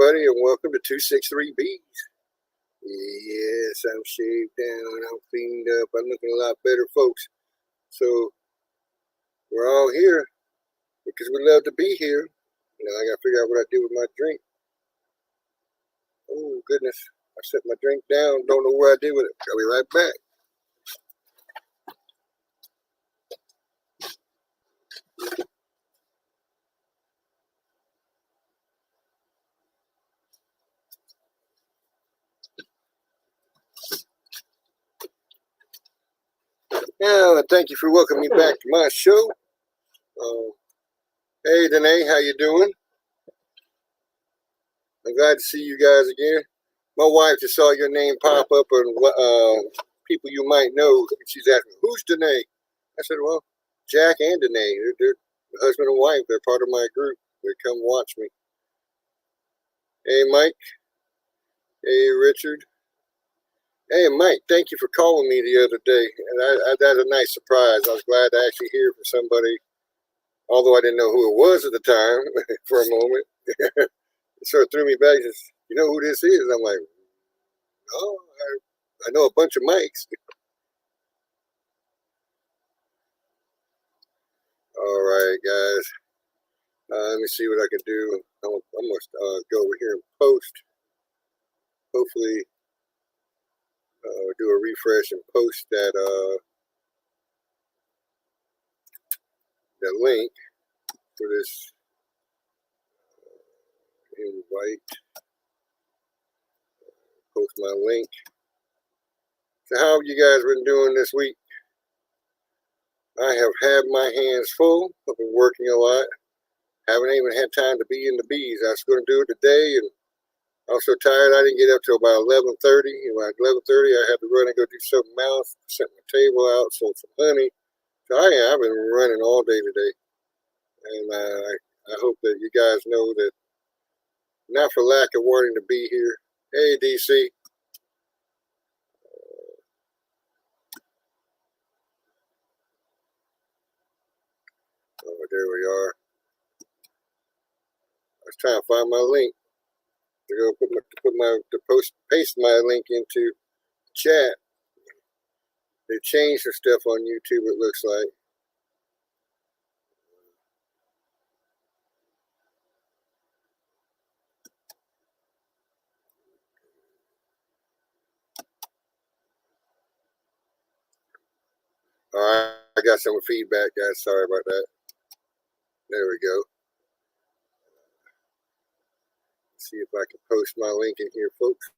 everybody, and welcome to 263Bs. Yes, I'm shaved down, I'm cleaned up, I'm looking a lot better, folks. So, we're all here because we love to be here. I gotta figure out what I do with my drink. Oh, goodness. I set my drink down, don't know what I did with it. I'll be right back. Yeah, thank you for welcoming me back to my show. Hey, Danae, how you doing? I'm glad to see you guys again. My wife just saw your name pop up on people you might know. She's asking, who's Danae? I said, well, Jack and Danae. They're husband and wife. They're part of my group. They come watch me. Hey, Mike. Hey, Richard. Hey, Mike, thank you for calling me the other day. And that's a nice surprise. I was glad to actually hear from somebody, although I didn't know who it was at the time for a moment. It sort of threw me back. Says, you know who this is? I'm like, oh, I know a bunch of Mikes. All right, guys. Let me see what I can do. I'm going to go over here and post. Hopefully, do a refresh and post that link for this invite. Post my link. So how have you guys been doing this week? I have had my hands full. I've been working a lot. Haven't even had time to be in the bees. I was going to do it today, and I was so tired I didn't get up till about 11:30. At 11:30, I had to run and go do something else. Set my table out, sold some honey. So I've been running all day today, and I hope that you guys know that not for lack of wanting to be here. Hey, DC. Oh, there we are. I was trying to find my link to go paste my link into chat. They changed the stuff on YouTube, it looks like. All right, I got some feedback, guys. Sorry about that. There we go. Let's see if I can post my link in here, folks.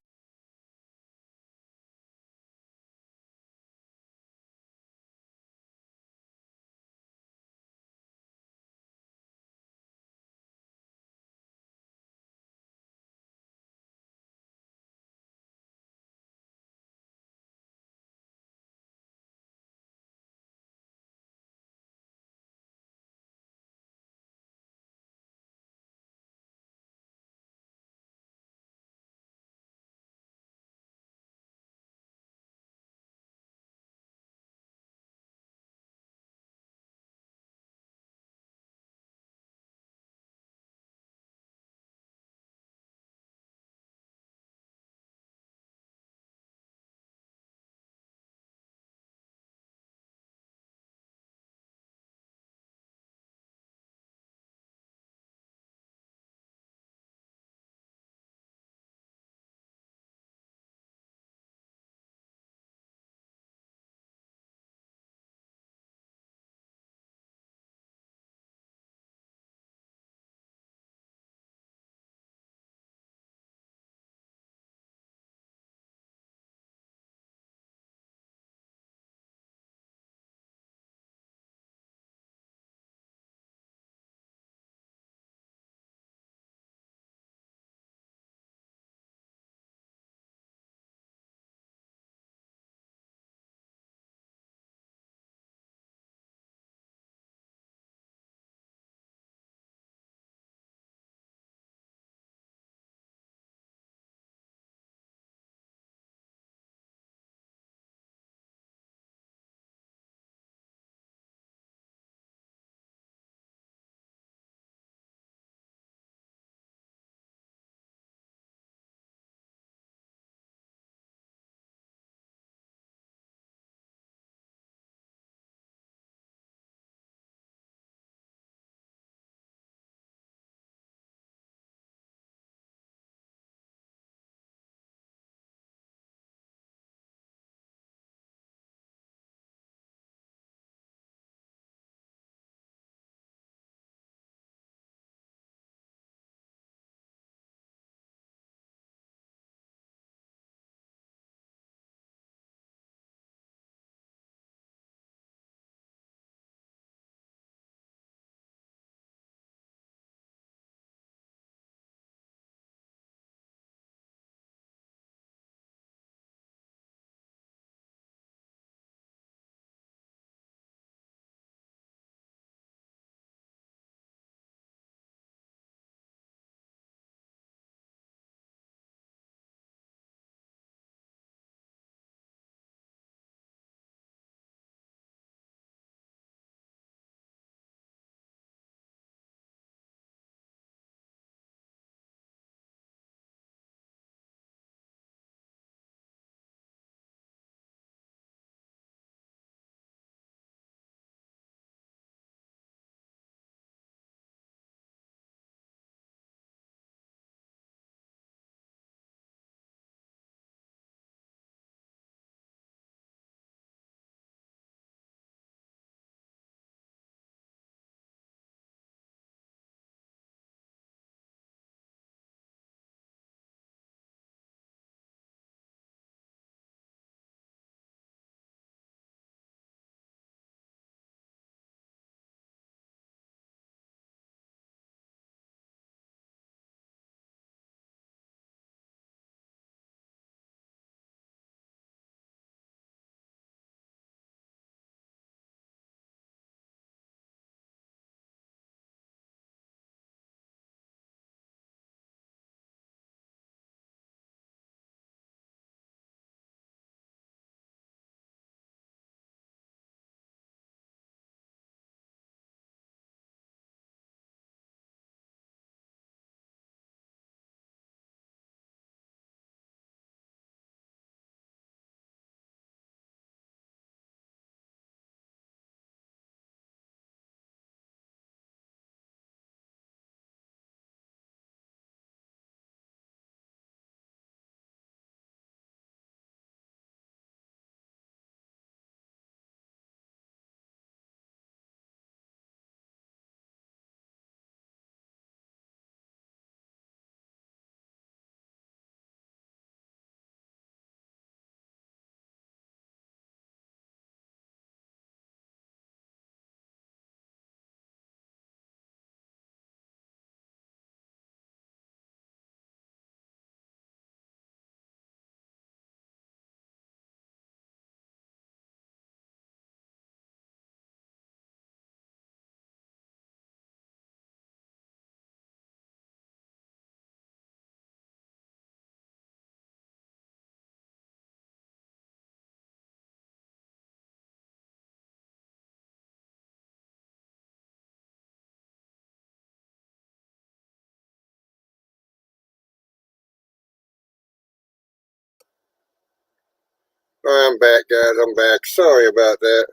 I'm back, guys. I'm back. Sorry about that.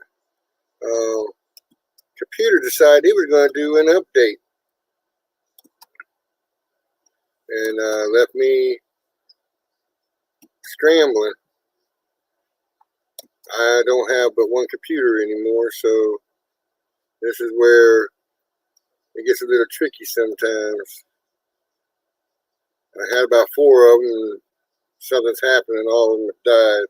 Computer decided he was going to do an update and left me scrambling. I don't have but one computer anymore, so this is where it gets a little tricky sometimes. I had about 4 of them, and something's happened, and all of them have died.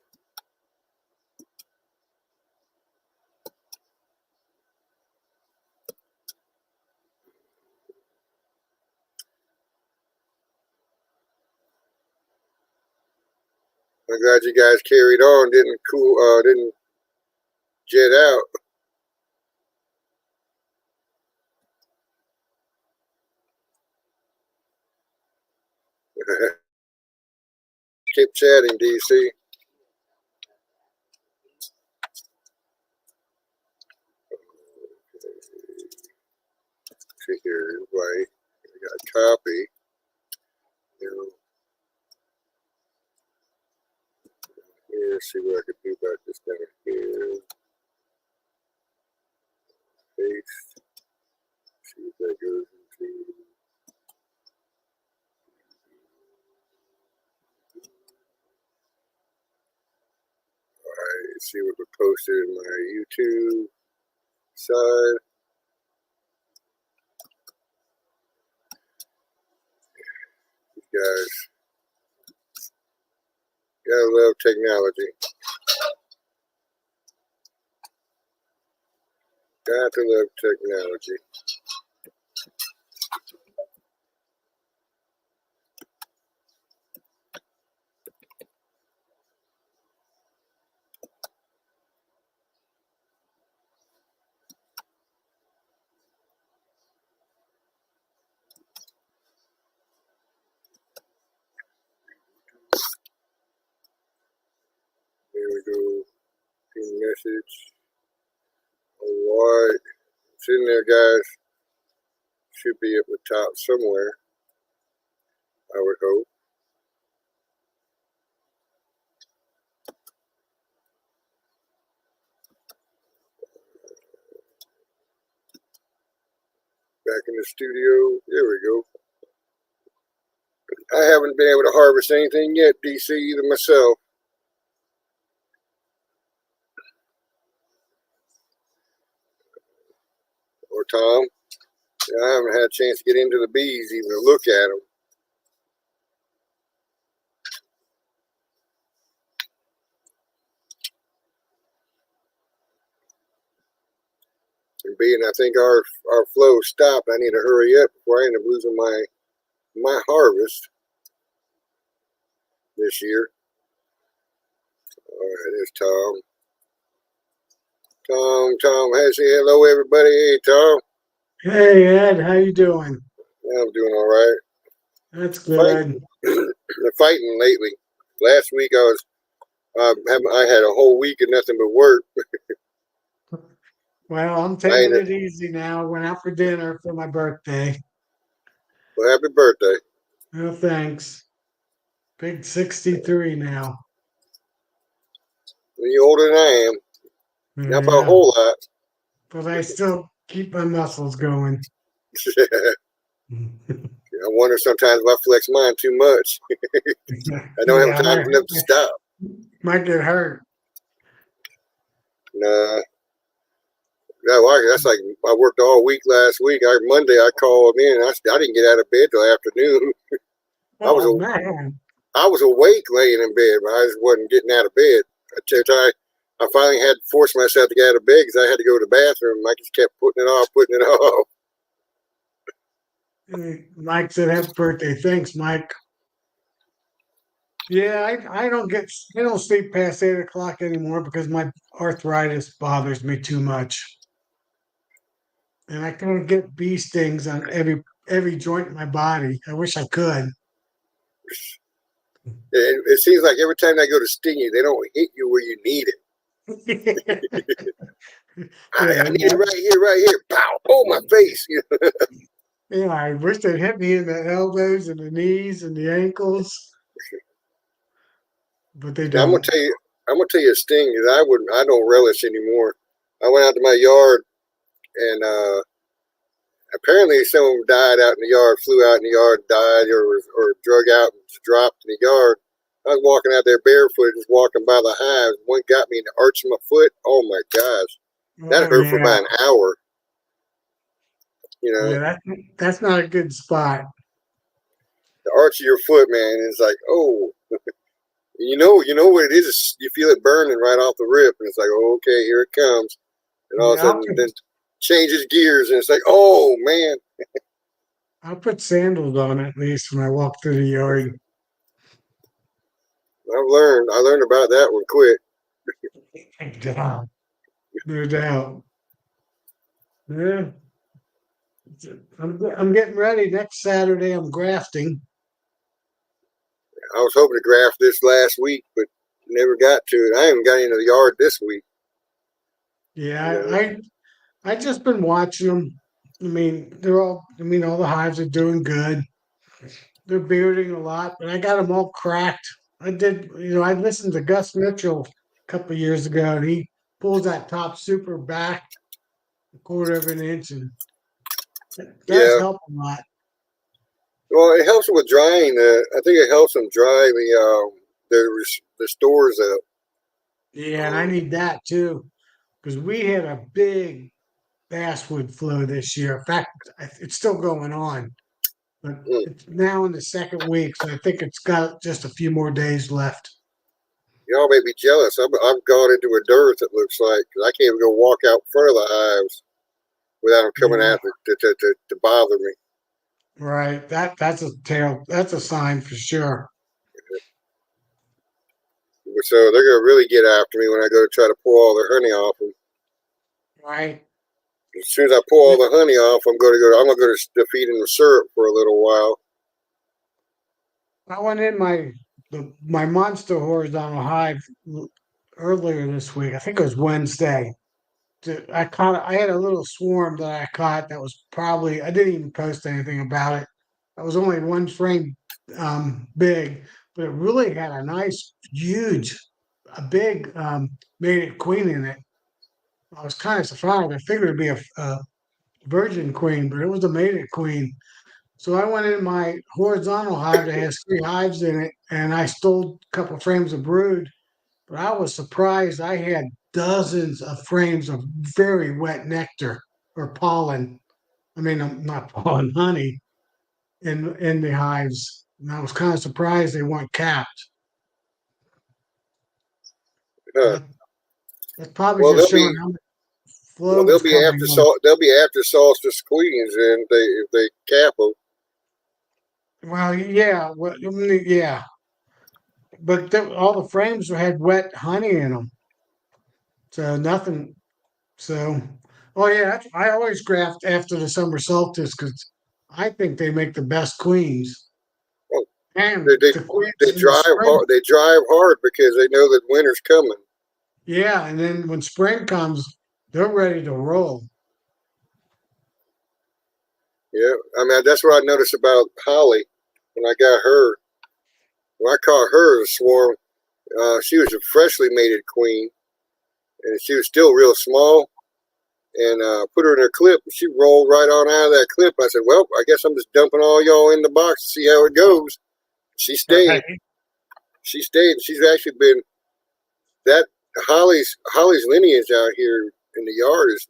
I'm glad you guys carried on, didn't jet out. Keep chatting, DC. See here, right? We got copy. Here, see what I can do about this down here. Paste. See if that goes into. Alright, see what we posted in my YouTube side. You guys gotta love technology. Got to love technology. There we go. Pin message. Alright. It's in there, guys. Should be at the top somewhere. I would hope. Back in the studio. There we go. I haven't been able to harvest anything yet, DC, either myself. Or Tom. I haven't had a chance to get into the bees even to look at them. And being I think our flow stopped, I need to hurry up before I end up losing my harvest this year. Alright, there's Tom. Tom, hey, say hello everybody. Hey Tom. Hey Ed, how you doing? Yeah, I'm doing alright. That's good. I'm fighting lately. Last week I had a whole week of nothing but work. Well, I'm taking it easy now. Went out for dinner for my birthday. Well, happy birthday. Oh, thanks. Big 63 now. Well, you're older than I am. Not by a Yeah, whole lot. but I still keep my muscles going. I wonder sometimes if I flex mine too much. I don't have time enough to stop. Might get hurt. Nah. That's like I worked all week last week. Monday I called in. I didn't get out of bed till afternoon. Oh, man. I was awake laying in bed, but I just wasn't getting out of bed. I finally had to force myself to get out of bed because I had to go to the bathroom. I just kept putting it off. Mike said happy birthday. Thanks, Mike. Yeah, I don't sleep past 8 o'clock anymore because my arthritis bothers me too much. And I can't get bee stings on every joint in my body. I wish I could. It seems like every time I go to sting you, they don't hit you where you need it. I need it right here. Pow! Oh, my face. Yeah, I wish they'd hit me in the elbows and the knees and the ankles, but they Now, I'm don't. gonna tell you, I'm gonna tell you a sting that I don't relish anymore. I went out to my yard and apparently some of them died out in the yard, flew out in the yard, died, or drug out and dropped in the yard. I was walking out there barefoot, just walking by the hives. One got me in the arch of my foot. Oh my gosh, that Oh hurt for yeah, about an hour. You know, yeah. That's not a good spot. the arch of your foot, man, is like, oh, you know what it is. You feel it burning right off the rip, and it's like, oh, okay, here it comes. And all of a Yeah, sudden, then changes gears, and it's like, oh man, I'll put sandals on at least when I walk through the yard. I learned about that one quick. Yeah, no doubt. Yeah, I'm getting ready. Next Saturday, I'm grafting. I was hoping to graft this last week, but never got to it. I haven't got into the yard this week. You Yeah, know, I just been watching them. I mean, all the hives are doing good. They're bearding a lot, but I got them all cracked. I listened to Gus Mitchell a couple of years ago, and he pulls that top super back a quarter of an inch, and it does yeah. help a lot. Well, it helps with drying. I think it helps them dry the stores up. Yeah, and I need that too, because we had a big basswood flow this year. In fact, it's still going on, but Mm. it's now in the second week, so I think it's got just a few more days left. Y'all may be jealous. I've gone into a dearth. It looks like 'cause I can't even go walk out in front of the hives without them coming Yeah, out to bother me. right. That's a tail. That's a sign for sure. So they're gonna really get after me when I go to try to pull all their honey off them. Right. As soon as I pull all the honey off, I'm gonna go to feeding the syrup for a little while. I went in my monster horizontal hive earlier this week. I think it was Wednesday. I had a little swarm that I caught that was probably I didn't even post anything about it. That was only one frame big, but it really had a nice, huge, a big mated queen in it. I was kind of surprised. I figured it'd be a virgin queen, but it was a mated queen. So I went in my horizontal hive that has three hives in it, and I stole a couple of frames of brood. But I was surprised I had dozens of frames of very wet nectar or pollen. I mean, not pollen, honey in the hives. And I was kind of surprised they weren't capped. Huh. That, that's probably Well, just they'll showing be how much flow was coming on. they'll be after solstice queens, and if they cap them. Well, yeah, well, yeah, but all the frames had wet honey in them, so nothing. So, oh yeah, I always graft after the summer solstice because I think they make the best queens, Well, and they, they the queens they in the drive spring. hard. They drive hard because they know that winter's coming. Yeah, and then when spring comes, they're ready to roll. Yeah, I mean that's what I noticed about Holly when I got her. When I caught her a swarm, she was a freshly mated queen, and she was still real small. And put her in her clip, and she rolled right on out of that clip. I said, "Well, I guess I'm just dumping all y'all in the box to see how it goes." She stayed. Right. She stayed. She's actually been that Holly's lineage out here in the yard is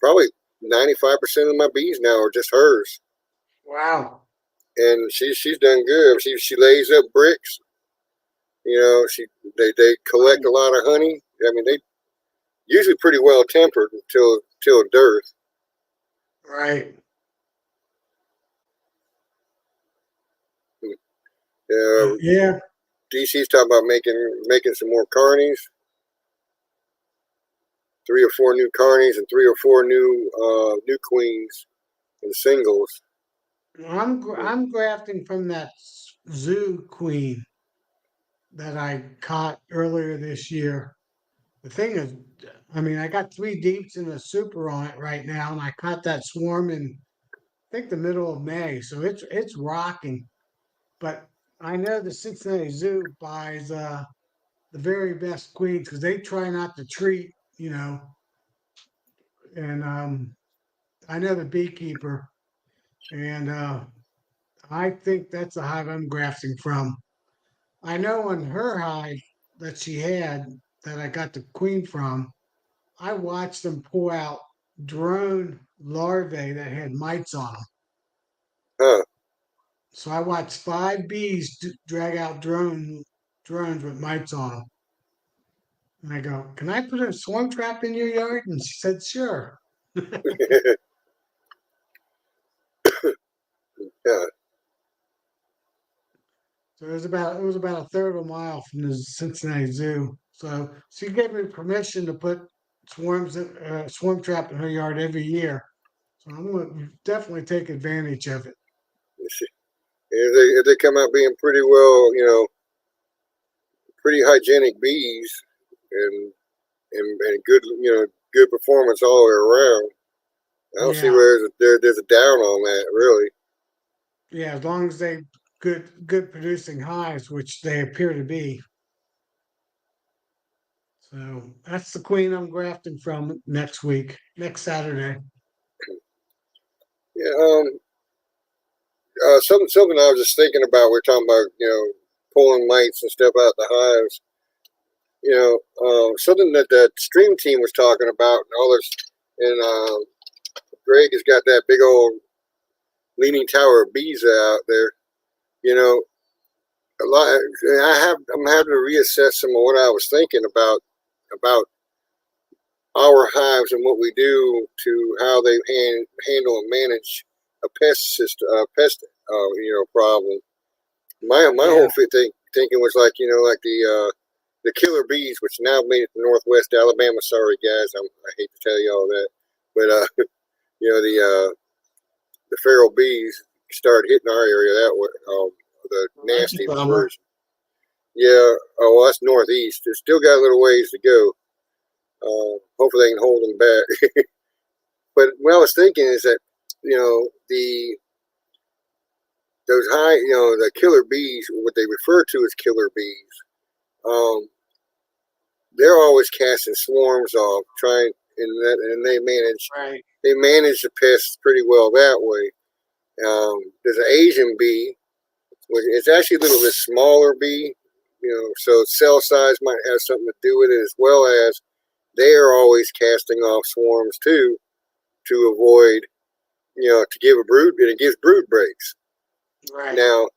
probably 95% of my bees now are just hers, Wow. and she's done good. She lays up bricks. You know, they collect a lot of honey. I mean, they usually pretty well tempered until dearth. Right. Uh, Yeah. DC's talking about making some more carnies, 3 or 4 new carnies and 3 or 4 new queens and singles. I'm grafting from that zoo queen that I caught earlier this year. The thing is, I mean, I got three deeps and a super on it right now, and I caught that swarm in I think the middle of May, so it's rocking. But I know the Cincinnati Zoo buys the very best queens because they try not to treat, and I know the beekeeper, and I think that's the hive I'm grafting from. I know on her hive that she had that I got the queen from, I watched them pull out drone larvae that had mites on them. Huh. So I watched 5 bees drag out drones with mites on them. And I go, "Can I put a swarm trap in your yard?" And she said, "Sure." Yeah. So it was about a third of a mile from the Cincinnati Zoo. So she gave me permission to put swarm trap in her yard every year. So I'm going to definitely take advantage of it. If they come out being pretty well, pretty hygienic bees and good, good performance all the way around. I don't see Yeah, where there's a down on that, really. yeah. As long as they good producing hives, which they appear to be. So that's the queen I'm grafting from next Saturday. Yeah. Something I was just thinking about. We're talking about, pulling mites and stuff out the hives. Something that the stream team was talking about, and all this, and Greg has got that big old leaning tower of bees out there. You know, a lot. I'm having to reassess some of what I was thinking about our hives and what we do to how they handle and manage a pest system, problem. My Yeah, whole thinking was like, like the killer bees, which now made it to Northwest Alabama. Sorry, guys, I hate to tell you all that, but you know the feral bees started hitting our area that way. The well, that's a nasty bummer. version. Yeah. Oh, well, that's northeast. It's still got a little ways to go. Hopefully, they can hold them back. But what I was thinking is that the those high, the killer bees, what they refer to as killer bees, um, they're always casting swarms off, trying, and Right. they manage the pests pretty well that way. There's an Asian bee, which is actually a little bit smaller bee, so cell size might have something to do with it, as well as they are always casting off swarms too to avoid, to give a brood, and it gives brood breaks. Right. Now,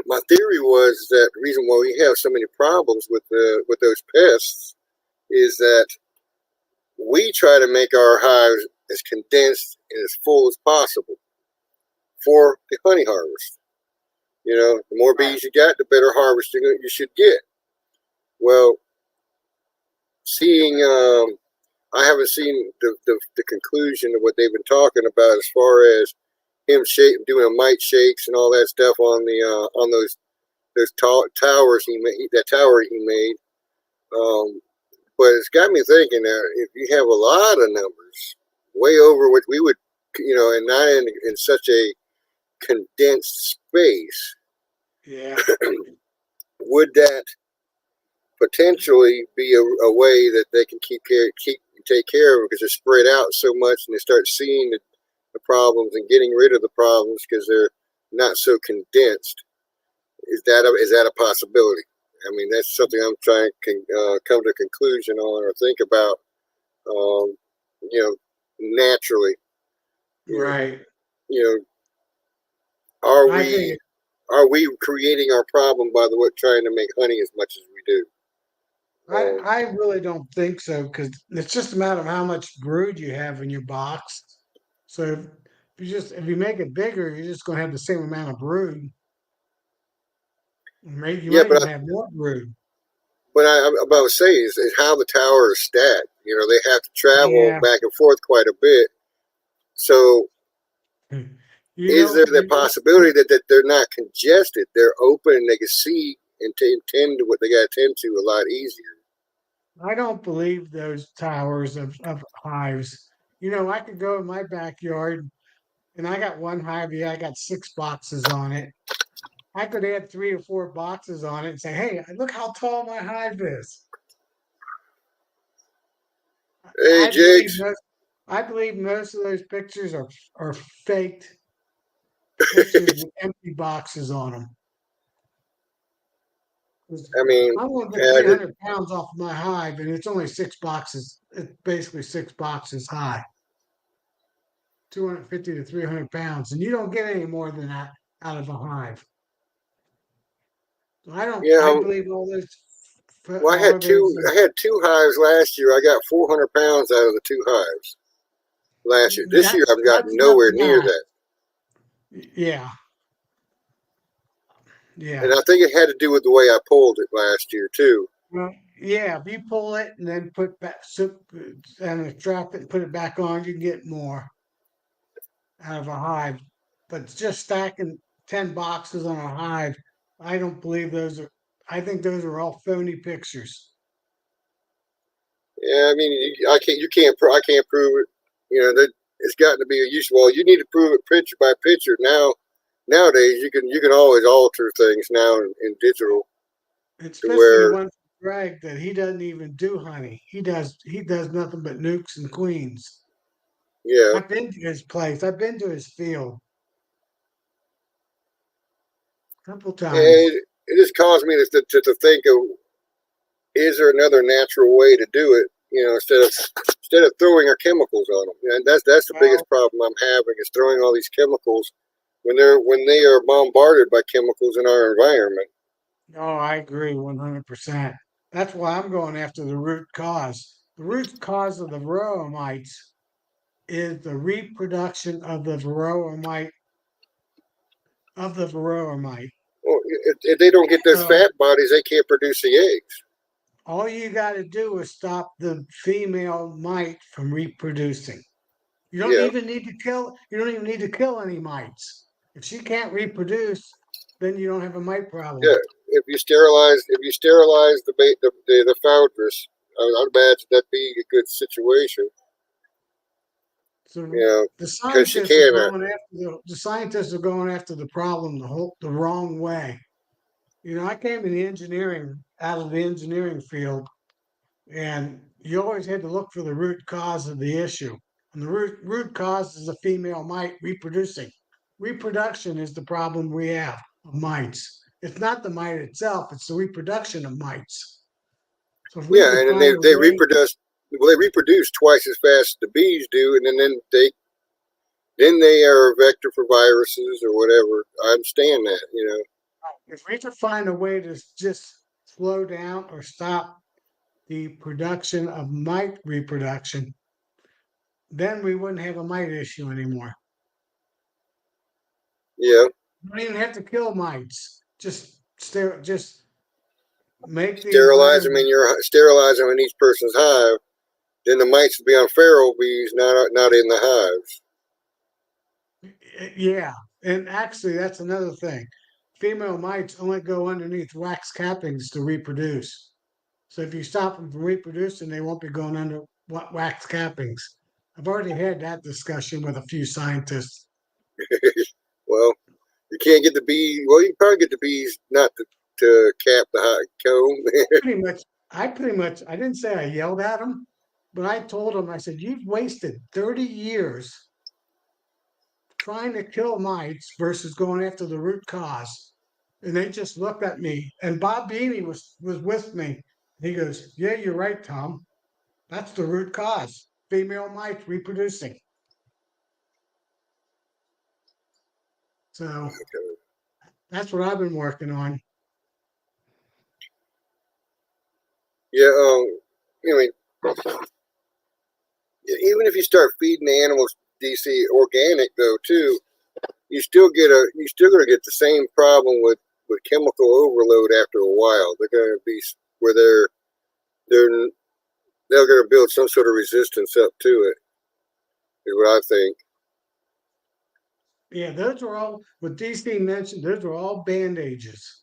my theory was that the reason why we have so many problems with those pests is that we try to make our hives as condensed and as full as possible for the honey harvest. The more Right. bees you got, the better harvest you should get. Well, seeing, I haven't seen the conclusion of what they've been talking about as far as him doing a mite shakes and all that stuff on those towers that tower he made. But it's got me thinking that if you have a lot of numbers, way over what we would, and not in such a condensed space, Yeah. would that potentially be a way that they can take care of it, because they're spread out so much and they start seeing the problems and getting rid of the problems because they're not so condensed? Is that a possibility? I mean, that's something I'm trying to come to a conclusion on or think about. Um, naturally, you Right. you know, are I we think are we creating our problem by the way trying to make honey as much as we do? I I really don't think so because it's just a matter of how much brood you have in your box. So if you make it bigger, you're just going to have the same amount of brood. Maybe you Yeah, might even have more brood. but I'm about to say is how the tower is stacked. They have to travel Yeah. back and forth quite a bit. So, You is know, there the possibility that they're not congested? They're open and they can see and tend to what they got to tend to a lot easier. I don't believe those towers of hives. I could go in my backyard and I got one hive. Yeah, I got 6 boxes on it. I could add 3 or 4 boxes on it and say, "Hey, look how tall my hive is." Hey, I believe Jakes. most. I believe most of those pictures are faked pictures with empty boxes on them. I mean, I want to get yeah, 300 pounds off of my hive, and it's only 6 boxes. It's basically 6 boxes high, 250 to 300 pounds, and you don't get any more than that out of a hive. So I don't. I yeah. believe all those. Well, All of those. I had 2 hives last year. I got 400 pounds out of the 2 hives last year. This year, I've got That's nowhere nothing near bad. that. Yeah, And yeah. I think it had to do with the way I pulled it last year too. Well, yeah. If you pull it and then put back soup and extract it and put it back on, you can get more out of a hive. But just stacking 10 boxes on a hive, I don't believe those are. I think those are all phony pictures. Yeah, I mean, I can't. You can't. I can't prove it. That it's gotten to be a use. Well, you need to prove it picture by picture. Nowadays, you can always alter things now in digital to Especially the where one from Greg that he doesn't even do honey. He does nothing but nukes and queens. yeah, I've been to his place. I've been to his field a couple yeah. times. It just caused me to think of, is there another natural way to do it? Instead of throwing our chemicals on them. And that's the biggest Well, problem I'm having is throwing all these chemicals when they are bombarded by chemicals in our environment. no, I agree 100%. That's why I'm going after the root cause. The root cause of the varroa mites is the reproduction of the varroa mite. Well, if they don't get those So fat bodies, they can't produce the eggs. all you got to do is stop the female mite from reproducing. Yeah, You don't even need to kill any mites. If she can't reproduce, then you don't have a mite problem. yeah. If you sterilize the foundress, I'd imagine that'd be a good situation. You So know, the because she scientists are can. going after the scientists are going after the problem the wrong way. I came to the engineering out of the engineering field, and you always had to look for the root cause of the issue. And the root cause is a female mite reproducing. Reproduction is the problem we have of mites. It's not the mite itself, it's the reproduction of mites. So if we Yeah, could and then find a they way, reproduce. Well, they reproduce twice as fast as the bees do, and then they are a vector for viruses or whatever. I understand that. if we could find a way to just slow down or stop the production of mite reproduction, then we wouldn't have a mite issue anymore. Yeah, You don't even have to kill mites. Just make the sterilize them environment. in each person's hive. Then the mites would be on feral bees, not in the hives. Yeah, and actually, that's another thing. Female mites only go underneath wax cappings to reproduce. So if you stop them from reproducing, they won't be going under wax cappings. I've already had that discussion with a few scientists. Well, you can't get the bees. Well, you can probably get the bees not to cap the hive comb. I didn't say I yelled at them, but I told them, I said, you've wasted 30 years trying to kill mites versus going after the root cause. And they just looked at me. And Bob Beanie was with me. He goes, yeah, you're right, Tom. That's the root cause. Female mites reproducing. So that's what I've been working on. Yeah, I mean, even if you start feeding the animals DC organic though too, you're still gonna get the same problem with chemical overload after a while. They're gonna be where they're they're gonna build some sort of resistance up to it. Is what I think. Yeah, those are all what DC mentioned. Those are all bandages.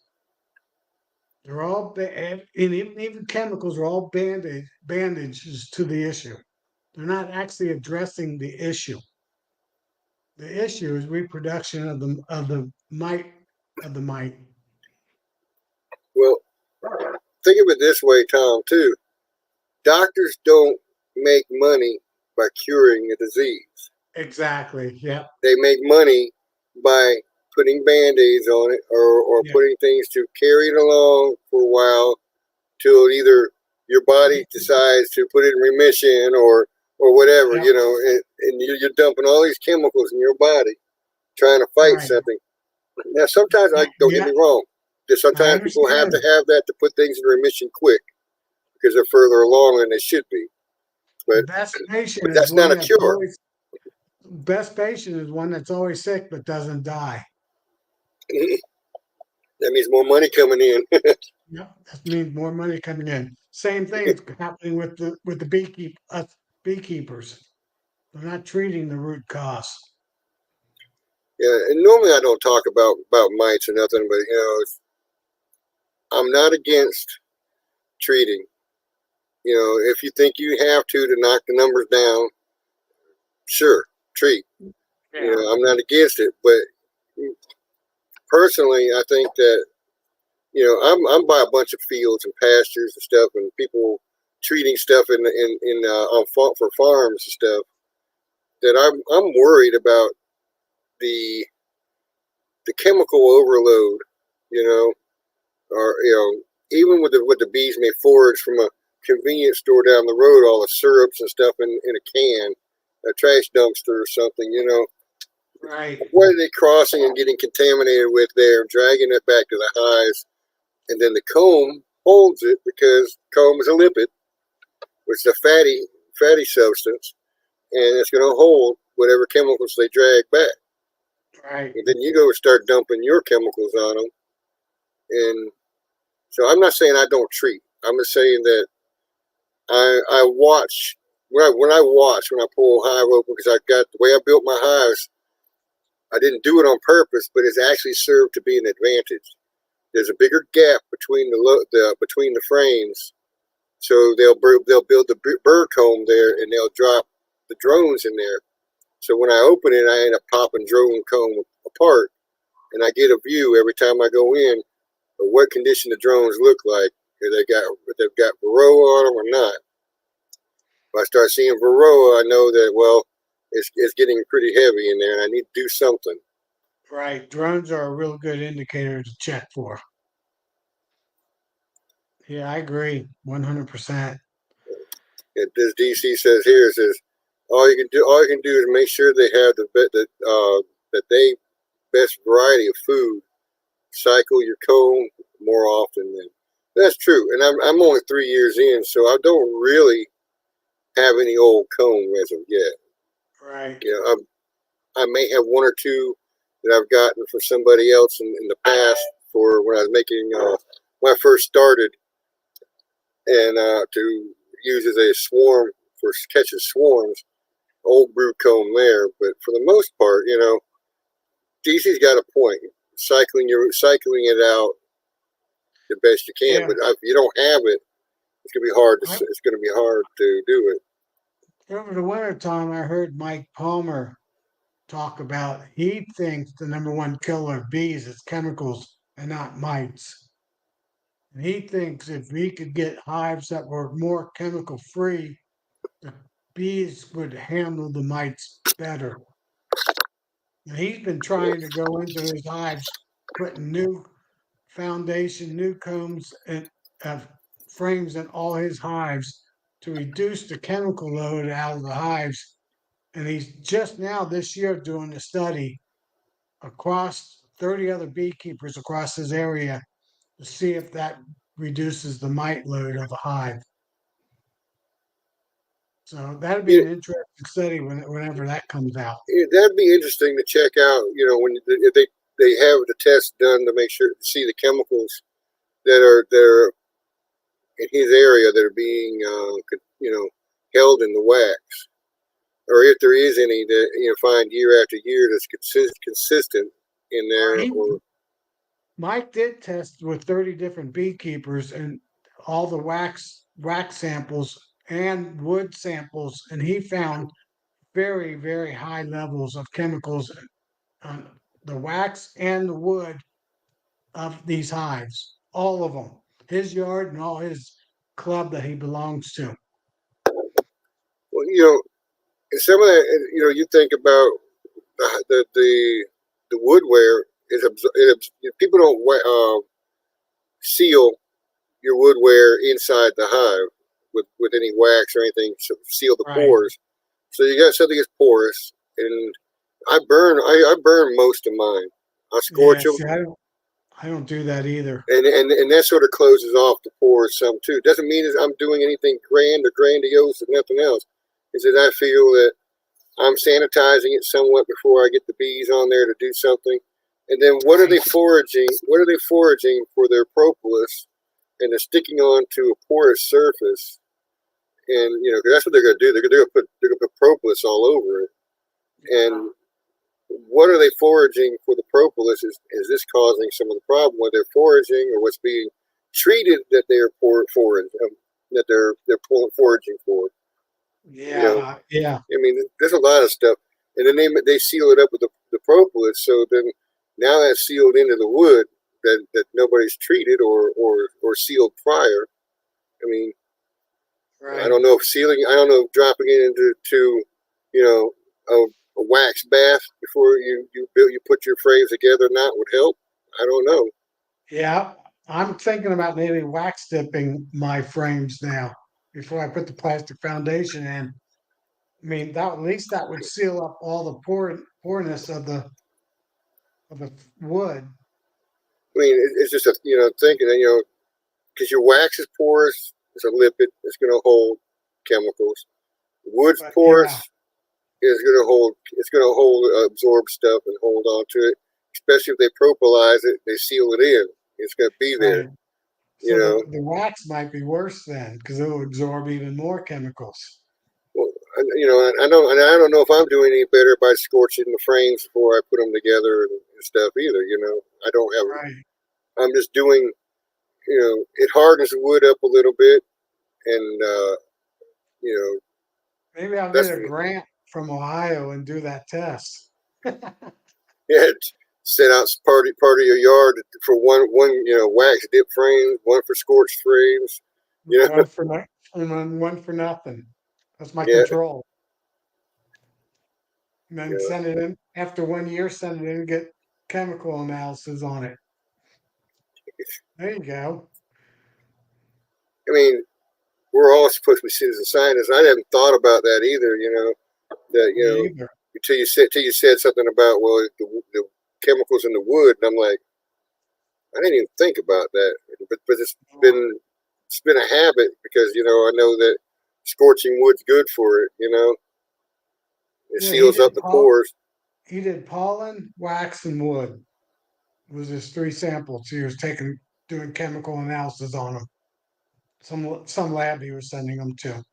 They're all and even chemicals are all bandages to the issue. They're not actually addressing the issue. The issue is reproduction of the mite of the mite. Well, think of it this way, Tom, too. Doctors don't make money by curing a disease. Exactly. Yeah. They make money by putting band-aids on it or Yeah. putting things to carry it along for a while till either your body decides to put it in remission or whatever, Yeah. you know, and you're dumping all these chemicals in your body trying to fight Right. something. Now, sometimes, don't get Yeah. me wrong, there's I sometimes people have to understand. have that to put things in remission quick because they're further along than they should be. But Best patient is that's one not a that's cure. always best patient is one that's always sick but doesn't die. That means more money coming in. Yep. That means more money coming in. Same thing is happening with the beekeepers. They're not treating the root cause. Yeah, and normally I don't talk about mites or nothing, but I'm not against treating. If you think you have to knock the numbers down, sure, treat. Yeah. I'm not against it, but personally, I think that I'm by a bunch of fields and pastures and stuff, and people treating stuff for farms and stuff. That I'm worried about the chemical overload. You know, or even with the bees may forage from a convenience store down the road, all the syrups and stuff in a can, a trash dumpster or something. Right. What are they crossing and getting contaminated with there, dragging it back to the hives, and then the comb holds it because comb is a lipid, which is a fatty substance, and it's going to hold whatever chemicals they drag back. Right. And then you go start dumping your chemicals on them, and so I'm not saying I don't treat. I'm just saying that I watch when I pull a hive open because I got the way I built my hives. I didn't do it on purpose, but it's actually served to be an advantage. There's a bigger gap between between the frames, so they'll build the bird comb there, and they'll drop the drones in there. So when I open it, I end up popping drone comb apart, and I get a view every time I go in of what condition the drones look like. If they've got varroa on them or not. If I start seeing varroa, I know that it's getting pretty heavy in there, and I need to do something. Right. Drones are a real good indicator to check for. Yeah, I agree 100%. This DC says here, it says all you can do is make sure they have that they best variety of food. Cycle your comb more often than that's true. And I'm only 3 years in, so I don't really have any old comb as of yet. Right. I may have one or two that I've gotten for somebody else in the past for when I was making when I first started, and to use as a swarm for catching swarms. Old brood comb there, but for the most part, DC's got a point. Cycling it out the best you can, Yeah. but if you don't have it, it's gonna be hard I, it's gonna be hard to do it. over the winter time, I heard Mike Palmer talk about he thinks the number one killer of bees is chemicals and not mites. And he thinks if we could get hives that were more chemical free, the bees would handle the mites better. And he's been trying to go into his hives, putting new foundation, new combs and frames in all his hives to reduce the chemical load out of the hives. And he's just now this year doing a study across 30 other beekeepers across his area to see if that reduces the mite load of a hive. So that'd be You, an interesting study whenever that comes out. that'd be interesting to check out. When if they have the test done to make sure to see the chemicals that are in his area that are being held in the wax, or if there is any that find year after year that's consistent in there. He, Or Mike did test with 30 different beekeepers and all the wax samples and wood samples, and he found very, very high levels of chemicals on the wax and the wood of these hives, all of them, his yard and all his club that he belongs to. Well, and some of that, you think about the woodware is people don't seal your woodware inside the hive with any wax or anything to seal the Right. pores. So you got something that's porous, and I burn most of mine. I scorch Yeah, them, see, I don't do that either. and that sort of closes off the pores some too. Doesn't mean that I'm doing anything grand or grandiose or nothing else. Is that I feel that I'm sanitizing it somewhat before I get the bees on there to do something. And then what are they foraging? What are they foraging for their propolis? And they're sticking onto a porous surface. And 'cause that's what they're going to do. They're going to put propolis all over it. And what are they foraging for the propolis? Is this causing some of the problem? Whether they're foraging or what's being treated that they're foraging for? Yeah, yeah, I mean, there's a lot of stuff, and then they seal it up with the propolis. So then now that's sealed into the wood that nobody's treated or sealed prior. I mean, I right. don't know if sealing. I don't know if dropping it into you know a wax bath before you put your frames together or not would help. I don't know. Yeah, I'm thinking about maybe wax dipping my frames now before I put the plastic foundation in. I mean, that at least that would seal up all the poreness of the wood. I mean, it's just thinking that because your wax is porous, it's a lipid, it's going to hold chemicals. Wood's But porous, yeah, it's going to hold absorb stuff and hold on to it. Especially if they propolize it, they seal it in. It's going to be there. right. You So know. the wax might be worse then because it will absorb even more chemicals. Well, I don't know if I'm doing any better by scorching the frames before I put them together and stuff either. I don't have. Right. I'm just doing. It hardens the wood up a little bit, and Maybe I'll that's get a grant from Ohio and do that test. yeah. Set out part of your yard for one wax dip frame, one for scorched frames. One for no, and one for nothing. That's my Yeah, control. And then yeah. send it in after 1 year. Send it in and get chemical analysis on it. There you go. I mean, we're all supposed to be citizen scientists. I haven't thought about that either. That Me either. until you said something about the chemicals in the wood, and I'm like, I didn't even think about that. But it's been a habit because I know that scorching wood's good for it. It Yeah, he seals up did the pores. he did pollen, wax, and wood. It was his three samples. He was doing chemical analysis on them. Some lab he was sending them to,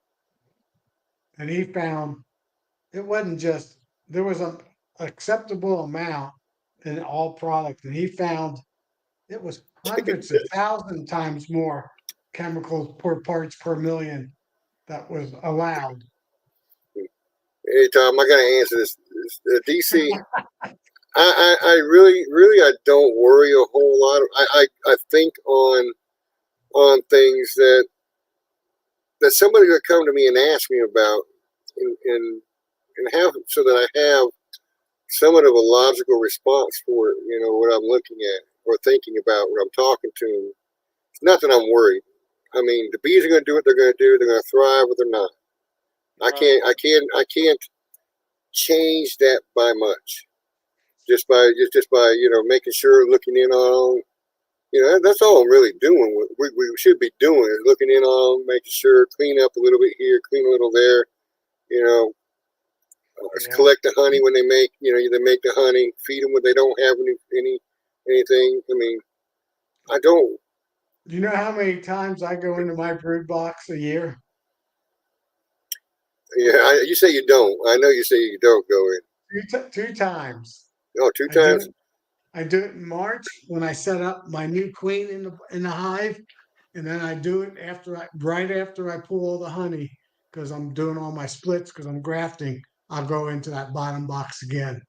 and he found it wasn't just there was an acceptable amount in all products, and he found it was hundreds of thousand times more chemicals per parts per million that was allowed. Hey Tom, I gotta answer this. DC. I really I don't worry a whole lot. I think on things that somebody would come to me and ask me about, and have so that I have somewhat of a logical response for what I'm looking at or thinking about when I'm talking to them. It's not that I'm worried. I mean, the bees are going to do what they're going to do. They're going to thrive or they're not. I can't change that by much. Just by making sure, looking in on. That's all I'm really doing. What we should be doing is looking in on, making sure, clean up a little bit here, clean a little there. You know, Yeah. collect the honey when they make the honey, feed them when they don't have anything. I mean, I don't. Do you know how many times I go into my brood box a year? Yeah, you say you don't. I know you say you don't go in. Two times. Oh, two I do times. it. I do it in March when I set up my new queen in the hive, and then I do it right after I pull all the honey because I'm doing all my splits because I'm grafting. I'll go into that bottom box again.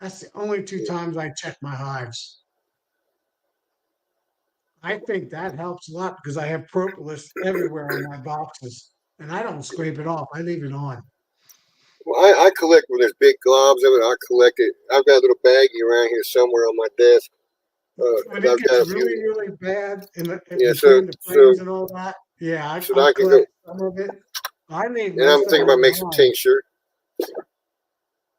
That's the only two times I check my hives. I think that helps a lot because I have propolis everywhere on my boxes, and I don't scrape it off. I leave it on. Well, I collect when there's big globs of it. I collect it. I've got a little baggie around here somewhere on my desk. When 'Cause it I've got gets a few. really, really bad in Yeah, between the frames and all that, yeah, so I'll I can go. collect some of it. I leave And I'm most of thinking it about on making the some hive. tincture.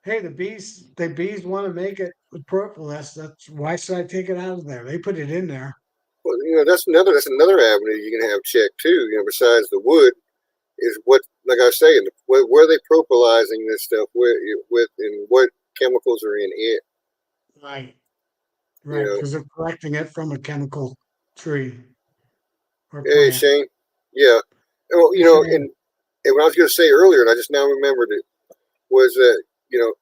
Hey, the bees want to make it with propolis. That's why should I take it out of there? They put it in there. Well, that's another avenue you can have checked too. Besides the wood, is what, like I was saying, where are they propolizing this stuff with and what chemicals are in it. Right, You right, know, because they're collecting it from a chemical tree or hey plant. Shane, yeah. Well, Hey, Shane. and what I was going to say earlier, and I just now remembered it, was that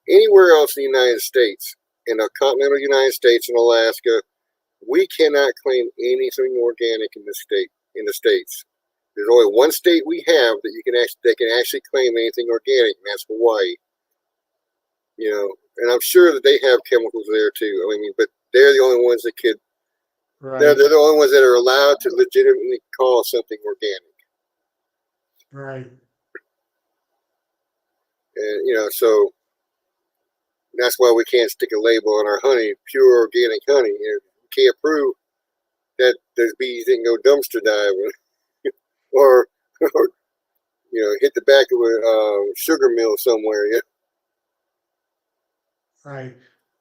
anywhere else in the United States, in the continental United States and Alaska, we cannot claim anything organic in the states. There's only one state we have that can actually claim anything organic, and that's Hawaii. And I'm sure that they have chemicals there too. I mean, but they're the only ones that could. They're, Right, they're the only ones that are allowed to legitimately call something organic. right, And so that's why we can't stick a label on our honey, pure organic honey. We can't prove that those bees didn't go dumpster diving or, or hit the back of a sugar mill somewhere. Yeah. right.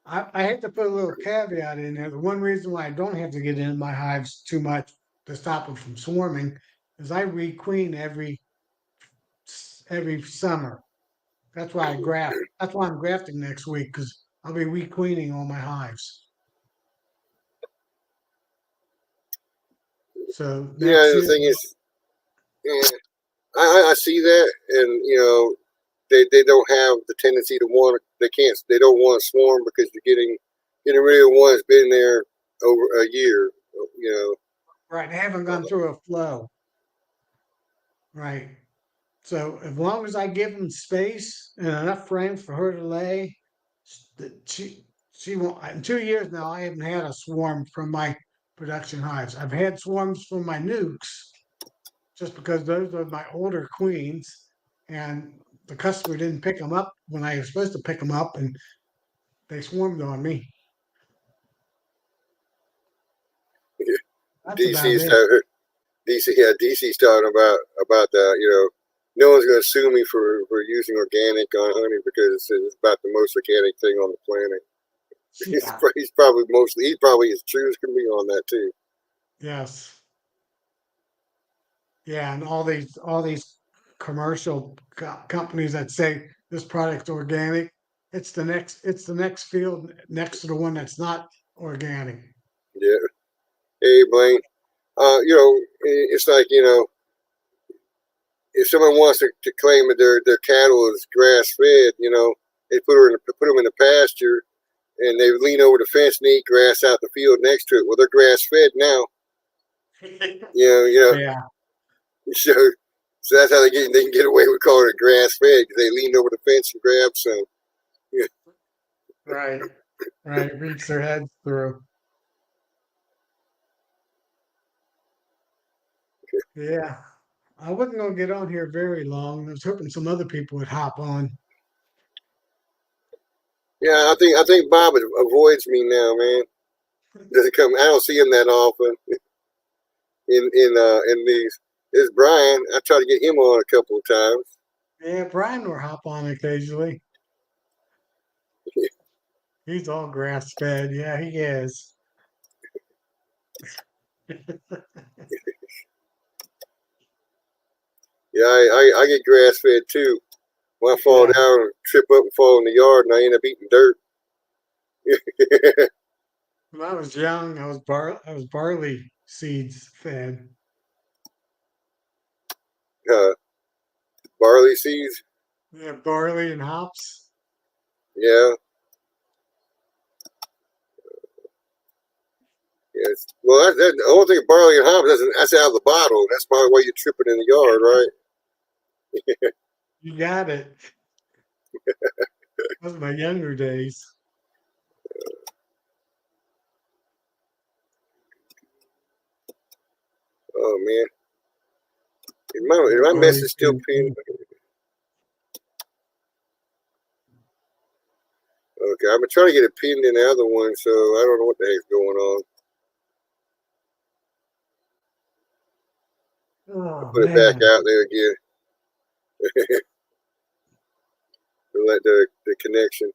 I had to put a little caveat in there. The one reason why I don't have to get in my hives too much to stop them from swarming is I requeen every summer. That's why I graft. That's why I'm grafting next week because I'll be requeening all my hives. So Yeah. next The year, thing is, yeah, I see that, and they don't have the tendency to want. They don't want to swarm because you're getting rid of one that's been there over a year. right? I haven't gone through a flow, right? So as long as I give them space and enough frames for her to lay, that she won't. In 2 years now, I haven't had a swarm from my production hives. I've had swarms from my nukes, just because those are my older queens, and the customer didn't pick them up when I was supposed to pick them up, and they swarmed on me. That's about DC's it. talking, DC's talking about the no one's going to sue me for using organic on honey because it's about the most organic thing on the planet. Yeah. He's probably as true as can be on that too. Yes. Yeah, and all these commercial companies that say this product's organic, it's the next field next to the one that's not organic. Yeah. Hey Blaine, it's like if someone wants to claim that their cattle is grass fed, they put them in the pasture and they lean over the fence and eat grass out the field next to it. Well, they're grass fed now. Yeah, So, so that's how they can get away with calling it grass fed because they leaned over the fence and grabbed some. Yeah. right, right. Reach their heads through. Yeah, I wasn't gonna get on here very long. I was hoping some other people would hop on. Yeah, I think Bob avoids me now, man. Doesn't come. I don't see him that often in these. It's Brian. I tried to get him on a couple of times. Yeah, Brian will hop on occasionally. He's all grass fed. Yeah, he is. Yeah, I get grass fed too. When I fall Yeah. down, trip up and fall in the yard, and I end up eating dirt. When I was young, I was barley seeds fed. uh, Barley seeds. Yeah, barley and hops. Yeah. Yes. Well, the only thing barley and hops that's out of the bottle. That's probably why you're tripping in the yard, right? You got it. Those were my younger days. Oh man, is my message still pinned? Okay, I've been trying to get it pinned in the other one, so I don't know what the heck's going on. Oh, Put it back man. out there again to let the connection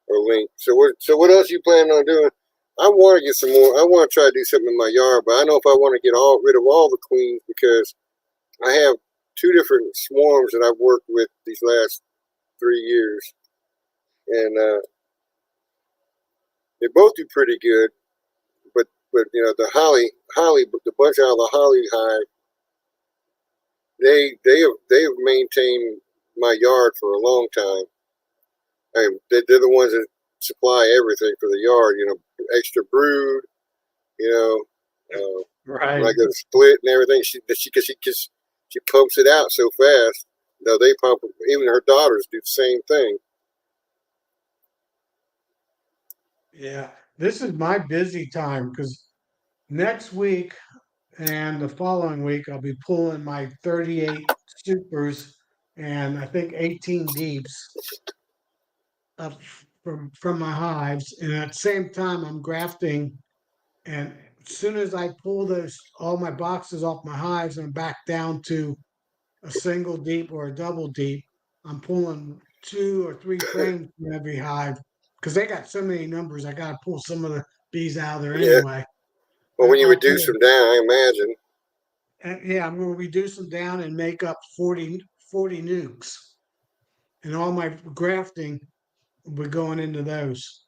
or link. So what else you planning on doing? I want to get some more. I want to try to do something in my yard, but I know if I want to get rid of all the queens, because I have 2 different swarms that I've worked with these last 3 years, and they both do pretty good. But you know, the holly, the bunch out of the holly hive, they have maintained my yard for a long time. And they're the ones that supply everything for the yard. You know, extra brood. You know, when I Right. go to split and everything, she pumps it out so fast. No, they pump. Even her daughters do the same thing. Yeah. This is my busy time because next week and the following week I'll be pulling my 38 supers and I think 18 deeps up from my hives. And at the same time I'm grafting, and as soon as I pull those all my boxes off my hives and I'm back down to a single deep or a double deep, I'm pulling 2 or 3 frames from every hive because they got so many numbers. I got to pull some of the bees out of there Yeah. anyway. Well, when you I'll reduce pull, them down, I imagine. yeah, I'm going to reduce them down and make up 40 nukes. And all my grafting will be going into those.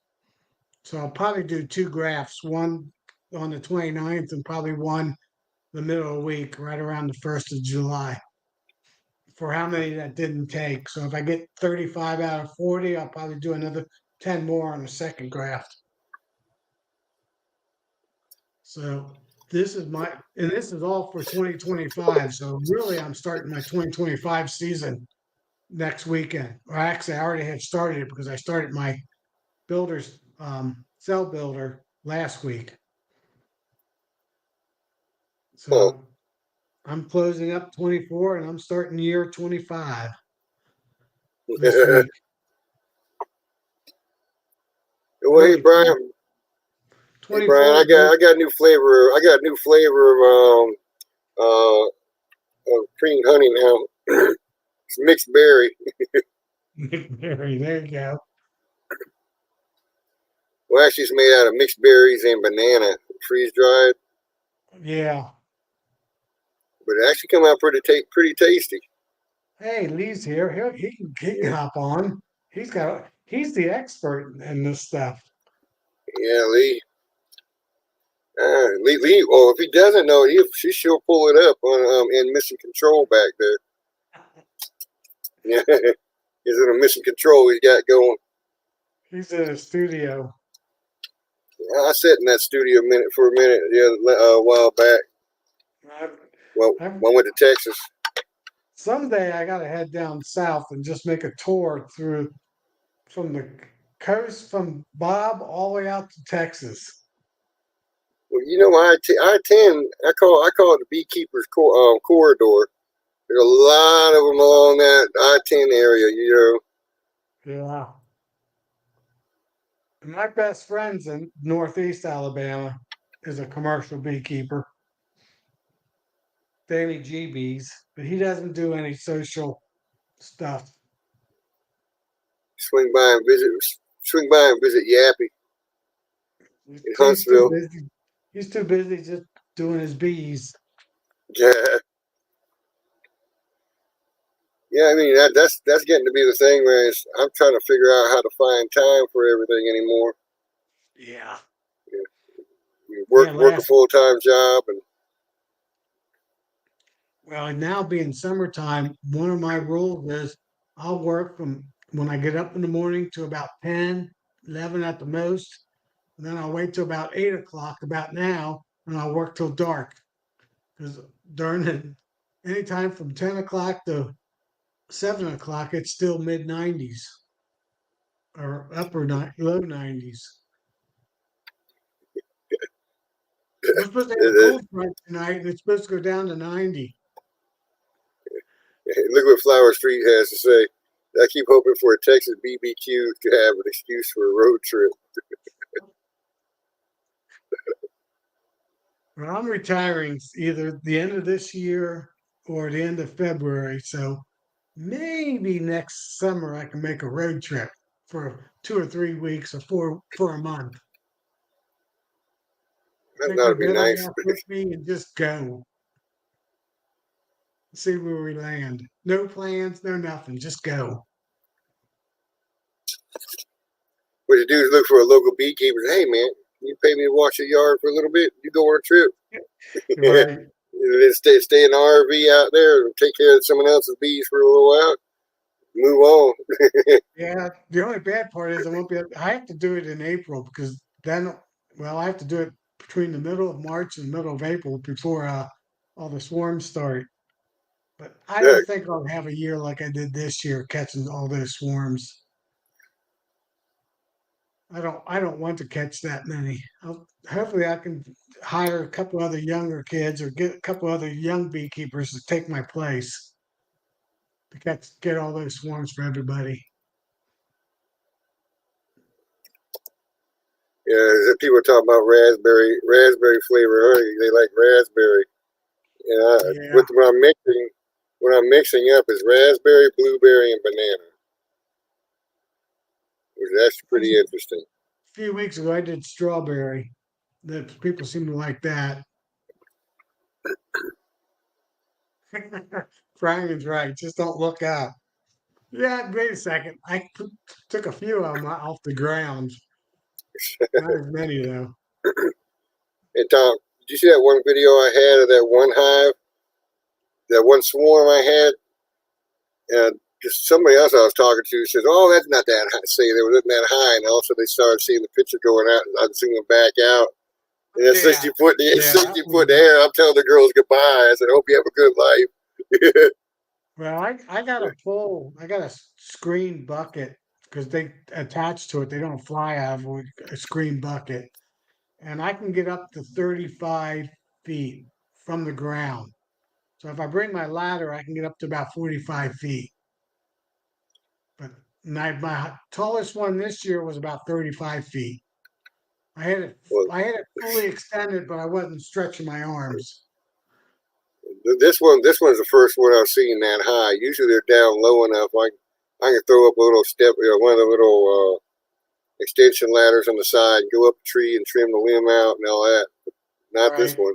So I'll probably do 2 grafts, one on the 29th and probably one the middle of the week, right around the 1st of July. For how many that didn't take. So if I get 35 out of 40, I'll probably do another 10 more on the second graft. So this is all for 2025. So really, I'm starting my 2025 season next weekend. Or actually, I already had started it because I started my builder's cell builder last week. Oh, So I'm closing up 24 and I'm starting year 25 this week. well, hey Really, Brian. Hey Brian, 24 goes. I got a new flavor. I got a new flavor of cream honey now. It's mixed berry. There you go. Well, actually, it's made out of mixed berries and banana, freeze dried. Yeah. But it actually come out pretty tasty. Hey, Lee's here. He can hop on. He's the expert in this stuff. Yeah, Lee. Lee. Oh, if he doesn't know it, she'll pull it up on in Mission Control back there. Yeah, he's in a Mission Control. He's got going. He's in a studio. I sat in that studio for a minute a while back. I, Well, I, when I went to Texas. someday I gotta head down south and just make a tour through from the coast from Bob all the way out to Texas. Well, you know, I call it the beekeeper's corridor. There's a lot of them along that I-10 area. You Yeah. And my best friend's in Northeast Alabama is a commercial beekeeper, Danny G Bees, but he doesn't do any social stuff. swing by and visit. Swing by and visit Yappy in He's too Huntsville. busy. He's too busy just doing his bees. Yeah, yeah. I mean that's getting to be the thing where I'm trying to figure out how to find time for everything anymore. Yeah. You Yeah, work a full-time job and well, now being summertime, one of my rules is I'll work from when I get up in the morning to about 10, 11 at the most. And then I'll wait till about 8 o'clock, about now, and I'll work till dark. Because during the anytime from 10 o'clock to 7 o'clock, it's still mid 90s or low 90s. We're supposed to have a cold front tonight, and it's supposed to go down to 90. Look what Flower Street has to say. I keep hoping for a Texas BBQ to have an excuse for a road trip. Well, I'm retiring either the end of this year or the end of February, so maybe next summer I can make a road trip for 2 or 3 weeks or for a month. That Take my would be belly nice. up with me and just go. See where we land. No plans, no nothing. Just go. What you do is look for a local beekeeper. Hey, man, you pay me to watch your yard for a little bit? You go on a trip. Right. And then stay in the RV out there and take care of someone else's bees for a little while. Move on. Yeah. The only bad part is I won't be able, I have to do it in April because then, well, I have to do it between the middle of March and the middle of April before all the swarms start. But I Yeah, don't think I'll have a year like I did this year catching all those swarms. I don't want to catch that many. Hopefully I can hire a couple other younger kids or get a couple other young beekeepers to take my place to get all those swarms for everybody. yeah. People talk about raspberry flavor honey. They like raspberry. Yeah. What I'm mixing up is raspberry, blueberry, and banana, which is actually A pretty interesting. few weeks ago I did strawberry. The people seem to like that. Brian's right. Just don't look up. Yeah, wait a second. Took a few of them off the ground. Not as many though. And Tom, did you see that one video I had of that one hive, that one swarm I had? And just somebody else I was talking to says, "Oh, that's not that high." Say they wasn't that high, and also they started seeing the picture going out, and I'd seen them back out. And at Yeah. 60 foot, Yeah. 60 foot in the air, I'm telling the girls goodbye. I said, "Hope you have a good life." Well, I got a screen bucket because they attach to it. They don't fly out of a screen bucket. And I can get up to 35 feet from the ground. So if I bring my ladder, I can get up to about 45 feet. But my tallest one this year was about 35 feet. I had it Well, I had it fully extended, but I wasn't stretching my arms. this one's the first one I've seen that high. Usually they're down low enough. I can throw up a little step, one of the little extension ladders on the side, go up a tree and trim the limb out and all that. But not this Right. one.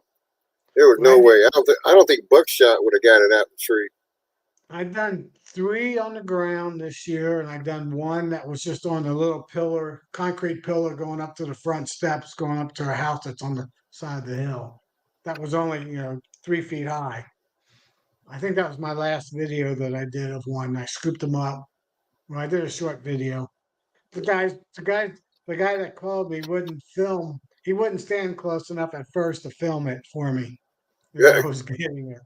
There was Well, no way. I don't think buckshot would have got it out the tree. I've done 3 on the ground this year, and I've done one that was just on the little pillar, concrete pillar going up to the front steps, going up to a house that's on the side of the hill. That was only, 3 feet high. I think that was my last video that I did of one. I scooped them up. Well, I did a short video. The guy that called me wouldn't film. He wouldn't stand close enough at first to film it for me as I Yeah, was getting it.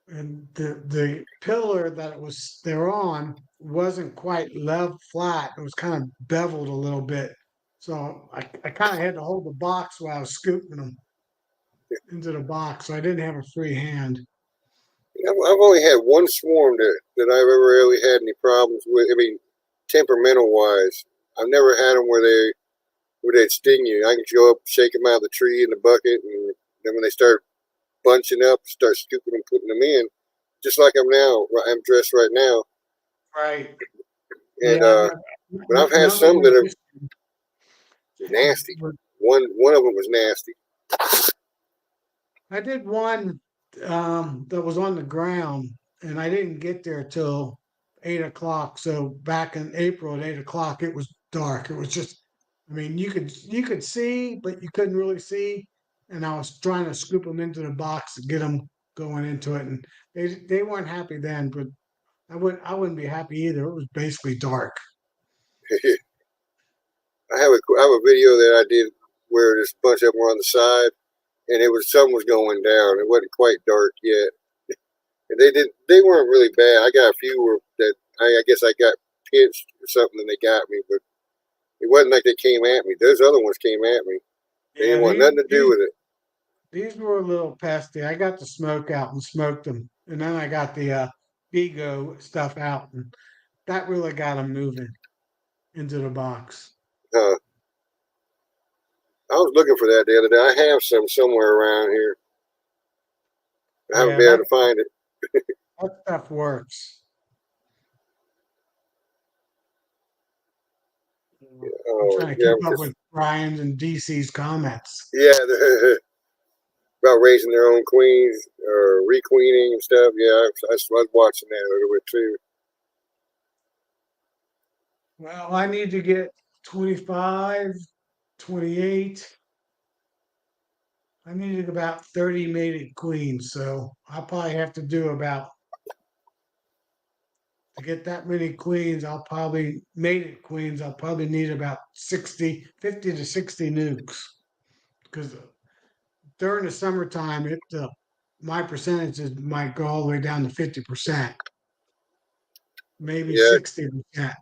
And the pillar that they're on wasn't quite level flat. It was kind of beveled a little bit. So I kind of had to hold the box while I was scooping them into the box. So I didn't have a free hand. I've only had one swarm that I've ever really had any problems with. I mean, temperamental wise, I've never had them where they'd sting you. I can go up, shake them out of the tree in the bucket, and then when they start bunching up, start scooping them, putting them in, just like I'm now. I'm dressed right now, Right. and Yeah. but I've had Another some one that are just nasty. One of them was nasty. I did one that was on the ground, and I didn't get there till 8 o'clock. So back in April at 8 o'clock, it was dark. It was just, I mean, you could see, but you couldn't really see. And I was trying to scoop them into the box and get them going into it, and they weren't happy then. But I wouldn't be happy either. It was basically dark. I have a video that I did where this bunch of them were on the side, and sun was going down. It wasn't quite dark yet. And they weren't really bad. I got a few that I guess I got pinched or something and they got me, but it wasn't like they came at me. Those other ones came at me. They didn't want nothing to do with it. these were a little pesty. I got the smoke out and smoked them, and then I got the Vigo stuff out, and that really got them moving into the box. I was looking for that the other day. I have some somewhere around here. I haven't Yeah, been able to find it. that stuff works. I'm Oh, trying to yeah, keep up with Brian's and DC's comments. yeah, about raising their own queens or requeening and stuff. Yeah, I was watching that a little bit too. Well, I need to get 25, 28. I needed about 30 mated queens, so I'll probably have to do about to get that many queens, I'll probably mated queens, I'll probably need about 60, 50 to 60 nukes. Because during the summertime, my percentages might go all the way down to 50%, maybe Yeah, 60%.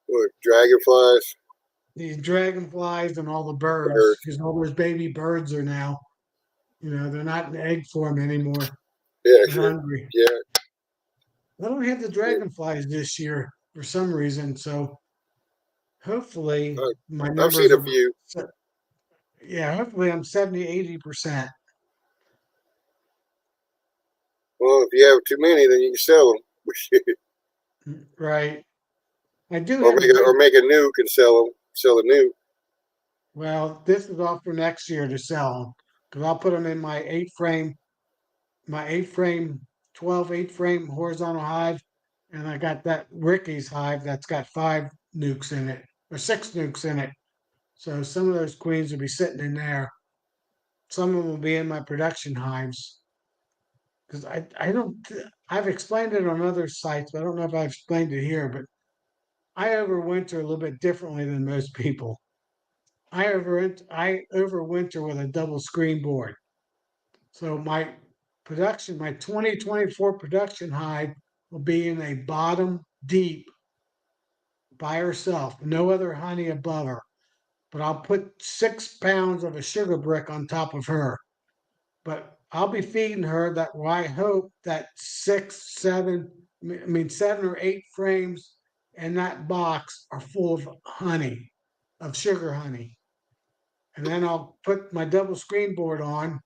look, dragonflies. These dragonflies and all the birds, Birds. because all those baby birds are now, they're not in egg form anymore. Yeah, They're hungry. yeah. I don't have the Yeah. dragonflies this year for some reason, so hopefully my I've seen numbers a are, few. yeah, hopefully I'm 70, 80%. Well, if you have too many, then you can sell them, Right. I do or have a good, make a nuke and sell them. Sell a nuke. well, this is all for next year to sell them because I'll put them in my 8 frame, 12 8 frame horizontal hive. And I got that Ricky's hive that's got 5 nukes in it or 6 nukes in it. So some of those queens will be sitting in there. Some of them will be in my production hives. Because I don't, I've explained it on other sites, but I don't know if I've explained it here, but I overwinter a little bit differently than most people. I overwinter with a double screen board. So my 2024 production hive will be in a bottom deep by herself, no other honey above her. But I'll put 6 pounds of a sugar brick on top of her. But I'll be feeding her that. Well, I hope that 7 or 8 frames in that box are full of honey, of sugar honey. And then I'll put my double screen board on.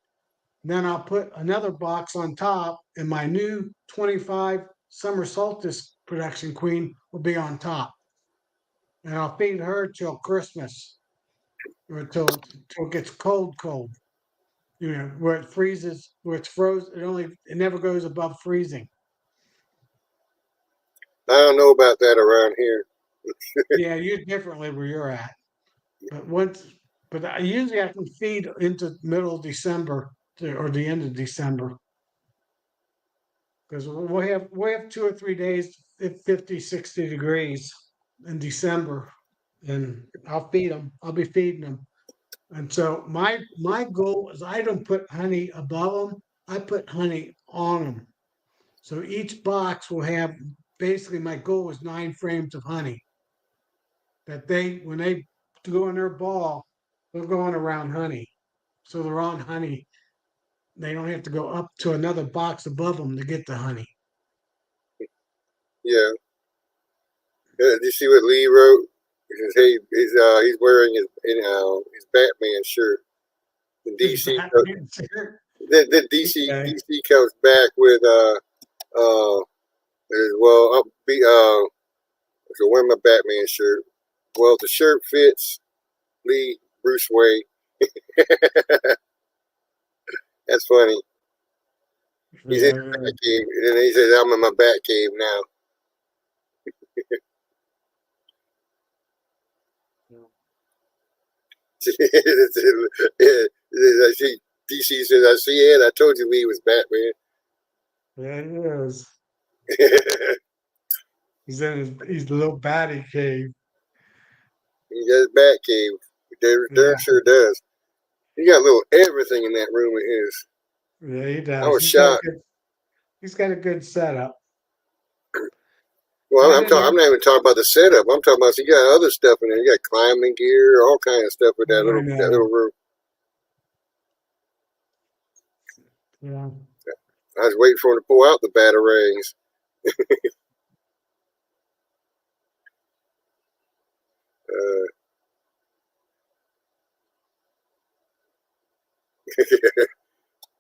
Then I'll put another box on top, and my new 25 summer solstice production queen will be on top. And I'll feed her till Christmas or until it gets cold, cold. Where it freezes, where it's frozen, it never goes above freezing. I don't know about that around here. Yeah, you differently where you're at. But usually I can feed into middle of December or the end of December because we have 2 or 3 days at 50, 60 degrees in December, and I'll feed them. I'll be feeding them. And so my goal is I don't put honey above them. I put honey on them. So each box will have basically my goal is 9 frames of honey that when they go in their ball, they're going around honey. So they're on honey. They don't have to go up to another box above them to get the honey. Yeah. Did you see what Lee wrote? He says, "Hey, he's wearing his Batman shirt." The DC, then Okay. DC comes back with well, I'll be so wear my Batman shirt. Well, the shirt fits Lee Bruce Wayne. That's funny. He's in the Yeah, Bat cave, and then he says, "I'm in my Bat cave now." I see DC says, "I see it. I told you Lee was Batman." yeah, he is. He's a little batty cave. He got his Bat cave. Darn Yeah, sure does. He got a little everything in that room of his. yeah, he I does. was shocked. He's got a good setup. Well, I didn't I'm have not even talking about the setup. I'm talking about you got other stuff in there. You got climbing gear, all kind of stuff with I that little know. room. Yeah. I was waiting for him to pull out the batarangs.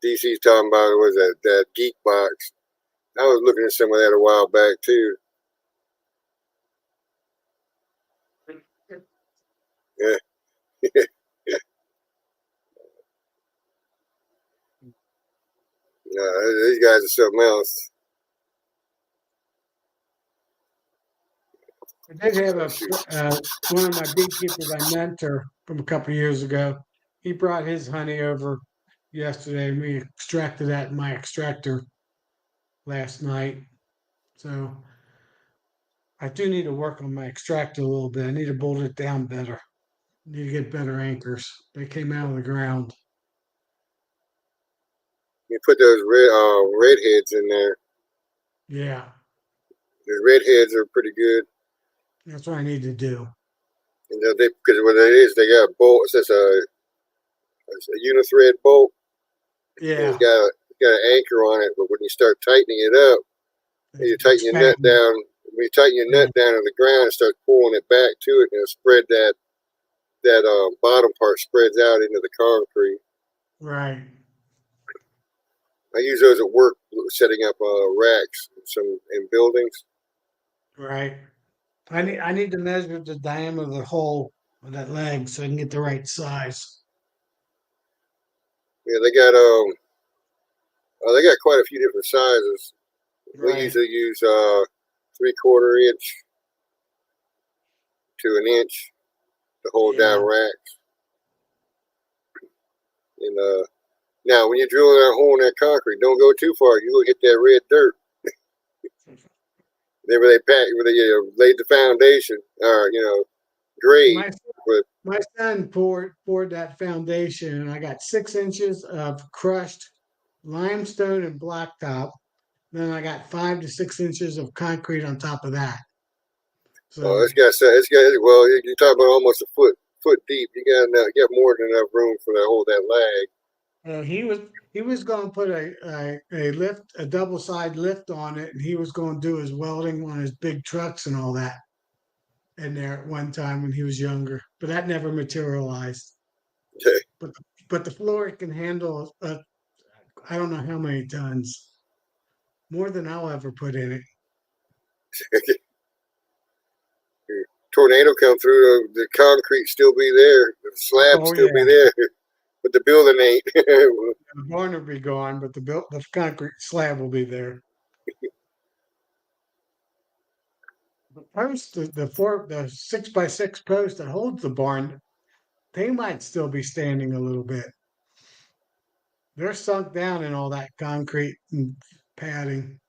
DC's talking about was that Geek Box. I was looking at some of that a while back too. Yeah. These guys are something else. I did have one of my beekeepers I mentor from a couple of years ago. He brought his honey over yesterday, and we extracted that in my extractor last night. So I do need to work on my extractor a little bit. I need to bolt it down better. Need to get better anchors. They came out of the ground. You put those redheads in there. Yeah, The redheads are pretty good. that's what I need to do. And they, because what it is, they got bolts. It's a unithread bolt. And Yeah, it's got an anchor on it. But when you start tightening it up, and you tighten your nut down. When you tighten your nut down to the ground and start pulling it back to it, and it'll spread that bottom part spreads out into the concrete. Right. I use those at work, setting up racks in buildings. Right. I need to measure the diameter of the hole of that leg so I can get the right size. Yeah, they got quite a few different sizes. Right. We usually use 3/4 inch to an inch to hold down racks. And now when you're drilling that hole in that concrete, don't go too far. You will hit that red dirt. Where they laid the foundation, or grade. My son poured that foundation, and I got 6 inches of crushed limestone and blacktop. Then I got 5 to 6 inches of concrete on top of that. So well, you're talking about almost a foot deep. You got more than enough room for that hold that lag. he was going to put a double side lift on it, and he was going to do his welding on his big trucks and all that in there at one time when he was younger, but that never materialized. Okay. But the floor can handle I don't know how many tons, more than I'll ever put in it. Tornado come through, the concrete still be there, the slab still be there, but the building ain't. The barn will be gone, but the concrete slab will be there. The post, the 6x6 post that holds the barn, they might still be standing a little bit. They're sunk down in all that concrete and padding.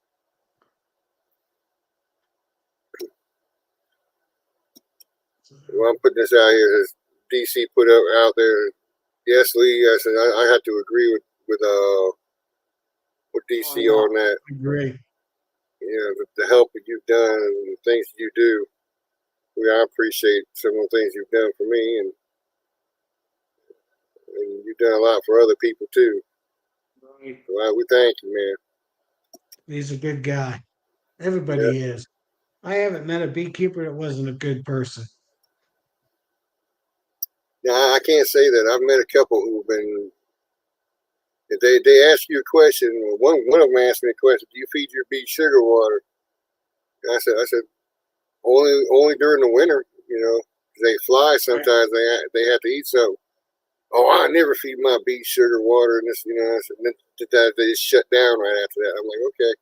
Well, I'm putting this out here as DC put out there. Yes, Lee. I said I have to agree with DC on that. I agree. The help that you've done and the things you do. I appreciate some of the things you've done for me, and you've done a lot for other people too. Right. So we thank you, man. He's a good guy. Everybody is. I haven't met a beekeeper that wasn't a good person. Now, I can't say that. I've met a couple who've been. If they ask you a question, one of them asked me a question: "Do you feed your bees sugar water?" And I said, only during the winter. They fly sometimes. They have to eat something. Oh, I never feed my bees sugar water, and this. I said, then they just shut down right after that. I'm like, okay,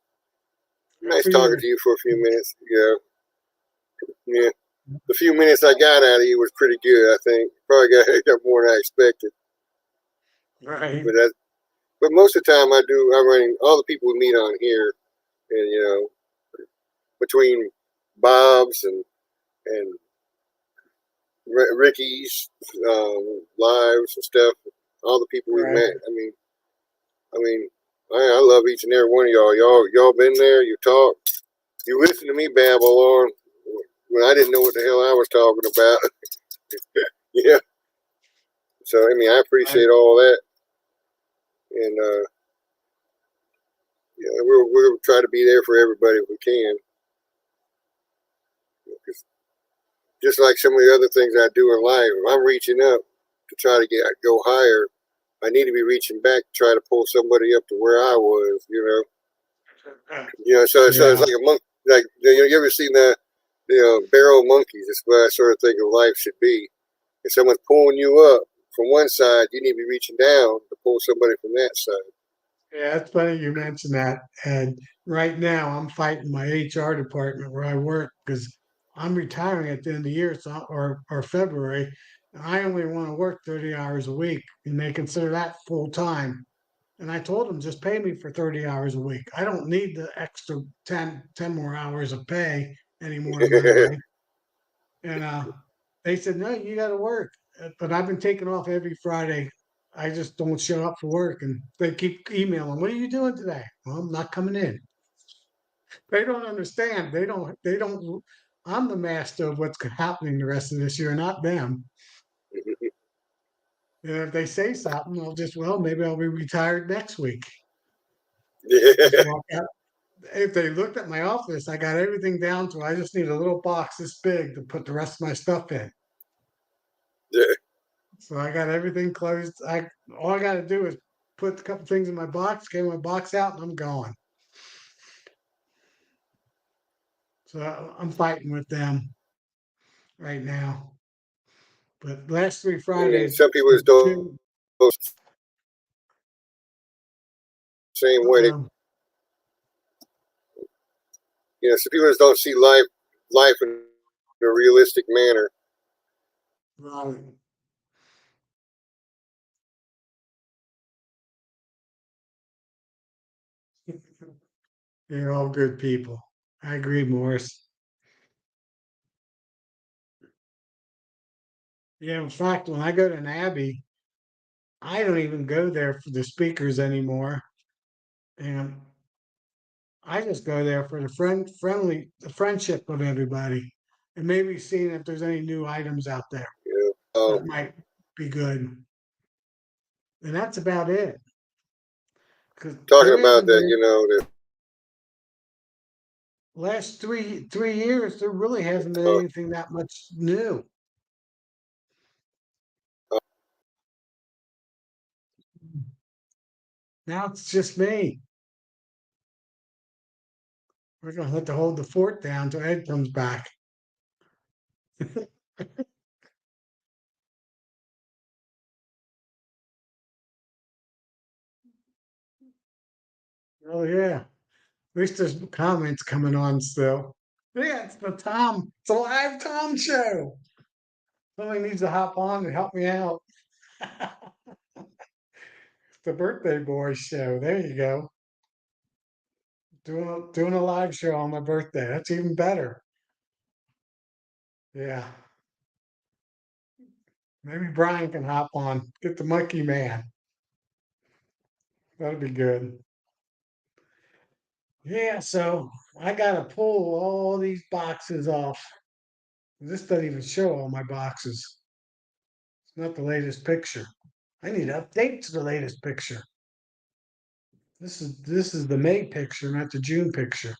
nice talking to you for a few minutes. Yeah. The few minutes I got out of you was pretty good. I think probably got more than I expected. Right. But most of the time I'm running all the people we meet on here, and between Bob's and Ricky's lives and stuff, all the people we met. I love each and every one of y'all. Y'all been there. You talk. You listen to me babble on when I didn't know what the hell I was talking about. Yeah. So I appreciate all that, and we'll try to be there for everybody if we can. Just like some of the other things I do in life, if I'm reaching up to try to go higher, I need to be reaching back to try to pull somebody up to where I was. So it's like a monkey. Like you ever seen that? Barrel monkeys. That's what I sort of think of life should be. If someone's pulling you up from one side, you need to be reaching down to pull somebody from that side. Yeah, it's funny you mentioned that. And right now, I'm fighting my HR department where I work because I'm retiring at the end of the year, or February. And I only want to work 30 hours a week, and they consider that full time. And I told them just pay me for 30 hours a week. I don't need the extra 10 more hours of pay anymore in my life. And they said, no, you got to work. But I've been taking off every Friday. I just don't show up for work. And they keep emailing, what are you doing today? Well, I'm not coming in. They don't understand. They don't, I'm the master of what's happening the rest of this year, not them. And if they say something, maybe I'll be retired next week. Just Yeah. walk out. If they looked at my office, I got everything down to I just need a little box this big to put the rest of my stuff in. Yeah. So I got everything closed. All I got to do is put a couple things in my box, get my box out, and I'm gone. So I'm fighting with them right now. But last 3 Fridays, Some people just don't same way. um, Some people just don't see life in a realistic manner. right. They're all good people. I agree, Morris. Yeah, in fact, when I go to Abbey, I don't even go there for the speakers anymore. And I just go there for the friendship of everybody, and maybe seeing if there's any new items out there that might be good. And that's about it. Because Talking there about isn't that, any, that last three years, there really hasn't been anything that much new. Now it's just me. We're gonna have to hold the fort down till Ed comes back. Oh yeah. At least there's comments coming on still. Yeah, it's a live Tom show. Somebody needs to hop on and help me out. The birthday boy show. There you go. Doing a live show on my birthday. That's even better. Yeah. Maybe Brian can hop on. Get the monkey man. That'd be good. Yeah, so I gotta pull all these boxes off. This doesn't even show all my boxes. It's not the latest picture. I need to update to the latest picture. This is the May picture, not the June picture.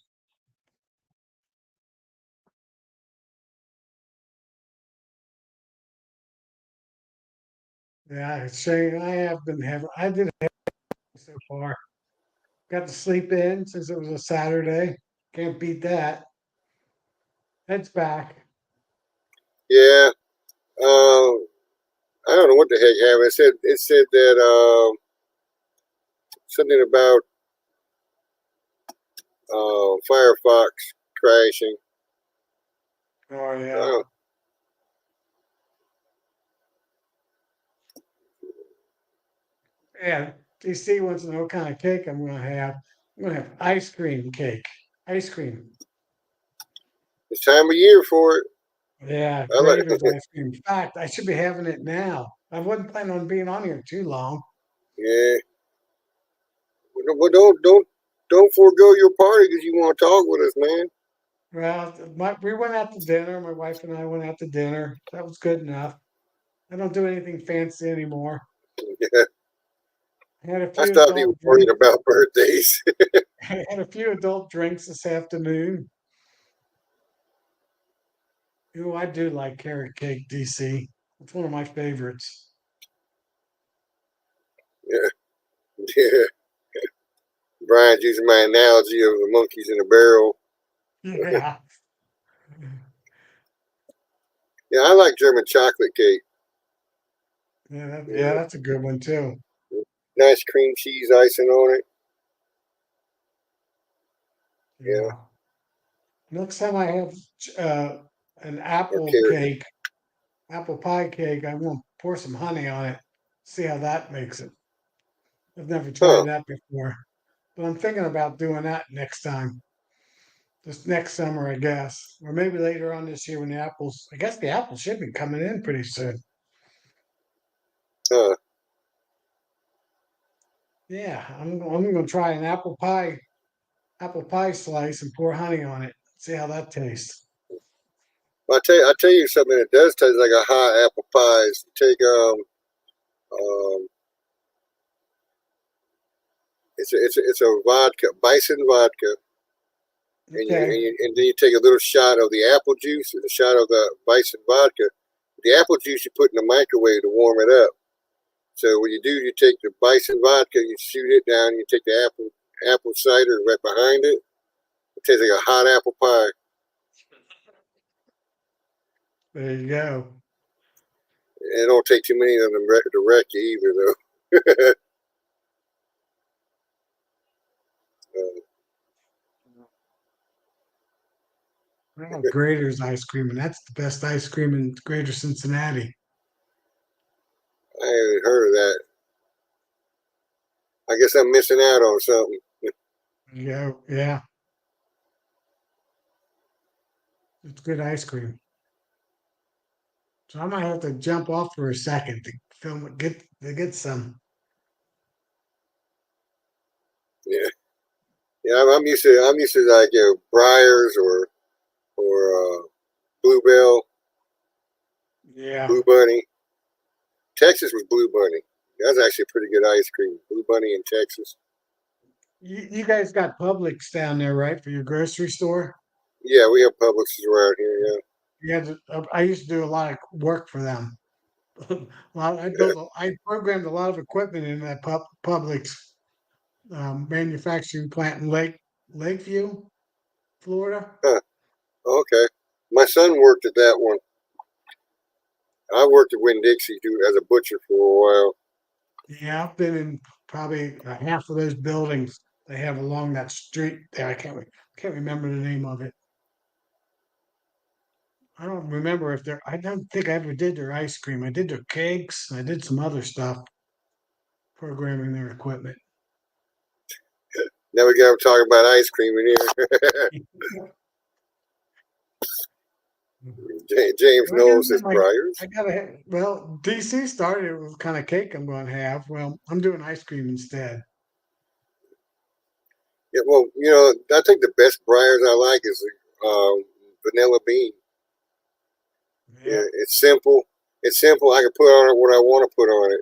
Yeah, it's showing I did have so far. Got to sleep in since it was a Saturday. Can't beat that. Ed's back. yeah. I don't know what the heck happened. It said that something about Firefox crashing. Oh yeah. Yeah. DC wants to know what kind of cake I'm gonna have. I'm gonna have ice cream cake. Ice cream. It's time of year for it. Yeah, I like. Grader's ice cream. In fact, I should be having it now. I wasn't planning on being on here too long. Yeah. Well, don't forego your party because you want to talk with us, man. Well, we went out to dinner. My wife and I went out to dinner. That was good enough. I don't do anything fancy anymore. Yeah. I had a I few stopped even adult worrying drinks. about birthdays. I had a few adult drinks this afternoon. I do like carrot cake, DC. It's one of my favorites. Yeah, yeah. Brian's using my analogy of the monkeys in a barrel. Yeah. Yeah, I like German chocolate cake. Yeah, that's a good one too. Nice cream cheese icing on it. Yeah, Yeah. Next time I have uh, an or apple carrot. cake, apple pie cake, I'm gonna pour some honey on it. See how that makes it. I've never tried Huh? that before, but I'm thinking about doing that next time. Just next summer, I guess, or maybe later on this year when the apples. I guess the apples should be coming in pretty soon. Huh? Yeah, I'm gonna try an apple pie slice and pour honey on it. See how that tastes. Well, I tell you something that does taste like a hot apple pie. Is you take um, it's a vodka, bison vodka, Okay. and then you take a little shot of the apple juice and a shot of the bison vodka. The apple juice you put in the microwave to warm it up. So what you do, you take the bison vodka, you shoot it down, you take the apple cider right behind it. It tastes like a hot apple pie. There you go. And it don't take too many of them to wreck you either, though. I have Grater's ice cream, and that's the best ice cream in Greater Cincinnati. I haven't heard of that. I guess I'm missing out on something. There you go. Yeah, it's good ice cream. So I might have to jump off for a second to film it, get some. Yeah, yeah. I'm used to like Briars or Bluebell, Yeah. Blue Bunny. Texas was Blue Bunny. That's actually a pretty good ice cream. Blue Bunny in Texas. You guys got Publix down there, right, for your grocery store? Yeah, we have Publix around here. Yeah, I used to do a lot of work for them. yeah. I programmed a lot of equipment in that Publix manufacturing plant in Lakeview, Florida. Huh. Okay. My son worked at that one. I worked at Winn Dixie as a butcher for a while. Yeah, I've been in probably half of those buildings they have along that street there. Can't remember the name of it. I don't remember if they're. I don't think I ever did their ice cream. I did their cakes. I did some other stuff programming their equipment. Now we got to talk about ice cream in here. James I gotta knows get his Briars. well, DC started with kind of cake I'm going to have. Well, I'm doing ice cream instead. Yeah, well, I think the best Briars I like is vanilla bean. Yeah, Yeah, it's simple. It's simple. I can put on it what I want to put on it.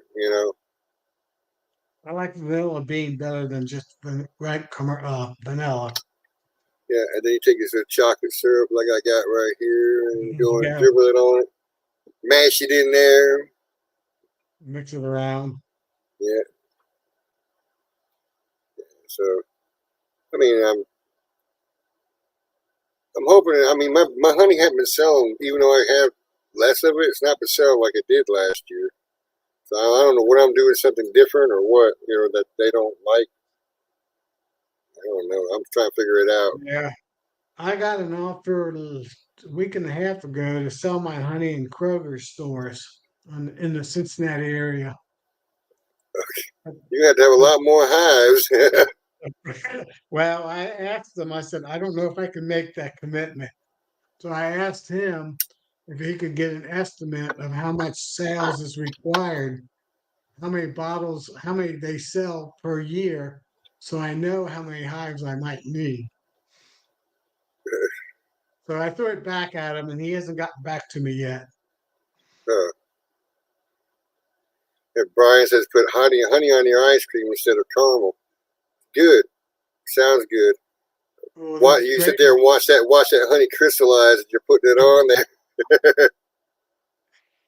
I like vanilla bean better than just vanilla. Yeah, and then you take this chocolate syrup like I got right here, and you go and Yeah, dribble it on it, mash it in there. mix it around. Yeah. So I mean, I'm hoping. I mean, my honey hasn't been selling, even though I have less of it. It's not been selling like it did last year. So I don't know what I'm doing, something different or what, that they don't like. I don't know. I'm trying to figure it out. Yeah, I got an offer a week and a half ago to sell my honey in Kroger stores in the Cincinnati area. You have to have a lot more hives. Well, I asked them, I said, I don't know if I can make that commitment. So I asked him if he could get an estimate of how much sales is required, how many bottles, how many they sell per year, so I know how many hives I might need. So I threw it back at him and he hasn't gotten back to me yet. If Brian says put honey on your ice cream instead of caramel, good. Sounds good. Oh, Why those you sit great. there and watch that honey crystallize as you're putting it on there?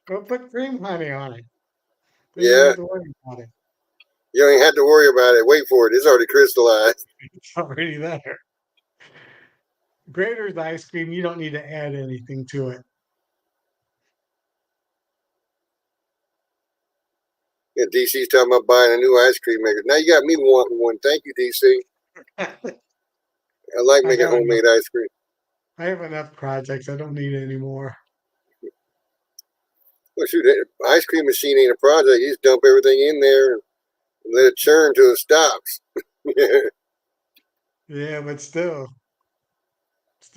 Go put cream honey on it. Then you don't Yeah, have to worry about it. you don't even have to worry about it. Wait for it. It's already crystallized. It's already there. Grater's ice cream, you don't need to add anything to it. Yeah, DC's talking about buying a new ice cream maker. Now you got me wanting one. Thank you, DC. I like I making got enough. homemade ice cream. I have enough projects. I don't need any more. Well, shoot, that ice cream machine ain't a project. You just dump everything in there and let it churn till it stops. Yeah, but still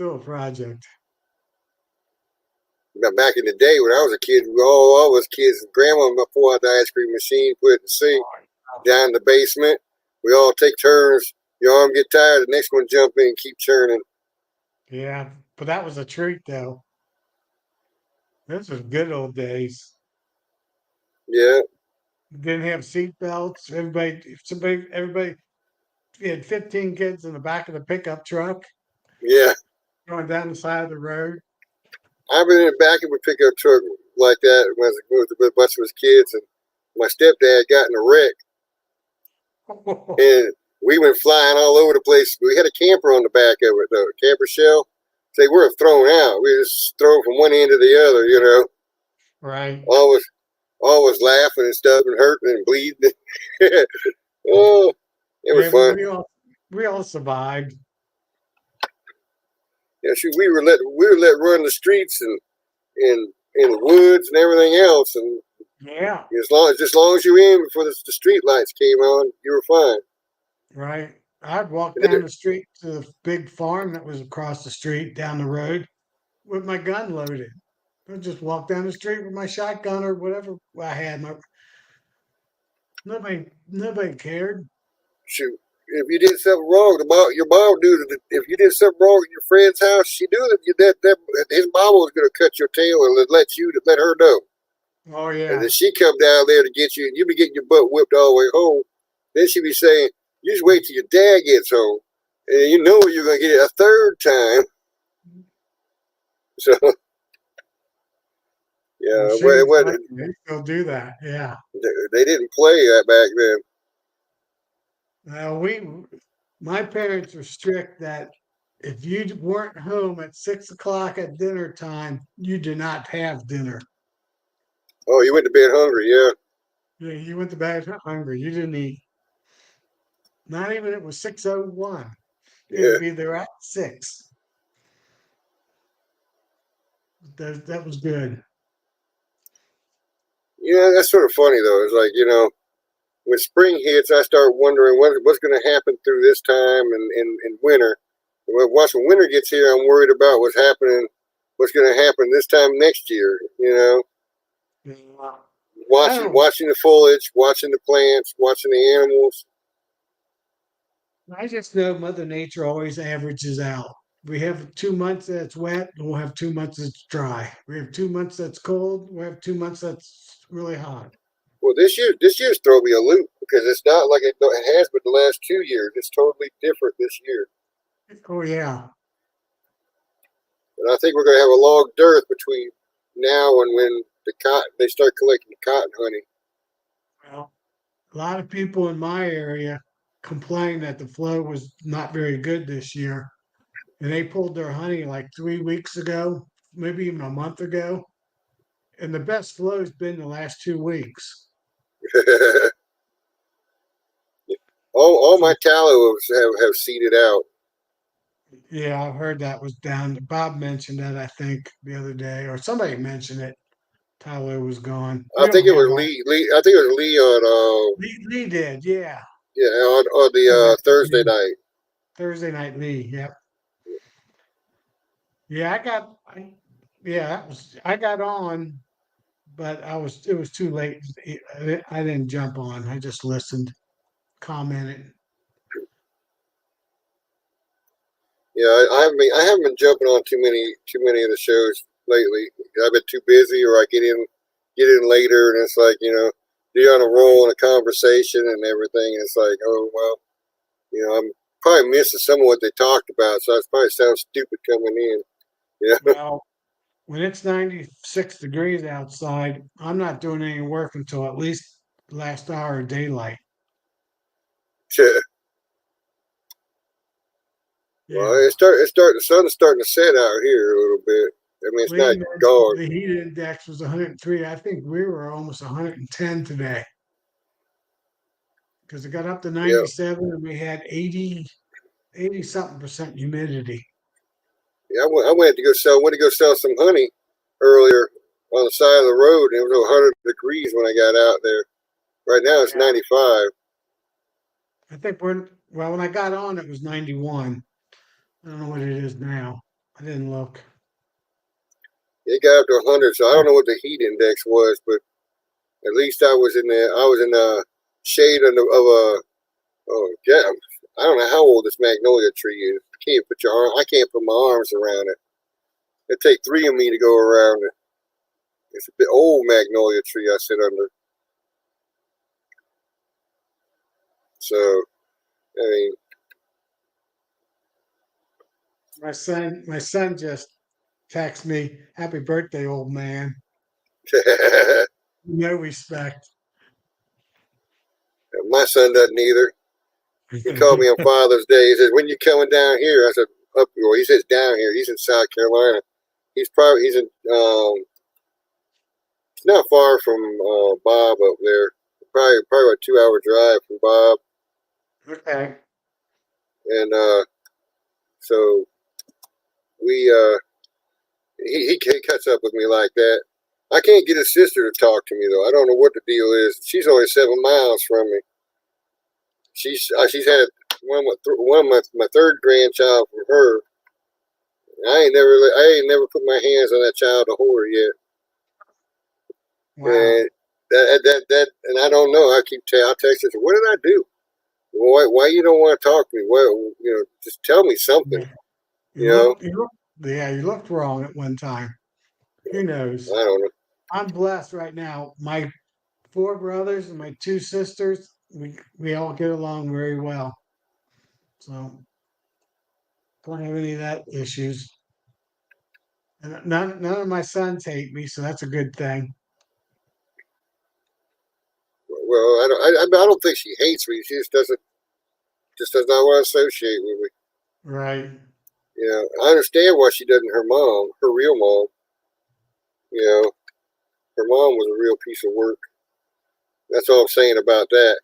a project. But back in the day when I was a kid, all of us kids, grandma would pull out the ice cream machine, put it in the sink, down in the basement. We all take turns. Your arm get tired, the next one jump in and keep churning. Yeah, but that was a treat though. Those were good old days. Yeah, Didn't have seat belts. Everybody, we had 15 kids in the back of the pickup truck yeah. going down the side of the road. I've been in the back of a pickup truck like that when I was with a bunch of his kids, and my stepdad got in a wreck, and we went flying all over the place. We had a camper on the back of it, though, a camper shell. So we were thrown out. We just thrown from one end to the other, Right. always laughing and stuff and hurting and bleeding. Oh, it was Yeah, fun. we all survived. Yeah, shoot, we were let run the streets and in the woods and everything else, and Yeah, as long as you were in before the street lights came on, you were fine. right. I'd walk And down then, the street to the big farm that was across the street down the road with my gun loaded. I'd just walk down the street with my shotgun or whatever I had. Nobody cared. shoot, if you did something wrong, your mom knew that if you did something wrong at your friend's house, she knew that his mama was going to cut your tail and let her know. Oh And then yeah, she come down there to get you, and you be getting your butt whipped all the way home. Then she be saying, "You just wait till your dad gets home, and you know you're going to get it a third time." So well, yeah, she well, was lucky. They still do that. Yeah. they didn't play that back then. Now my parents were strict that if you weren't home at 6 o'clock at dinner time, you did not have dinner. Oh, you went to bed hungry, yeah, Yeah, you went to bed hungry. You didn't eat. Not even it was 6:01. You had yeah. to be there at 6. That was good. That's sort of funny though. It's like when spring hits, I start wondering what's going to happen through this time and winter. When winter gets here, I'm worried about what's going to happen this time next year. Yeah. I Watching don't. watching the foliage, watching the plants, watching the animals. I just know Mother Nature always averages out. We have 2 months that's wet, and we'll have 2 months that's dry. We have 2 months that's cold. We have 2 months that's really hot. Well, this year's throw me a loop because it's not like it has been the last 2 years. It's totally different this year, Oh yeah. and I think we're going to have a long dearth between now and when they start collecting the cotton honey. Well, a lot of people in my area complained that the flow was not very good this year. And they pulled their honey like 3 weeks ago, maybe even a month ago. And the best flow's been the last 2 weeks. all So my tallow have seeded out. yeah, I've heard that was down. Bob mentioned that I think the other day, or somebody mentioned it. Tyler was gone. I We don't think it have was all. Lee. I think it was Lee on Lee did, yeah. yeah on the He mentioned Thursday Lee. night. Thursday night Lee. Yep. Yeah, yeah, I got on, but it was too late. I didn't jump on. I just listened, commented. Yeah, I haven't been jumping on too many of the shows lately. I've been too busy, or I get in later, and it's like be on a roll in a conversation and everything. And it's like, oh well, I'm probably missing some of what they talked about, so it probably sounds stupid coming in. Yeah. Well, when it's 96 degrees outside, I'm not doing any work until at least the last hour of daylight. Well, Yeah. the sun's starting to set out here a little bit. I mean, it's Lee not mentioned dark. the heat index was 103. I think we were almost 110 today because it got up to Yeah, 97 and we had 80 something percent humidity. yeah. Went to go sell some honey earlier on the side of the road, and it was 100 degrees when I got out there. Right now it's Yeah. 95. I think when I got on, it was 91. I don't know what it is now. I didn't look. It got up to 100, so I don't know what the heat index was, but at least I was in the shade of a oh yeah. I don't know how old this magnolia tree is. I can't put my arms around it. It'd take three of me to go around it. It's a bit old magnolia tree I sit under. So I mean, My son just texted me, "Happy birthday, old man." No respect. my son doesn't either. He called me on Father's Day. He says, "When you coming down here?" I said, "Up." Well, he says down here. He's in South Carolina. He's in he's not far from Bob up there. Probably a 2 hour drive from Bob. Okay. And so we he cuts up with me like that. I can't get his sister to talk to me though. I don't know what the deal is. She's only 7 miles from me. She's had one of my third grandchild from her. I ain't never put my hands on that child to hold her yet. Wow. And and I don't know. I text her. What did I do? Why you don't want to talk to me? Just tell me something. Yeah. You know, You looked wrong at one time. Who knows? I don't know. I'm blessed right now. My 4 brothers and my 2 sisters, we all get along very well. So don't have any of that issues. And none of my sons hate me, so that's a good thing. Well, I don't think she hates me. She just does not want to associate with me. Right. You know, I understand why she doesn't. Her real mom. You know, her mom was a real piece of work. That's all I'm saying about that.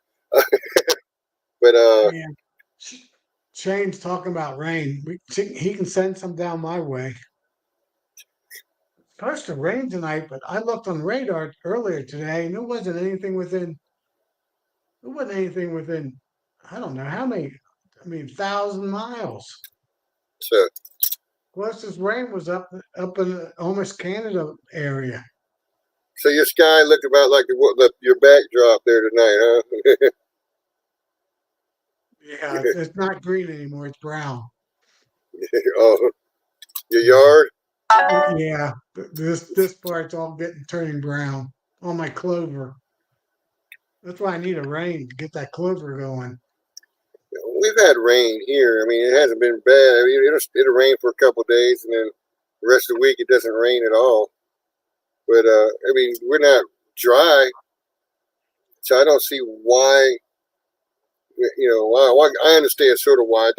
But Yeah. Shane's talking about rain. He can send some down my way. Supposed to rain tonight, but I looked on radar earlier today, and it wasn't anything within, I don't know how many, 1,000 miles. so Closest rain was up in almost Canada area. your sky looked about like your backdrop there tonight, huh? Yeah, it's not green anymore, it's brown. Oh, your yard. Yeah, this part's all turning brown. All my clover. That's why I need a rain to get that clover going. We've had rain here. I mean, it hasn't been bad. I mean, it'll rain for a couple of days, and then the rest of the week it doesn't rain at all. But I mean, we're not dry, so I don't see why. Why I understand sort of why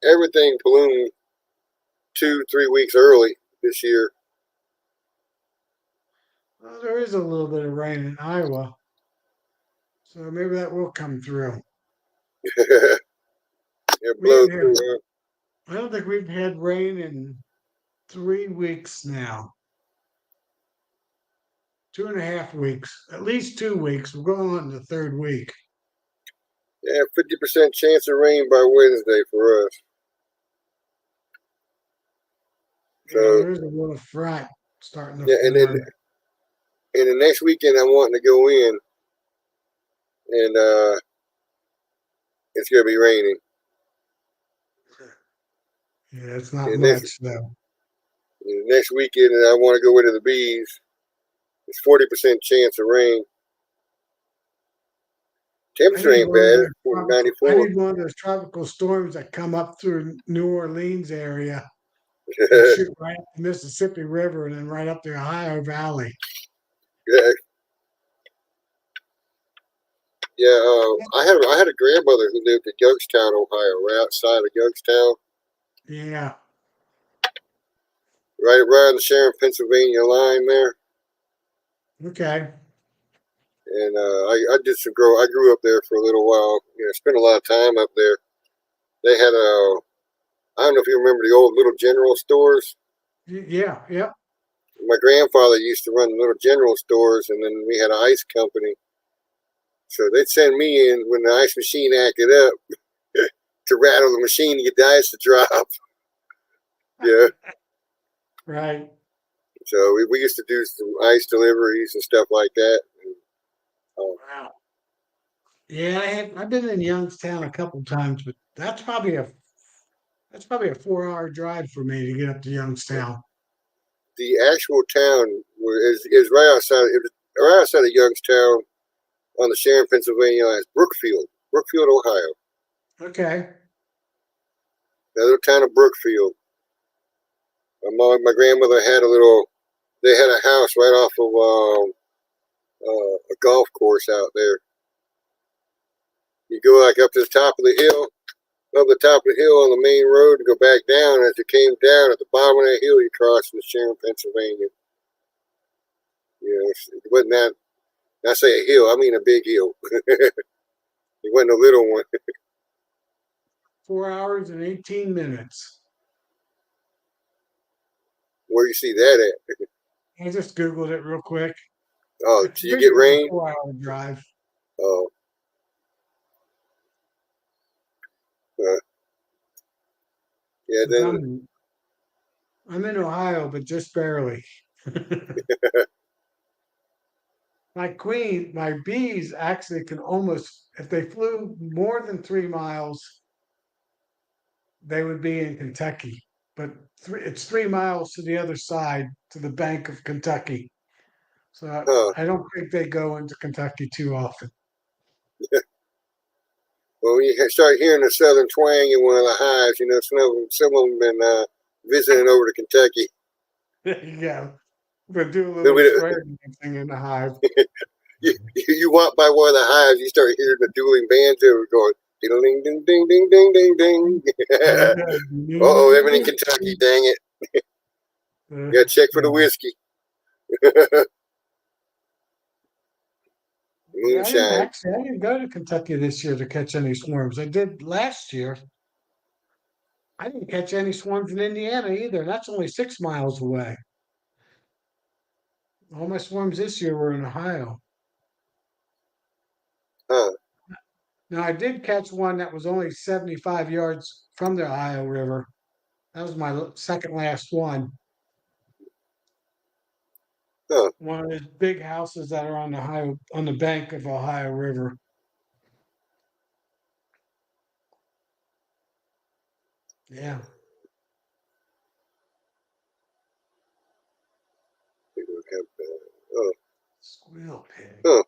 everything bloomed 2-3 weeks early this year. Well, there is a little bit of rain in Iowa, so maybe that will come through. It We blows haven't had, through. Huh? I don't think we've had rain in 3 weeks now. 2.5 weeks, at least 2 weeks. We're going on the third week. Yeah, 50% chance of rain by Wednesday for us. Yeah, So there's a little front starting to yeah, and then form. the next weekend I'm wanting to go in, and it's gonna be raining. Yeah, it's not And much though. the next weekend, I want to go into the bees. It's 40% chance of rain. Temperature ain't bad. 94. need one of those tropical storms that come up through New Orleans area and shoot right up the Mississippi River and then right up the Ohio Valley. Yeah, yeah. I had a grandmother who lived in Youngstown, Ohio, right outside of Youngstown, Yeah. right around the Sharon, Pennsylvania line there. Okay. And I did some I grew up there for a little while. You know, spent a lot of time up there. They had I don't know if you remember the old Little General stores. Yeah. Yep. My grandfather used to run little general stores, and then we had an ice company. So they'd send me in when the ice machine acted up to rattle the machine to get the ice to drop. Yeah. Right. So we used to do some ice deliveries and stuff like that. And, Wow. Yeah, I've been in Youngstown a couple times, but that's probably a 4-hour drive for me to get up to Youngstown. the actual town is right outside. It was right outside of Youngstown on the Sharon, Pennsylvania line. It's Brookfield, Ohio. Okay. The little town of Brookfield. My grandmother had they had a house right off of a golf course out there. You go like up to the top of the hill, up the top of the hill on the main road and go back down. As you came down at the bottom of that hill, you crossed into Sharon, Pennsylvania. You know, it wasn't that, I say a hill, I mean a big hill. It wasn't a little one. 4 hours and 18 minutes. Where you see that at? I just Googled it real quick. Oh, did you get rain? 4-hour drive. Oh. Yeah, then I'm in Ohio, but just barely. My bees actually can almost, if they flew more than 3 miles, they would be in Kentucky. But it's 3 miles to the other side, to the bank of Kentucky. So I don't think they go into Kentucky too often. Well, when you start hearing the southern twang in one of the hives, you know some of them been visiting over to Kentucky. There you go. But do a little swearing thing in the hive. You walk by one of the hives, you start hearing the dueling banjo going ding ding ding ding ding ding ding ding. Uh-oh, I'm in Kentucky, dang it. You gotta check for the whiskey. Moonshine. I didn't go to Kentucky this year to catch any swarms. I did last year. I didn't catch any swarms in Indiana either. That's only 6 miles away. All my swarms this year were in Ohio. Huh. Now, I did catch one that was only 75 yards from the Ohio River. That was my second last one. Huh. One of those big houses that are on the bank of Ohio River. Yeah. Oh. Squeal pig. Huh.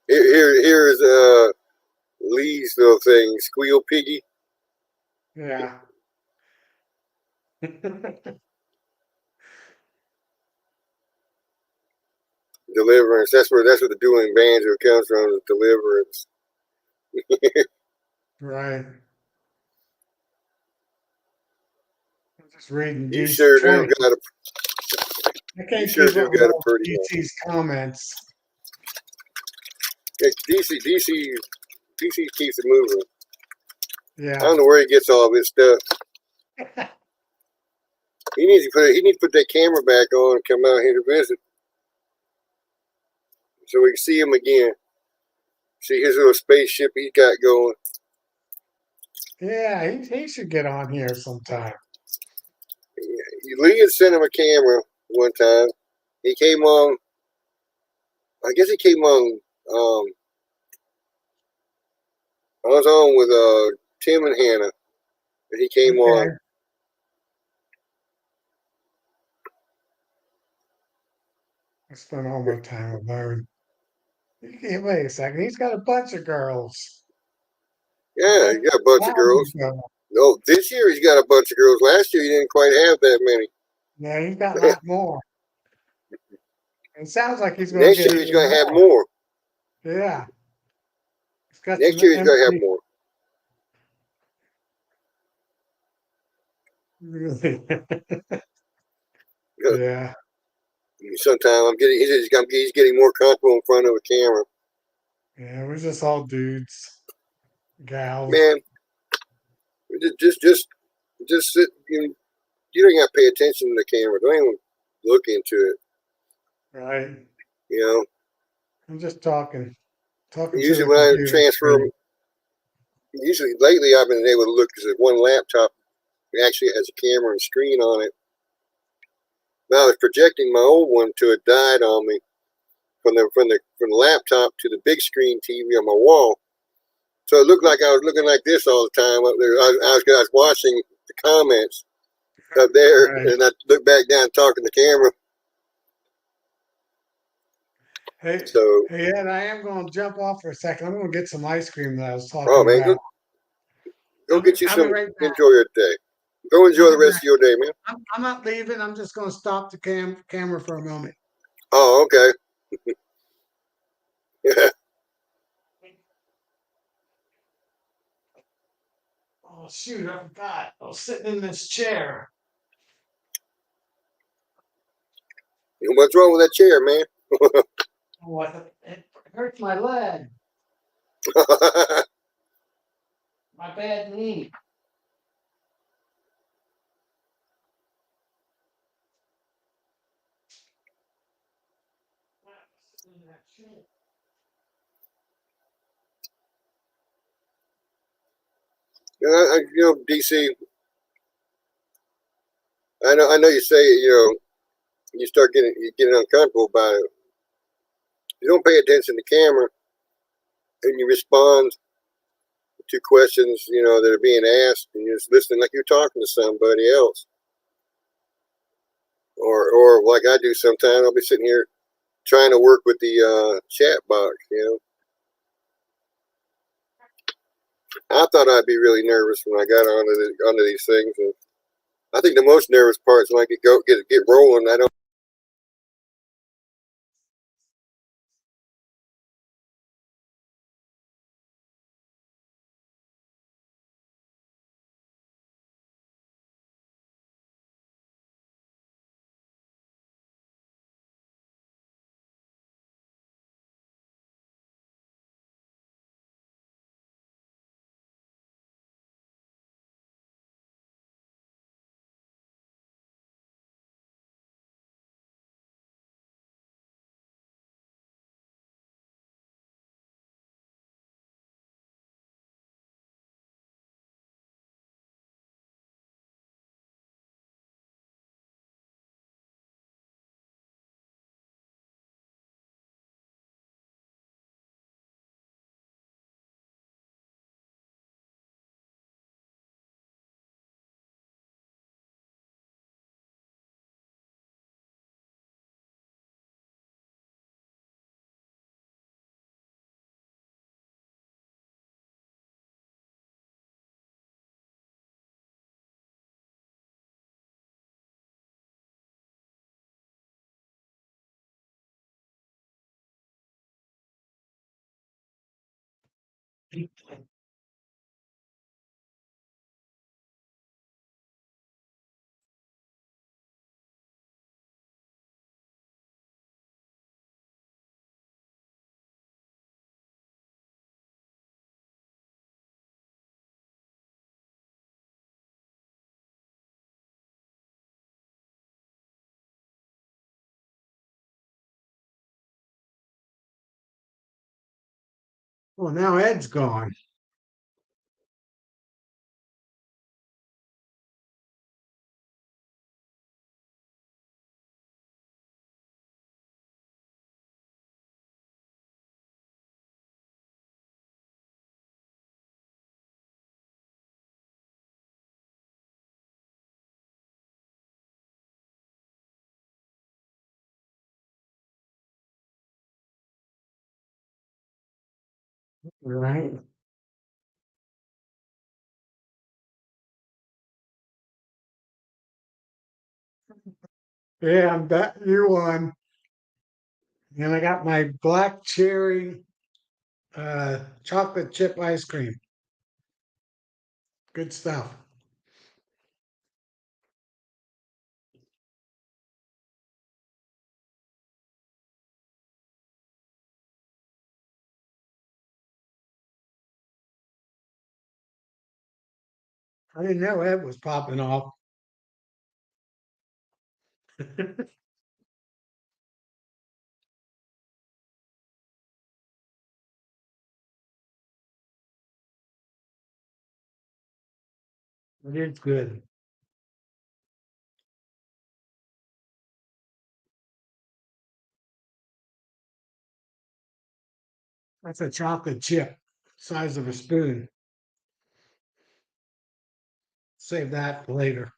Here is Lee's little thing, Squeal Piggy. Yeah. Deliverance. That's where the dueling banjo comes from. Is deliverance. Right. I'm just reading. You sure do got a. I can't You sure keep do up with got a all pretty one. DC's comments. Yeah, DC keeps it moving. Yeah. I don't know where he gets all this stuff. He needs to put that camera back on and come out here to visit, so we can see him again. See his little spaceship he got going. Yeah, he should get on here sometime. Lee had sent him a camera one time. He came on. I guess he came on. I was on with Tim and Hannah, and he came on. spend all my time alone. Wait a second. He's got a bunch of girls. He's Yeah, got he got a bunch of thousands girls. of them. No, this year he's got a bunch of girls. Last year he didn't quite have that many. Yeah, he's got a lot more. It sounds like he's going to Next get year he's even gonna have more. more. Yeah, he's got Next some year he's gonna have empty. more. Yeah, Sometimes he's getting more comfortable in front of a camera. yeah. We're just all dudes, gals, Man, just sit. You don't got to pay attention to the camera. Don't even look into it. right? You know. I'm just talking to Usually the when I computer transfer, screen. usually lately I've been able to look because one laptop actually has a camera and screen on it. Now I was projecting my old one till it died on me from the laptop to the big screen TV on my wall. So it looked like I was looking like this all the time up there. I was watching the comments up there, Right. and I looked back down talking to the camera. Hey, So, hey, Ed, I am going to jump off for a second. I'm going to get some ice cream that I was oh talking man, about. go get you I'll be some. right back. Enjoy your day. Go I'll enjoy be the rest back. of your day, man. I'm not leaving. I'm just going to stop the camera for a moment. Oh, okay. Oh, shoot, I forgot. I was sitting in this chair. What's wrong with that chair, man? Oh, it hurts my leg, my bad knee. Sitting in that chair. DC. I know. You say you start getting uncomfortable about it. You don't pay attention to camera, and you respond to questions that are being asked, and you're just listening like you're talking to somebody else, or like I do sometimes. I'll be sitting here trying to work with the chat box. I thought I'd be really nervous when I got onto these things, and I think the most nervous part is when I get rolling. I don't. Well, now Ed's gone. Right. Yeah, I'm bet you won. And I got my black cherry chocolate chip ice cream. Good stuff. I didn't know it was popping off. It is good. That's a chocolate chip, size of a spoon. Save that for later.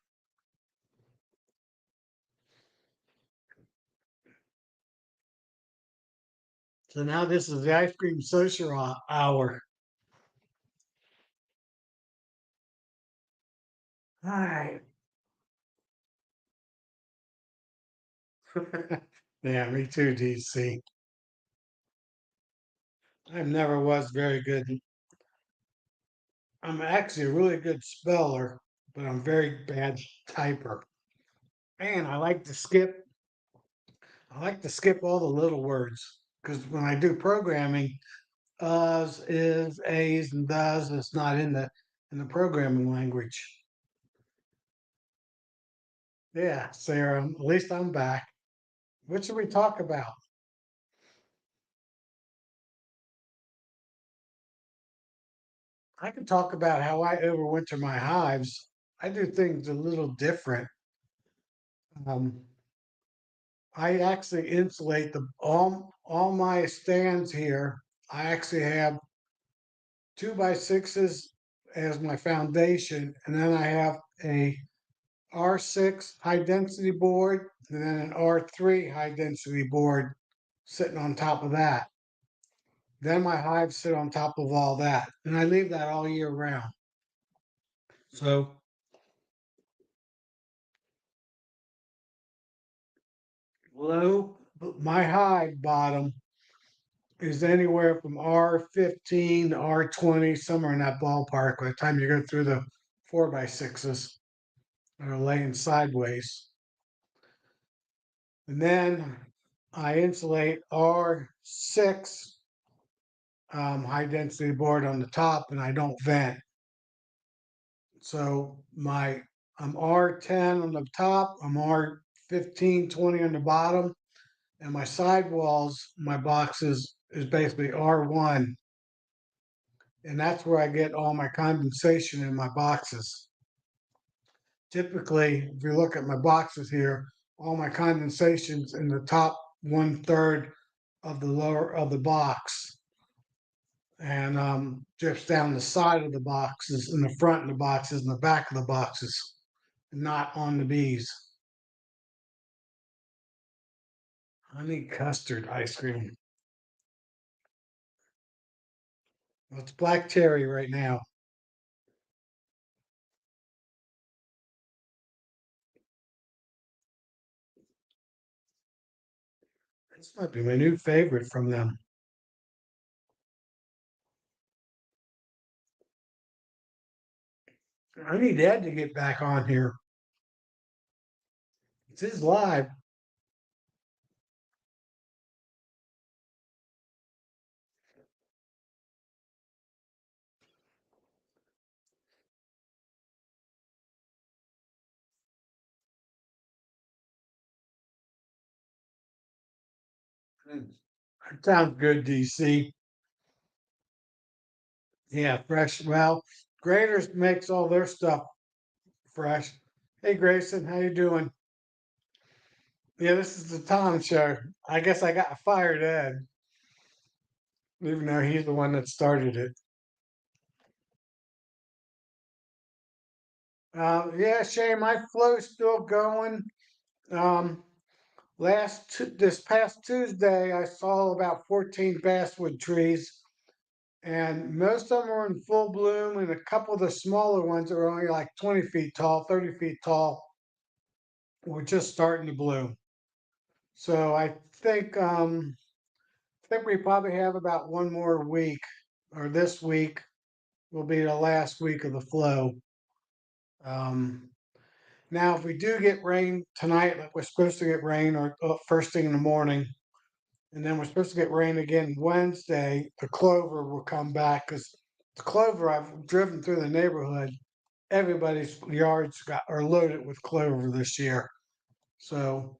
So now this is the ice cream social hour. All right. Yeah, me too, DC. I never was very good. I'm actually a really good speller, but I'm very bad typer. And I like to skip all the little words because when I do programming, us, is, a's, and does, it's not in the programming language. Yeah, Sarah, at least I'm back. What should we talk about? I can talk about how I overwinter my hives. I do things a little different. Um, I actually insulate the all my stands here. I actually have 2x6s as my foundation, and then I have a R6 high density board, and then an R3 high density board sitting on top of that. Then my hives sit on top of all that, and I leave that all year round. So low, my hive bottom is anywhere from R15 to R20, somewhere in that ballpark. By the time you go through the 4x6s that are laying sideways, and then I insulate R6 high density board on the top, and I don't vent. So I'm R10 on the top, I'm R15, 20 on the bottom, and my sidewalls, my boxes is basically R1, and that's where I get all my condensation in my boxes. Typically, if you look at my boxes here, all my condensation's in the top 1/3 of the lower of the box, and drips down the side of the boxes, in the front of the boxes, in the back of the boxes, not on the bees. Honey custard ice cream. Well, it's black cherry right now. This might be my new favorite from them. I need Ed to get back on here. It's his live. That sounds good, DC. Yeah, fresh. Well, Graders makes all their stuff fresh. Hey, Grayson, how you doing? Yeah, this is the Tom show. I guess I got fired, Ed, even though he's the one that started it. Yeah, Shay, my flow's still going. Um, this past Tuesday, I saw about 14 basswood trees. and most of them are in full bloom, and a couple of the smaller ones are only like 20 feet tall, 30 feet tall. We're just starting to bloom. So I think we probably have about one more week, or this week will be the last week of the flow. Um, Now, if we do get rain tonight, like we're supposed to get rain, or first thing in the morning, and then we're supposed to get rain again Wednesday, the clover will come back because the clover, I've driven through the neighborhood, everybody's yards are loaded with clover this year. So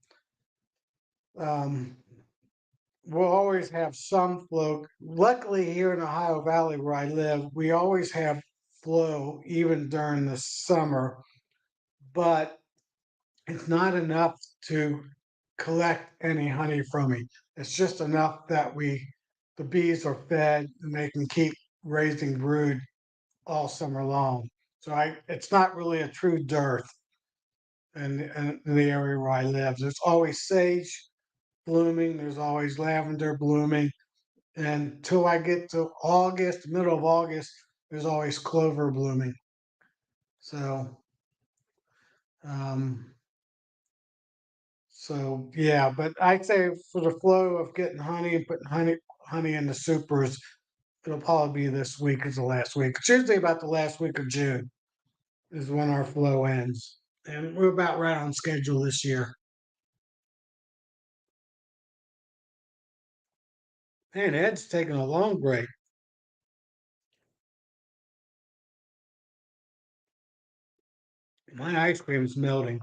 um, we'll always have some flow. Luckily, here in Ohio Valley where I live, we always have flow even during the summer, but it's not enough to collect any honey from me. It's just enough that the bees are fed and they can keep raising brood all summer long. So it's not really a true dearth in the area where I live. There's always sage blooming. There's always lavender blooming. And until I get to August, middle of August, there's always clover blooming. So, um, so yeah, but I'd say for the flow of getting honey and putting honey in the supers, it'll probably be this week is the last week. It's usually about the last week of June is when our flow ends. And we're about right on schedule this year. Man, Ed's taking a long break. My ice cream's melting.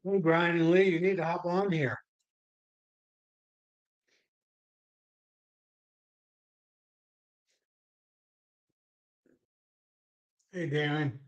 Hey, Brian and Lee, you need to hop on here. Hey, Darren.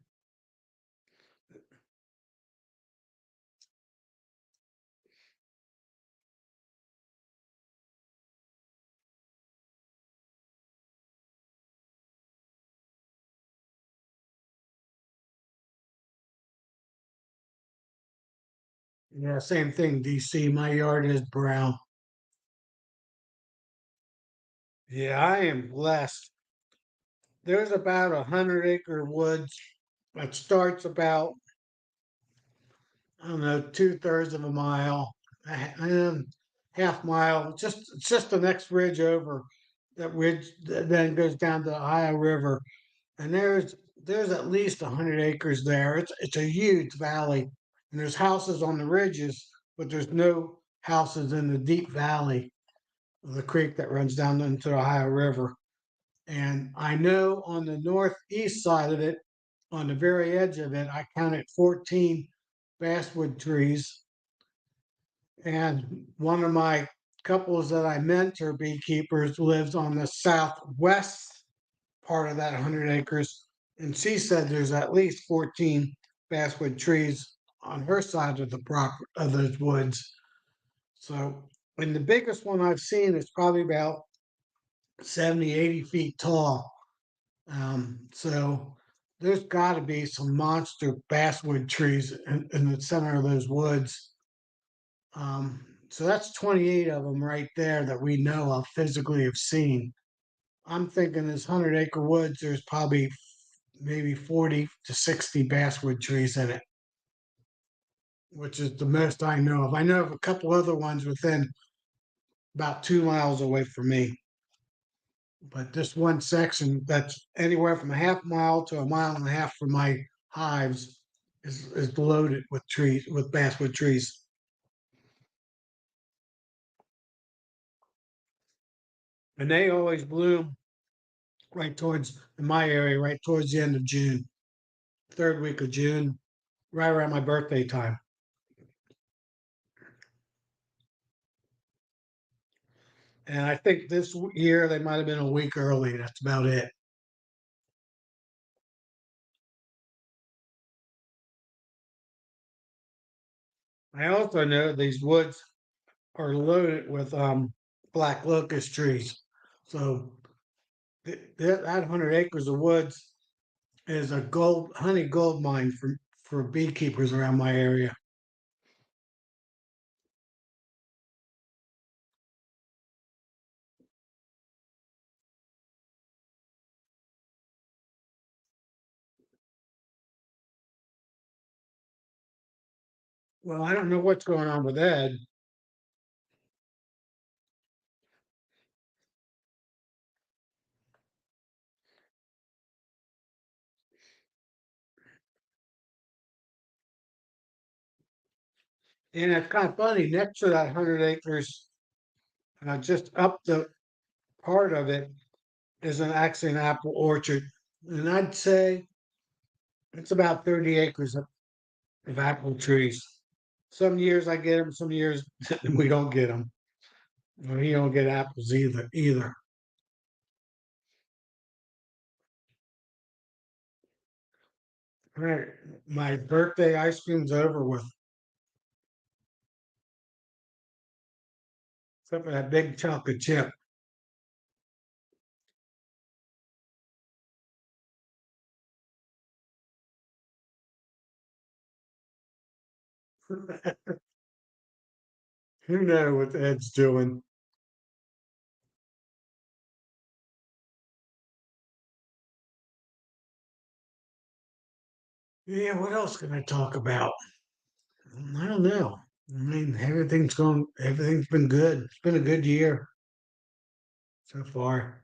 Yeah, same thing, DC. My yard is brown. Yeah, I am blessed. There's about 100-acre woods that starts about, I don't know, 2/3 of a mile, half mile. It's just the next ridge over. That ridge then goes down to the Ohio River, and there's at least 100 acres there. It's a huge valley, and there's houses on the ridges, but there's no houses in the deep valley of the creek that runs down into the Ohio River. And I know on the northeast side of it, on the very edge of it, I counted 14 basswood trees. And one of my couples that I mentor, beekeepers, lives on the southwest part of that 100 acres. And she said there's at least 14 basswood trees on her side of the of those woods. So, and the biggest one I've seen is probably about 70, 80 feet tall. So there's got to be some monster basswood trees in the center of those woods. So that's 28 of them right there that we know of physically have seen. I'm thinking this 100-acre woods, there's probably maybe 40 to 60 basswood trees in it, which is the most I know of. I know of a couple other ones within about 2 miles away from me. But this one section that's anywhere from a half mile to a mile and a half from my hives is loaded with trees, with basswood trees. And they always bloom right towards, in my area, right towards the end of June, third week of June, right around my birthday time. And I think this year they might have been a week early. That's about it. I also know these woods are loaded with black locust trees. So that 100 acres of woods is a honey gold mine for beekeepers around my area. Well, I don't know what's going on with Ed. And it's kind of funny, next to that 100 acres, just up the part of it is actually an apple orchard. And I'd say it's about 30 acres of apple trees. Some years I get them, some years we don't get them. We don't get apples either. All right, my birthday ice cream's over with. Except for that big chocolate chip. Who knows what Ed's doing? Yeah, what else can I talk about? I don't know. I mean, everything's been good. It's been a good year so far.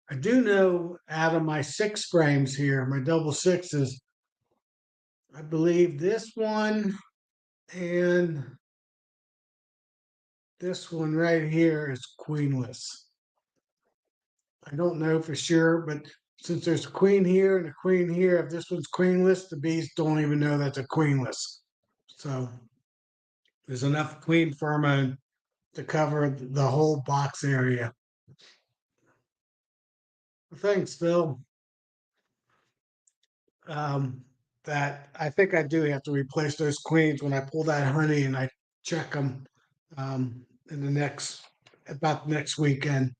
I do know out of my 6 frames here, my double sixes, I believe this one and this one right here is queenless. I don't know for sure, but since there's a queen here and a queen here, if this one's queenless, the bees don't even know that's a queenless. So there's enough queen pheromone to cover the whole box area. Thanks, Phil. Um, that I think I do have to replace those queens when I pull that honey and I check them in the about next weekend.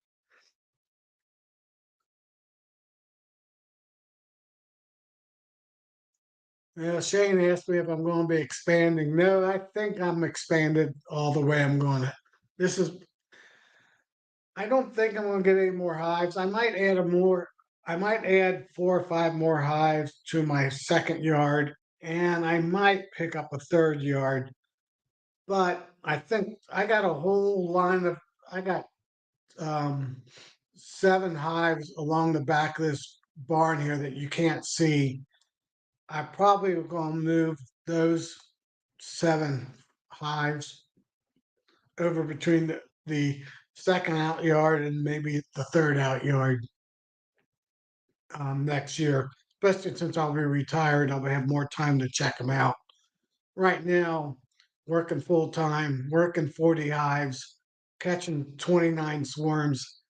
Shane asked me if I'm going to be expanding. No, I think I'm expanded all the way I'm going to. This is, I don't think I'm going to get any more hives. I might add 4 or 5 more hives to my second yard, and I might pick up a third yard. But I think I got a whole line of, I got um, 7 hives along the back of this barn here that you can't see. I probably are going to move those 7 hives over between the second out yard and maybe the third out yard next year, especially since I'll be retired. I'll have more time to check them out. Right now, working full time, working 40 hives, catching 29 swarms.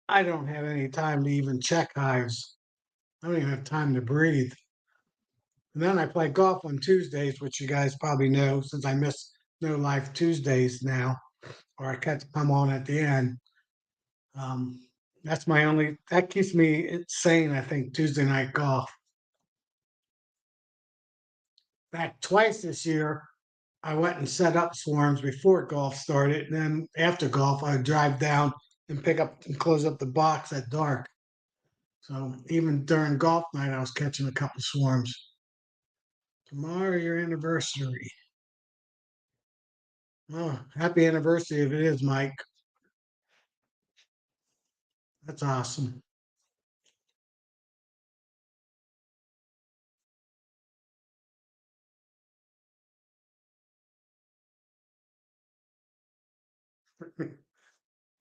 I don't have any time to even check hives. I don't even have time to breathe. And then I play golf on Tuesdays, which you guys probably know since I miss No Life Tuesdays now, or I catch come on at the end. Um, that keeps me sane, I think, Tuesday night golf. Back twice this year, I went and set up swarms before golf started. And then after golf, I would drive down and pick up and close up the box at dark. So even during golf night, I was catching a couple swarms. Tomorrow, your anniversary. Oh, happy anniversary if it is, Mike. That's awesome.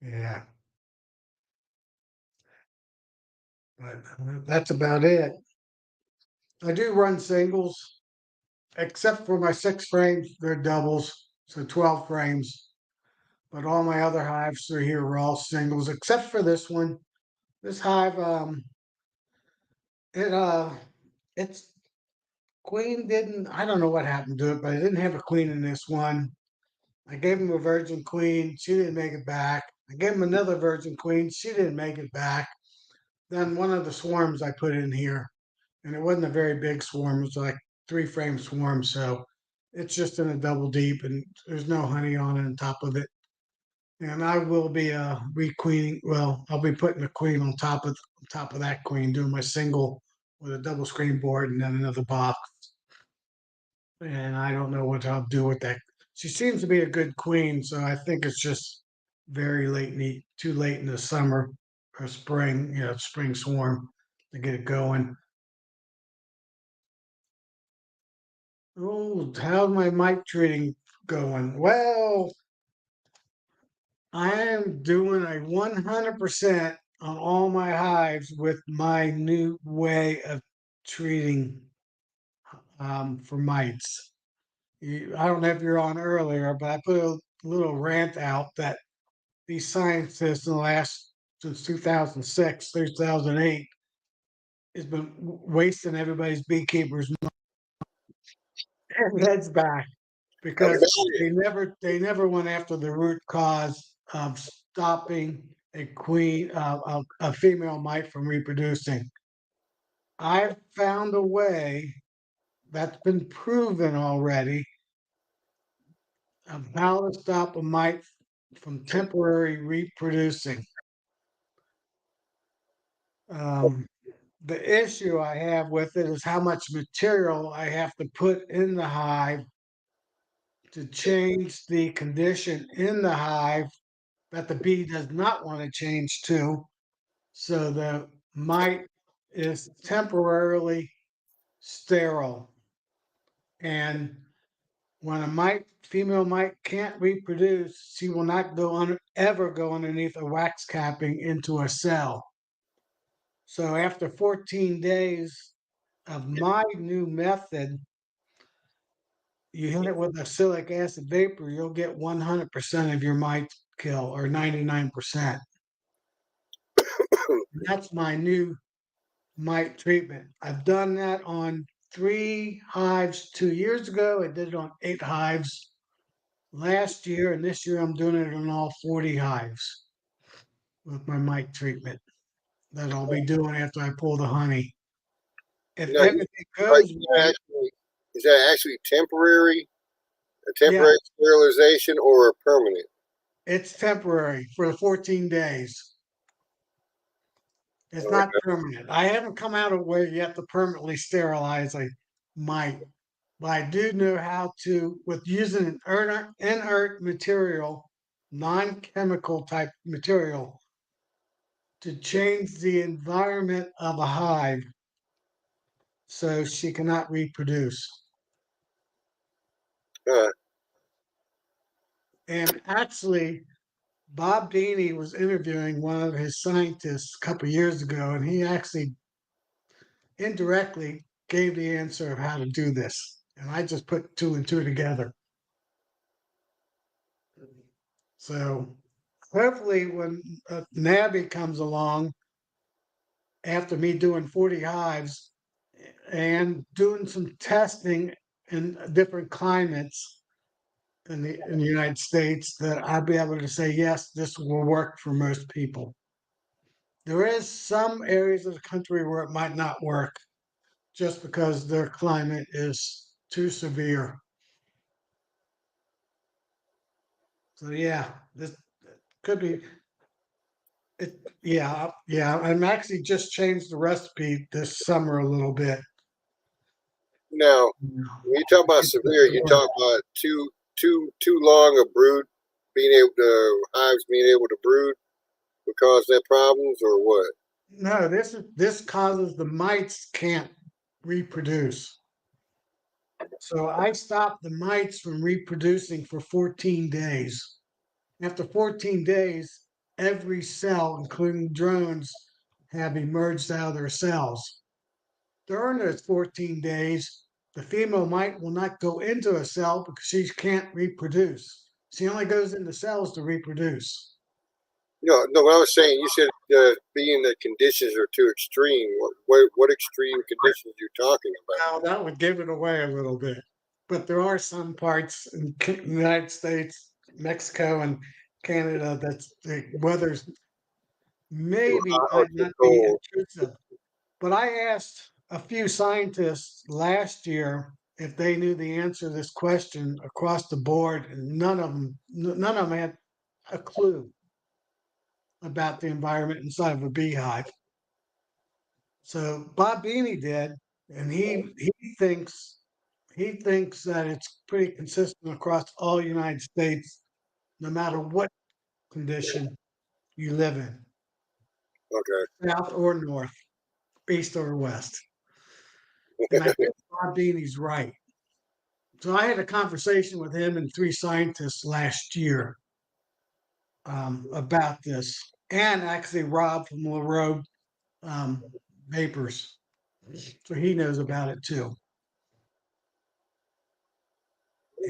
Yeah, but that's about it. I do run singles, except for my 6 frames, they're doubles, so 12 frames. But all my other hives through here are all singles, except for this one. This hive, it its queen didn't. I don't know what happened to it, but it didn't have a queen in this one. I gave him a virgin queen. She didn't make it back. I gave him another virgin queen. She didn't make it back. Then one of the swarms I put in here. and it wasn't a very big swarm. It was like 3-frame swarm, so it's just in a double deep, and there's no honey on it on top of it. And I will be requeening. Well, I'll be putting a queen on top of that queen, doing my single with a double screen board and then another box. And I don't know what I'll do with that. She seems to be a good queen, so I think it's just very late too late in the summer or spring, spring swarm to get it going. Oh, how's my mite treating going? Well, I am doing a 100% on all my hives with my new way of treating for mites. I don't know if you're on earlier, but I put a little rant out that these scientists in the last since 2006, 2008 has been wasting everybody's beekeepers' heads back I'm because telling they never went after the root cause of stopping a female mite from reproducing. I've found a way that's been proven already of how to stop a mite from temporary reproducing. Um, the issue I have with it is how much material I have to put in the hive to change the condition in the hive that the bee does not want to change to. So the mite is temporarily sterile. And when a female mite can't reproduce, she will not ever go underneath a wax capping into a cell. So after 14 days of my new method, you hit it with acylic acid vapor, you'll get 100% of your mite kill or 99%. That's my new mite treatment. I've done that on 3 hives 2 years ago. I did it on 8 hives last year, and this year I'm doing it on all 40 hives with my mite treatment that I'll be doing after I pull the honey. If now, everything are goes you right, actually, is that actually temporary, a yeah, temporary sterilization or a permanent? it's temporary for the 14 days. It's not Okay. permanent. I haven't come out of a way yet to permanently sterilize a mite, but I do know how to, with using an inert material, non-chemical type material, to change the environment of a hive so she cannot reproduce. Uh, And actually, Bob Deaney was interviewing one of his scientists a couple years ago, and he actually indirectly gave the answer of how to do this. And I just put 2 and 2 together. So hopefully, when Nabby comes along after me doing 40 hives and doing some testing in different climates in the United States, that I'll be able to say, yes, this will work for most people. There is some areas of the country where it might not work just because their climate is too severe. So yeah, this could be it. Yeah, yeah. I'm actually just changed the recipe this summer a little bit. now, when you talk about severe, you talk about too long a brood, hives being able to brood would cause that problems or what? No, this causes the mites can't reproduce. So I stopped the mites from reproducing for 14 days. After 14 days, every cell, including drones, have emerged out of their cells. During those 14 days, the female mite will not go into a cell because she can't reproduce. She only goes into cells to reproduce. No, no. What I was saying, you said being the conditions are too extreme. What extreme conditions you talking about? Now, that would give it away a little bit. But there are some parts in the United States, Mexico, and Canada that's the weather's Too maybe hot or might too not be cold? intrusive. But I asked a few scientists last year, if they knew the answer to this question across the board, and none of them had a clue about the environment inside of a beehive. So Bob Beanie did, and he thinks that it's pretty consistent across all United States, no matter what condition you live in, Okay. south or north, east or west. And I think Bob Beanie's right. So I had a conversation with him and three scientists last year about this, and actually Rob from LaRoe um, Vapors. So he knows about it too.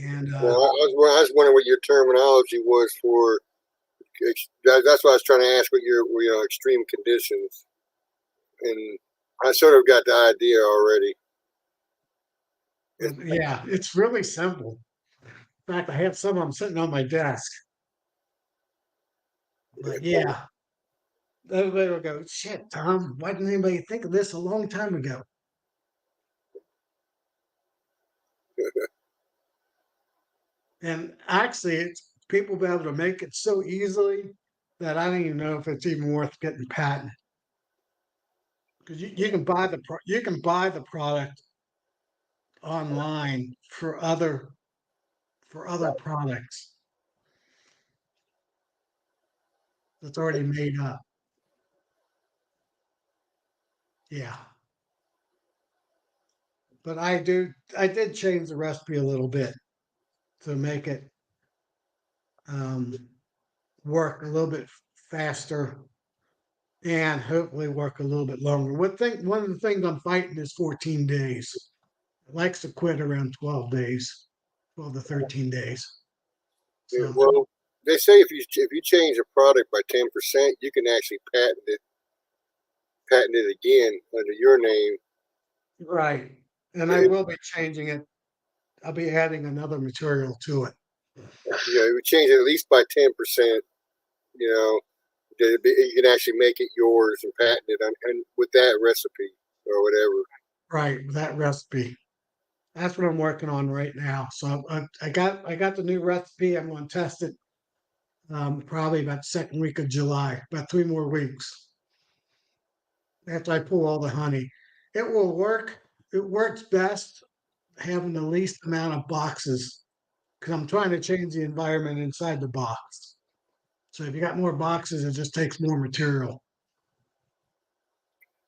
And Well, I was wondering what your terminology was for. That's why I was trying to ask what your extreme conditions, and I sort of got the idea already. yeah, it's really simple. In fact, I have some of them sitting on my desk. But yeah, everybody will go, shit, Tom, why didn't anybody think of this a long time ago? And actually, it's people be able to make it so easily that I don't even know if it's even worth getting patent. Because you can buy you can buy the product online for other products that's already made up. Yeah. But I did change the recipe a little bit to make it um, work a little bit faster and hopefully work a little bit longer. One of the things I'm fighting is 14 days. It likes to quit around 12 days, 12 to 13 days. Yeah, So well, they say if you change a product by 10%, you can actually patent it again under your name. right. And I It, will be changing it. I'll be adding another material to it. if you change it at least by 10%, you know, you can actually make it yours and patent it and with that recipe or whatever. Right, that recipe. That's what I'm working on right now. So I got the new recipe. I'm going to test it probably about the second week of July, about 3 more weeks after I pull all the honey. It will work. It works best having the least amount of boxes because I'm trying to change the environment inside the box. So if you got more boxes, it just takes more material.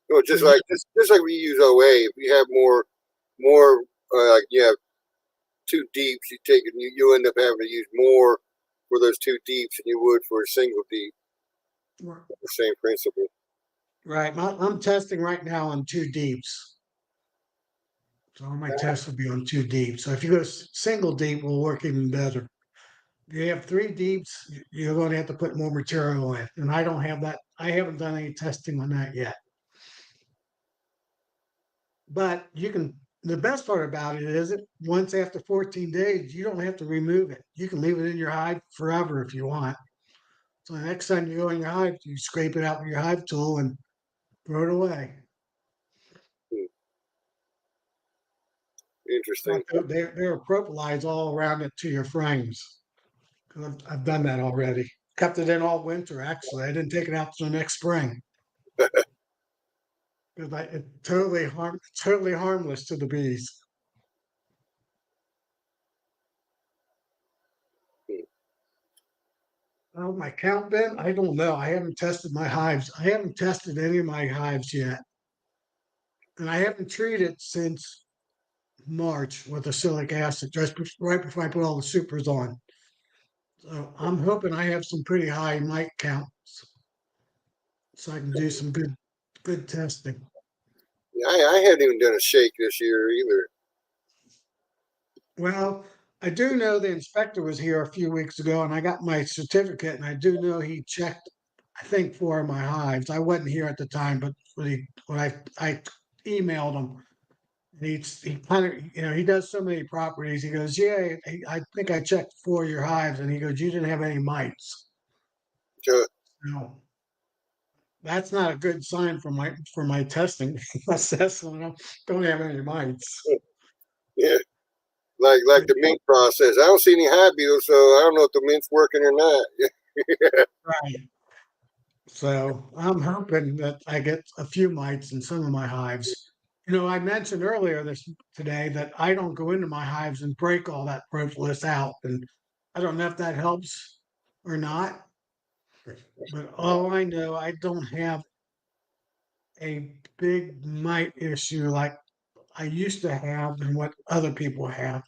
You know, So yeah, just like we use OA, if you have more like you have two deeps, you end up having to use more for those two deeps than you would for a single deep. The same principle. right. I'm testing right now on two deeps. So all my tests will be on two deep. So if you go single deep, will work even better. If you have three deeps, you're going to have to put more material in. And I don't have that. I haven't done any testing on that yet. But you can, the best part about it is that once after 14 days, you don't have to remove it. You can leave it in your hive forever if you want. So the next time you go in your hive, you scrape it out with your hive tool and throw it away. Hmm, interesting. They're propolised all around it to your frames. 'Cause I've done that already. Kept it in all winter, actually. I didn't take it out till next spring. Because it totally harmless to the bees. Hmm. Oh, my count been? I don't know. I haven't tested my hives. I haven't tested any of my hives yet. And I haven't treated since March with acylic acid, just right before I put all the supers on. So I'm hoping I have some pretty high mite counts so I can do some good testing. Yeah, I haven't even done a shake this year either. Well, I do know the inspector was here a few weeks ago and I got my certificate and I do know he checked, I think, 4 of my hives. I wasn't here at the time, but when I emailed him, he kind of, he does so many properties. He goes, yeah, I think I checked 4 of your hives and he goes, you didn't have any mites. So, No. that's not a good sign for my testing assessment. I don't have any mites. Yeah, like the mint process. I don't see any hive beetles, so I don't know if the mint's working or not. Right. So I'm hoping that I get a few mites in some of my hives. I mentioned earlier this today that I don't go into my hives and break all that propolis out, and I don't know if that helps or not. But all I know, I don't have a big mite issue like I used to have and what other people have.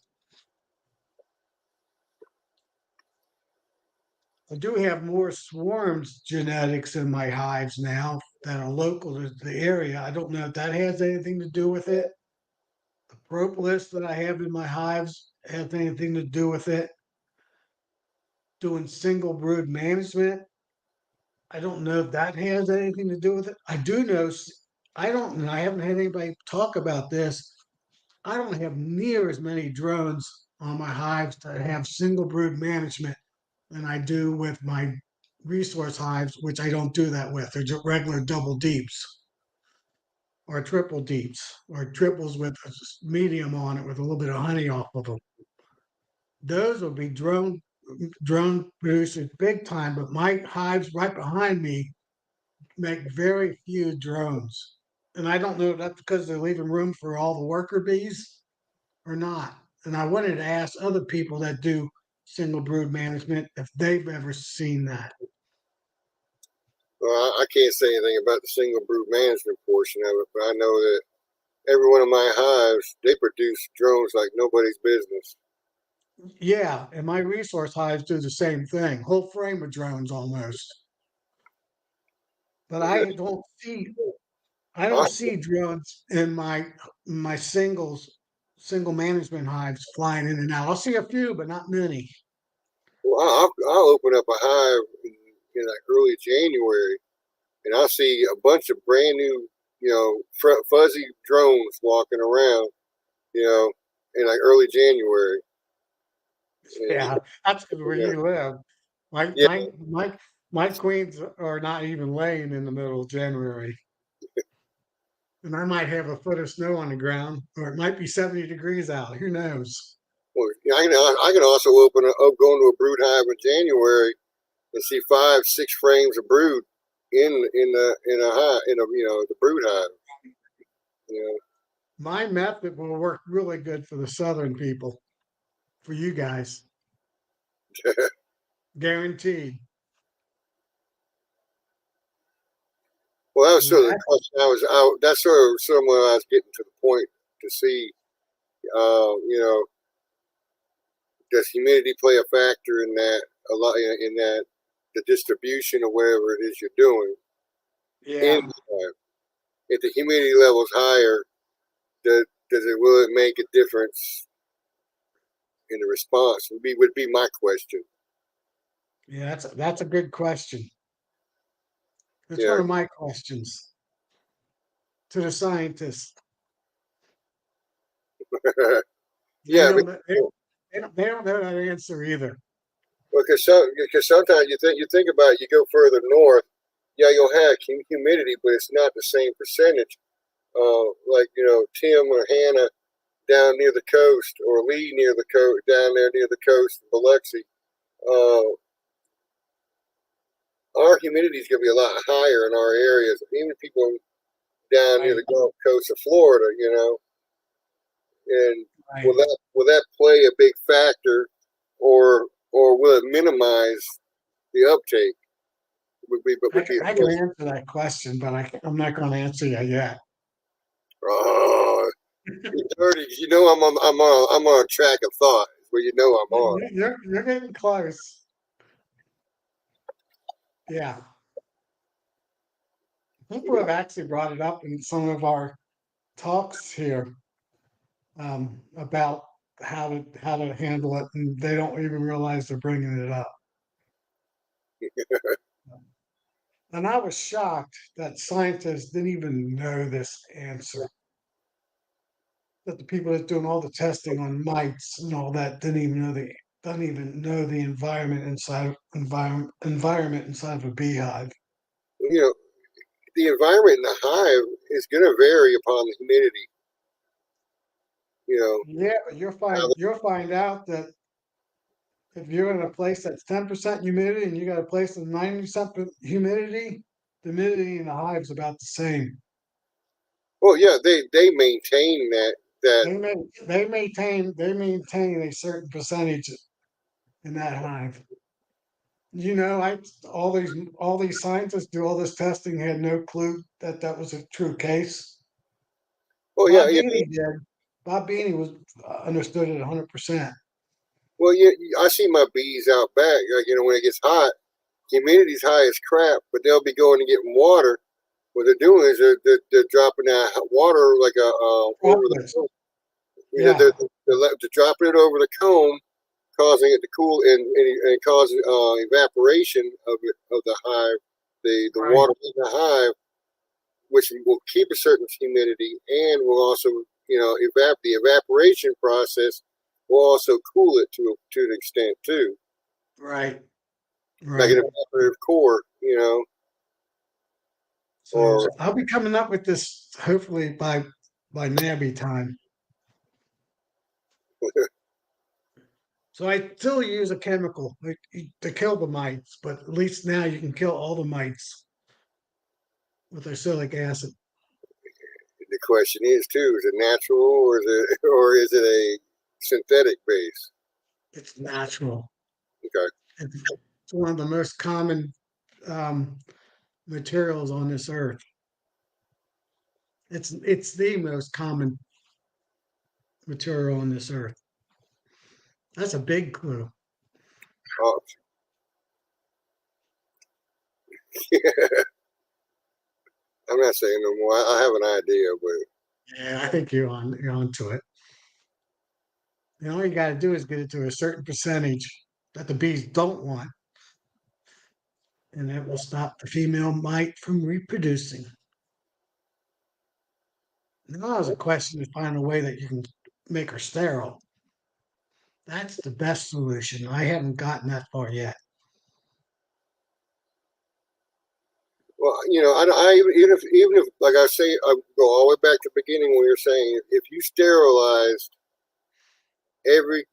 I do have more swarms genetics in my hives now that are local to the area. I don't know if that has anything to do with it. The propolis that I have in my hives has anything to do with it. Doing single brood management, I don't know if that has anything to do with it. I do know, I don't, and I haven't had anybody talk about this. I don't have near as many drones on my hives that have single brood management than I do with my resource hives, which I don't do that with. They're just regular double deeps or triple deeps or triples with a medium on it with a little bit of honey off of them. Those will be drone producers big time, but my hives right behind me make very few drones. And I don't know if that's because they're leaving room for all the worker bees or not. And I wanted to ask other people that do single brood management if they've ever seen that. Well, I can't say anything about the single brood management portion of it, but I know that every one of my hives, they produce drones like nobody's business. Yeah, and my resource hives do the same thing, whole frame of drones almost. But I don't I, see drones in my single management hives flying in and out. I'll see a few, but not many. well, I'll open up a hive in like early January, and I'll see a bunch of brand new, fuzzy drones walking around, you know, in like early January. And, Yeah, that's 'cause where yeah, you live. My yeah. my my my queens are not even laying in the middle of January. And I might have a foot of snow on the ground, or it might be 70 degrees out. Who knows? Well, yeah, I can also go into a brood hive in January and see 5, 6 frames of brood in a hive the brood hive. You My method will work really good for the southern people, for you guys, know. guaranteed. Well, that was And sort of the question I was out. That's sort of what I was getting to the point to see. You know, does humidity play a factor in that a lot in that the distribution of whatever it is you're doing in yeah, if the humidity level is higher, does it will it make a difference in the response? Would be my question. yeah, that's a good question. It's one Yeah, of my questions to the scientists. They yeah, don't know, they don't know that answer either. because sometimes you think about it, you go further north, yeah, you'll have humidity, but it's not the same percentage. Like Tim or Hannah down near the coast, or Lee near the coast, down there near the coast, Biloxi. Uh, our humidity is going to be a lot higher in our areas. Even people down near Right, the Gulf Coast of Florida, and right. will that play a big factor, or will it minimize the uptake? Would be I a can question. answer that question, but I'm not going to answer you yet. Oh, you're dirty. I'm on a track of thought where I'm on. You're getting close. Yeah. People have actually brought it up in some of our talks here about how to handle it, and they don't even realize they're bringing it up. And I was shocked that scientists didn't even know this answer. That the people that's doing all the testing on mites and all that didn't even know the environment inside of a beehive. You know, the environment in the hive is going to vary upon the humidity. You know, Yeah, but how you'll find out that if you're in a place that's 10% humidity and you got a place with 90 something humidity, the humidity in the hive's about the same. well, yeah, they maintain that. They maintain a certain percentage in that hive. You know, all these scientists do all this testing had no clue that that was a true case. Oh yeah, Bob yeah. Beanie did. Bob Beanie was understood it 100%. Well, yeah, I see my bees out back. Like, when it gets hot, humidity's high as crap, but they'll be going to get water. What they're doing is they're dropping that water like over the Droplets. comb. Yeah, They're dropping it over the comb, causing it to cool and cause evaporation of the hive, the right, water in the hive, which will keep a certain humidity and will also the evaporation process will also cool it to an extent too, right, like an right. evaporative core, So or I'll be coming up with this hopefully by Nabby time. So I still use a chemical to kill the mites, but at least now you can kill all the mites with acylic acid. the question is too: is it natural or is it a synthetic base? It's natural. Okay. It's one of the most common um, materials on this earth. It's the most common material on this earth. That's a big clue. Oh, I'm not saying no more. I have an idea, but Yeah, I think you're onto it. And all you got to do is get it to a certain percentage that the bees don't want, and that will stop the female mite from reproducing. Now is a question to find a way that you can make her sterile. That's the best solution. I haven't gotten that far yet. well, even if like I say, I go all the way back to the beginning when you're saying if you sterilized every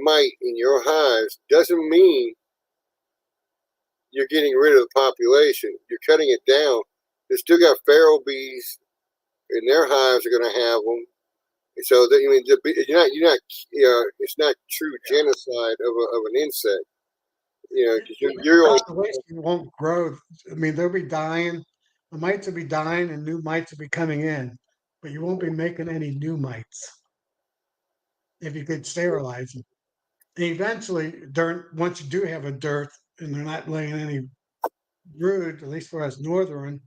mite in your hives, doesn't mean you're getting rid of the population. You're cutting it down. They still got feral bees in their hives are going to have them. So that, it's not true genocide of an insect. Because The you're only population won't grow. I mean, they'll be dying. The mites will be dying, and new mites will be coming in, but you won't be making any new mites if you could sterilize them. And eventually, during once you do have a dearth and they're not laying any brood, at least for us northern,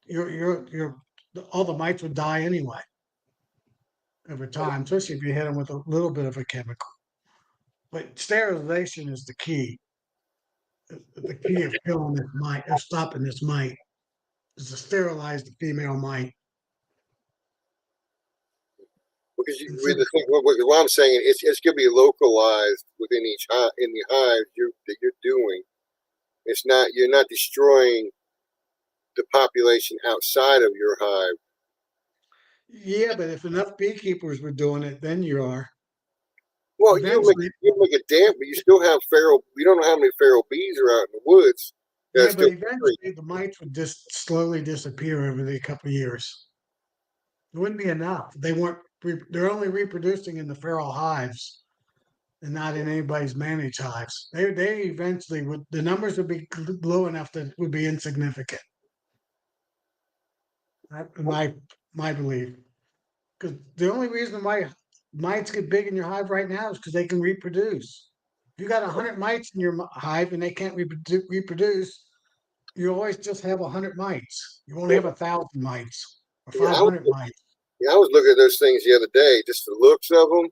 your all the mites would die anyway over time, especially if you hit them with a little bit of a chemical. But sterilization is the key. The key of killing this mite, of stopping this mite, is to sterilize the female mite. because And with so, the thing, what I'm saying, it's going to be localized within each hive in the hive that you're doing. It's not you're not destroying the population outside of your hive. yeah, but if enough beekeepers were doing it, then you are. Well, Eventually, you make a dam, but you still have feral. You don't know how many feral bees are out in the woods. yeah, That's but still free. eventually the mites would just slowly disappear over the couple of years. It wouldn't be enough. They weren't. They're only reproducing in the feral hives and not in anybody's managed hives. They eventually would. The numbers would be low enough that it would be insignificant. That's my belief. Because the only reason why mites get big in your hive right now is because they can reproduce. If you got 100 mites in your hive and they can't reproduce, you always just have 100 mites. You won't have 1,000 mites or Yeah, 500 mites. I was looking at those things the other day. Just the looks of them.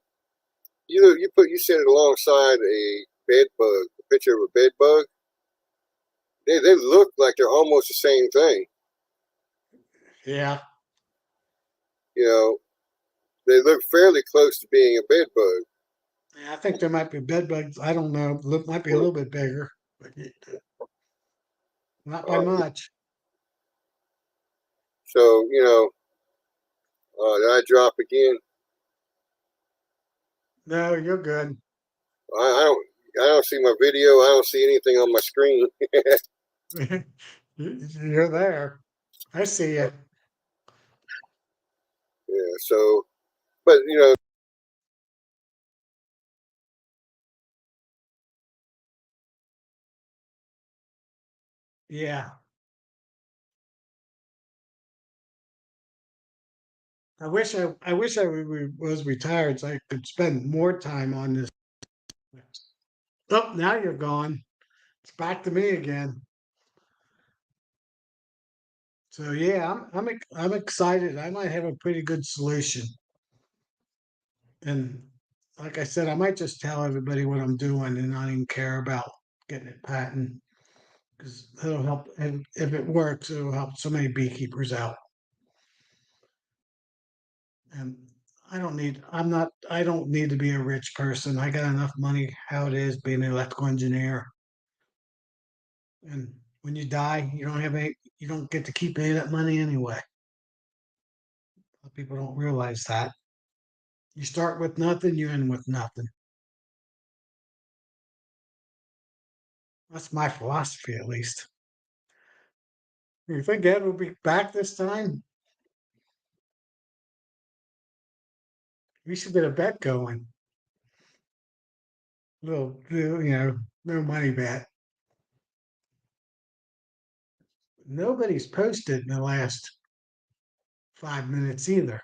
You set it alongside a bed bug, a picture of a bed bug. They look like they're almost the same thing. Yeah, You know, they look fairly close to being a bed bug. I think there might be bed bugs. I don't know. Might be a little bit bigger, but not by Uh, much. So, did I drop again? No, you're good. I don't see my video. I don't see anything on my screen. You're there. I see you. Yeah. So, but Yeah. I wish I was retired so I could spend more time on this. Oh, now you're gone. It's back to me again. So yeah, I'm excited. I might have a pretty good solution. And like I said, I might just tell everybody what I'm doing and not even care about getting it patented because it'll help. And if it works, it'll help so many beekeepers out. And I don't need to be a rich person. I got enough money how it is being an electrical engineer. And when you die, you don't get to keep any of that money anyway. People don't realize that. You start with nothing, you end with nothing. That's my philosophy, at least. You think Ed will be back this time? We should get a bet going. No money bet. Nobody's posted in the last 5 minutes either.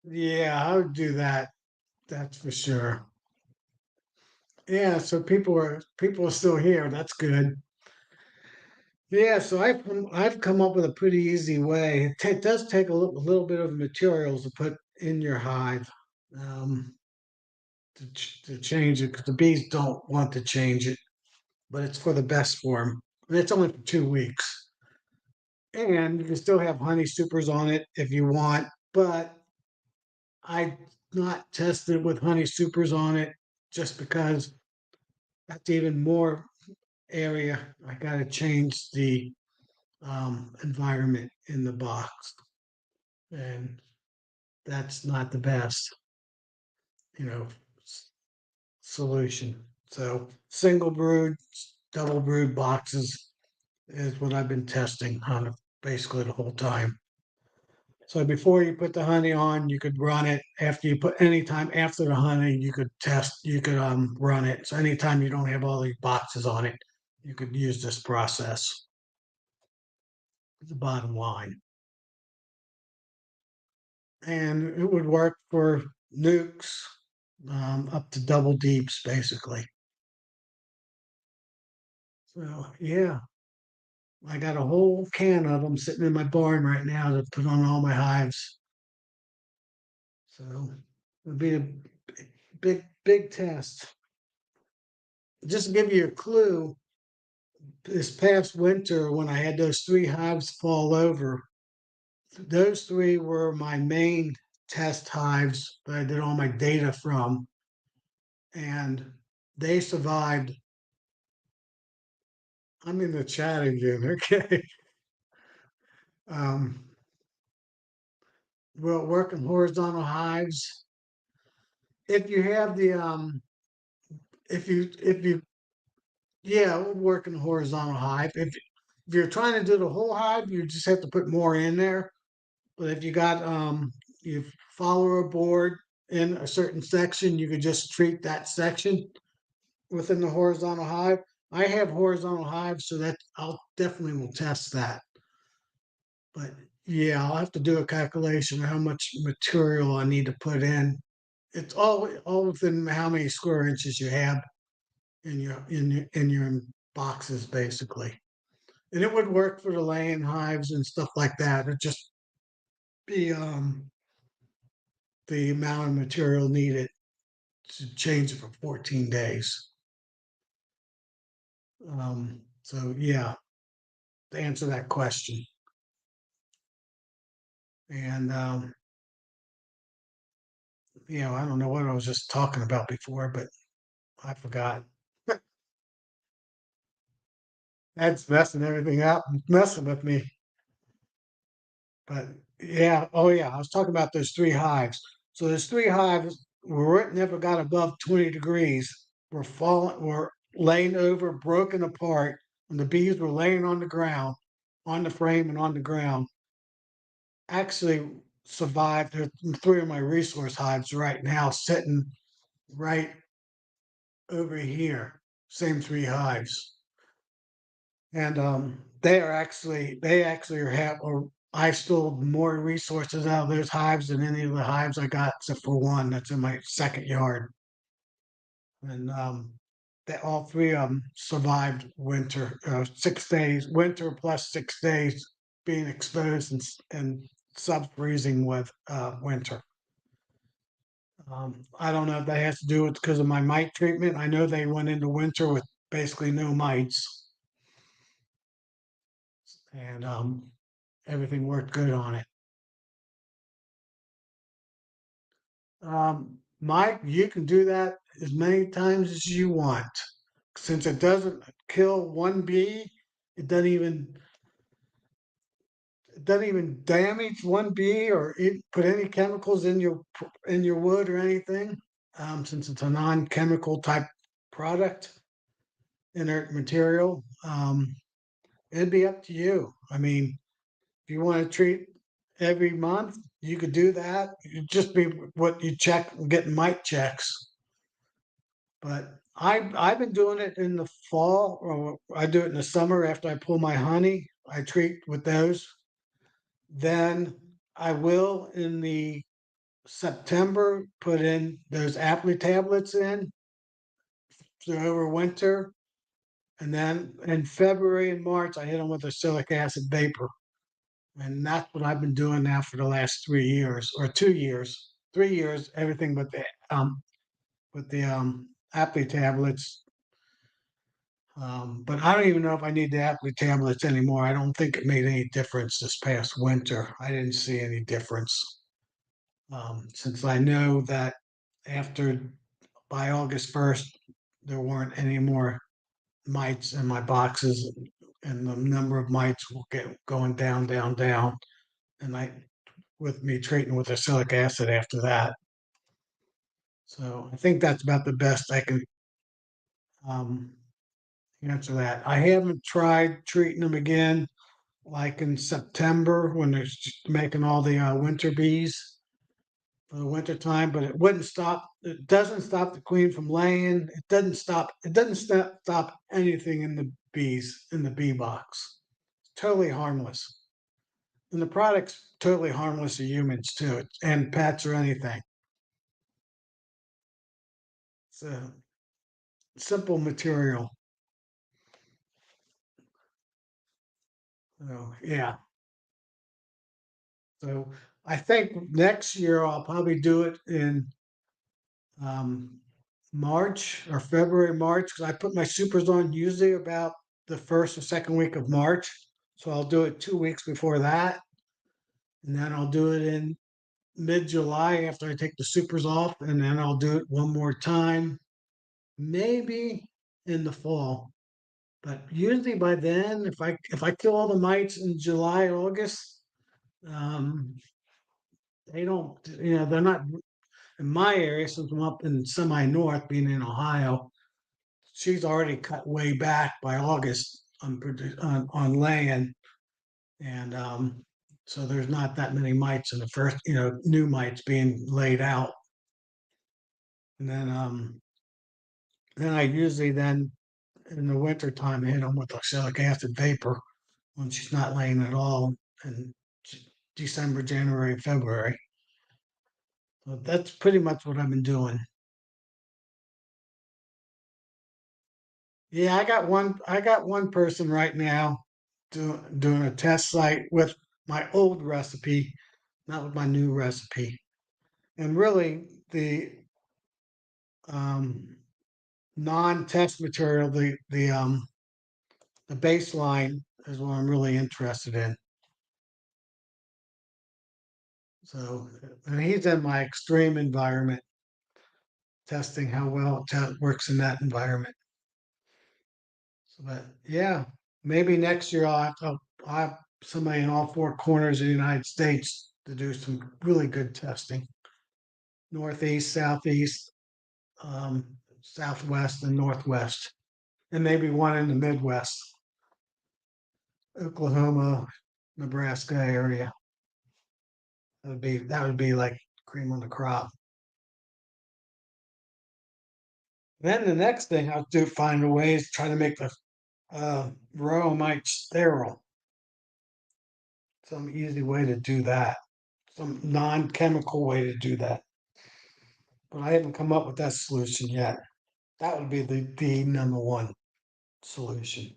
Yeah, I would do that. That's for sure. Yeah, so people are still here. That's good. Yeah, so I've come up with a pretty easy way. It does take a little bit of materials to put in your hive um, to change it because the bees don't want to change it, but it's for the best for them. And it's only for 2 weeks, and you can still have honey supers on it if you want. But I not tested with honey supers on it just because that's even more area. I got to change the environment in the box, and that's not the best, you know, solution. So single brood, double brood boxes is what I've been testing on basically the whole time. So before you put the honey on, you could run it. After you put anytime after the honey, you could run it. So anytime you don't have all these boxes on it, you could use this process. The bottom line. And it would work for nukes up to double deeps, basically. So yeah, I got a whole can of them sitting in my barn right now to put on all my hives. So it'll be a big test. Just to give you a clue, this past winter when I had those 3 hives fall over, those 3 were my main test hives that I did all my data from, and they survived. I'm in the chat again. Okay. Um, we'll work in horizontal hives. If you have the if you yeah, we'll work in a horizontal hive. If you're trying to do the whole hive, you just have to put more in there. But if you got you follow a board in a certain section, you could just treat that section within the horizontal hive. I have horizontal hives, so that I'll definitely will test that. But yeah, I'll have to do a calculation of how much material I need to put in. It's all within how many square inches you have in your boxes, basically. And it would work for the laying hives and stuff like that. It just be the amount of material needed to change it for 14 days. So yeah, to answer that question. And I don't know what I was just talking about before, but I forgot. That's messing everything up, messing with me. But yeah, oh yeah, I was talking about those three hives. So those three hives were it never got above 20 degrees, were falling, were laying over, broken apart, and the bees were laying on the ground, on the frame and on the ground. Actually survived. There are three of my resource hives right now sitting right over here. Same three hives. And they actually are have or I stole more resources out of those hives than any of the hives I got, except for one that's in my second yard. And that all three of them survived winter, 6 days, winter plus 6 days being exposed and sub freezing with winter. I don't know if that has to do with because of my mite treatment. I know they went into winter with basically no mites, and everything worked good on it. Mike, you can do that as many times as you want. Since it doesn't kill one bee, it doesn't even damage one bee or put any chemicals in your wood or anything. Since it's a non-chemical type product, inert material, it'd be up to you. I mean, if you want to treat every month, you could do that. It'd just be what you check, getting mite checks. But I've been doing it in the fall, or I do it in the summer after I pull my honey. I treat with those. Then I will in the September put in those Apley tablets in so over winter, and then in February and March I hit them with a silic acid vapor, and that's what I've been doing now for the last 3 years or 2 years, 3 years. Everything but the Apley tablets. But I don't even know if I need the Apley tablets anymore. I don't think it made any difference this past winter. I didn't see any difference. Since I know that after by August 1st, there weren't any more mites in my boxes, and the number of mites will get going down, down, down. And with me treating with acylic acid after that. So I think that's about the best I can um, answer that. I haven't tried treating them again, like in September when they're just making all the winter bees for the winter time, but it wouldn't stop. It doesn't stop the queen from laying. It doesn't stop. It doesn't stop anything in the bees in the bee box. It's totally harmless, and the product's totally harmless to humans too, and pets or anything. It's a simple material. So yeah. So I think next year I'll probably do it in um, March or February, March, because I put my supers on usually about the first or second week of March. So I'll do it 2 weeks before that. And then I'll do it in mid-July after I take the supers off. And then I'll do it one more time, maybe in the fall. But usually by then, if I kill all the mites in July, August, um, they don't, they're not in my area, since I'm up in semi-north, being in Ohio. She's already cut way back by August on laying, and so there's not that many mites in the first, new mites being laid out. And then I usually then in the winter time hit them with oxalic acid vapor when she's not laying at all in December, January, February. So that's pretty much what I've been doing. Yeah, I got one person right now doing a test site with my old recipe, not with my new recipe. And really, non-test material, the baseline is what I'm really interested in. So, and he's in my extreme environment, testing how well it works in that environment. So, but yeah, maybe next year I'll have somebody in all four corners of the United States to do some really good testing. Northeast, southeast, southwest, and northwest, and maybe one in the Midwest, Oklahoma, Nebraska area. That would be like cream on the crop. Then the next thing I'll do find a way is try to make the row mite sterile. Some easy way to do that. Some non-chemical way to do that. But I haven't come up with that solution yet. That would be the number one solution.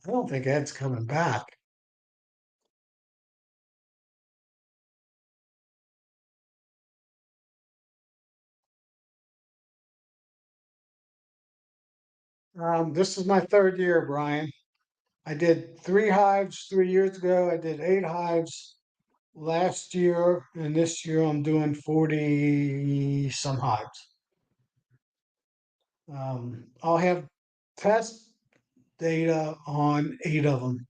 I don't think Ed's coming back. This is my third year, Brian. I did 3 hives 3 years ago. I did 8 hives last year, and this year I'm doing 40 some hives. I'll have test data on 8 of them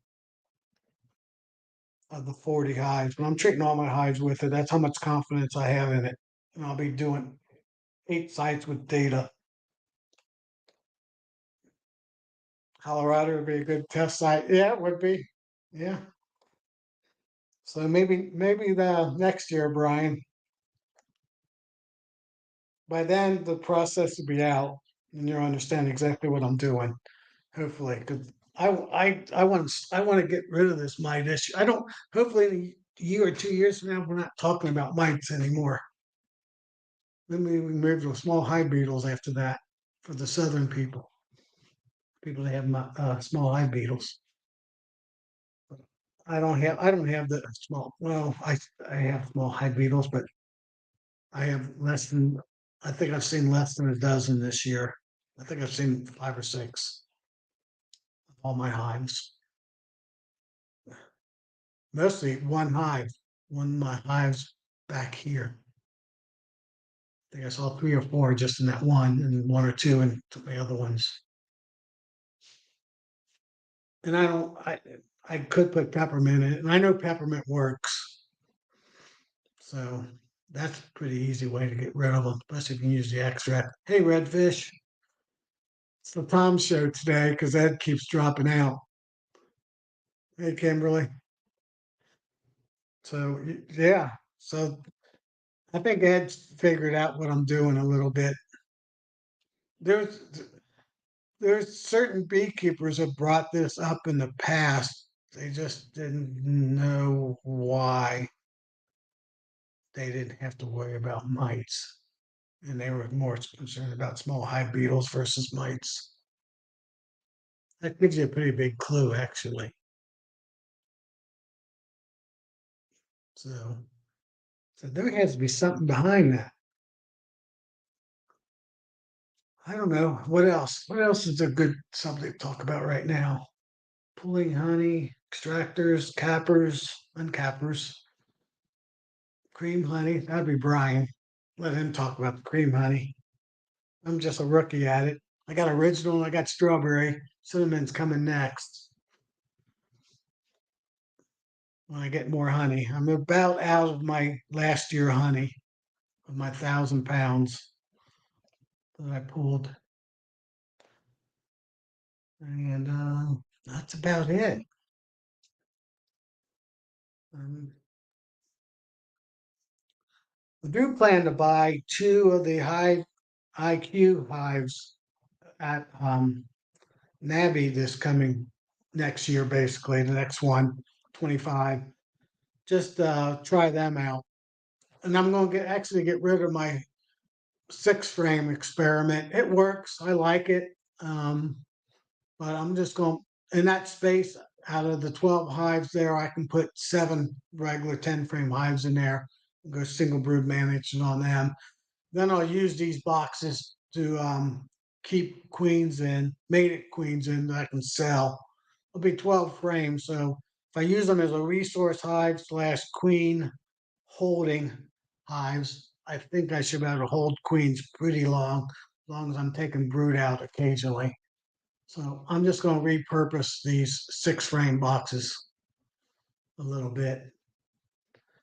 of the 40 hives, but I'm treating all my hives with it. That's how much confidence I have in it. And I'll be doing 8 sites with data. Colorado would be a good test site. Yeah, it would be. Yeah. So maybe the next year, Brian. By then the process will be out and you'll understand exactly what I'm doing. Hopefully, because I want to get rid of this mite issue. I don't. Hopefully, in a year or 2 years from now, we're not talking about mites anymore. Then we move to small hive beetles after that for the southern people. People that have small hive beetles. I don't have the small. Well, I have small hive beetles, but I have less than. I think I've seen less than a dozen this year. I think I've seen 5 or 6 of all my hives. Mostly one hive. One of my hives back here. I think I saw 3 or 4 just in that one, and 1 or 2 in the other ones. And I could put peppermint in it, and I know peppermint works. So that's a pretty easy way to get rid of them, especially if you can use the extract. Hey, Redfish, it's the Tom show today because Ed keeps dropping out. Hey, Kimberly. So yeah, so I think Ed's figured out what I'm doing a little bit. There's there's certain beekeepers have brought this up in the past. They just didn't know why they didn't have to worry about mites. And they were more concerned about small hive beetles versus mites. That gives you a pretty big clue, actually. So, so there has to be something behind that. I don't know. What else? What else is a good subject to talk about right now? Pulling honey, extractors, cappers, uncappers, cream honey. That'd be Brian. Let him talk about the cream honey. I'm just a rookie at it. I got original, I got strawberry. Cinnamon's coming next when I get more honey. I'm about out of my last year honey of my 1,000 pounds that I pulled. And that's about it. Um, I do plan to buy 2 of the high IQ hives at Nabby this coming next year, basically, the next one, 25. Just try them out. And I'm going to actually get rid of my 6 frame experiment. It works. I like it. But I'm just going in that space out of the 12 hives there, I can put 7 regular 10 frame hives in there. Go single brood management on them. then I'll use these boxes to keep queens in, mated queens in that I can sell. It'll be 12 frames. So if I use them as a resource hive slash queen holding hives, I think I should be able to hold queens pretty long, as long as I'm taking brood out occasionally. So I'm just going to repurpose these 6 frame boxes a little bit.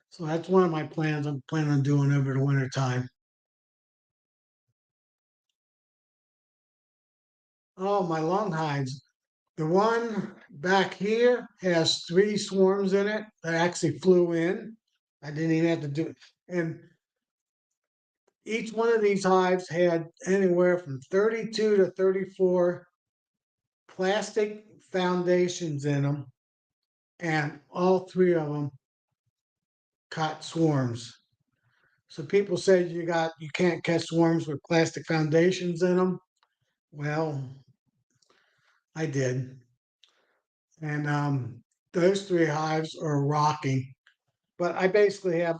So that's one of my plans I'm planning on doing over the winter time. Oh, my long hives. The one back here has 3 swarms in it that actually flew in. I didn't even have to do it. And each one of these hives had anywhere from 32 to 34 plastic foundations in them, and all 3 of them caught swarms. So people said you can't catch swarms with plastic foundations in them. Well, I did, and those 3 hives are rocking. But I basically have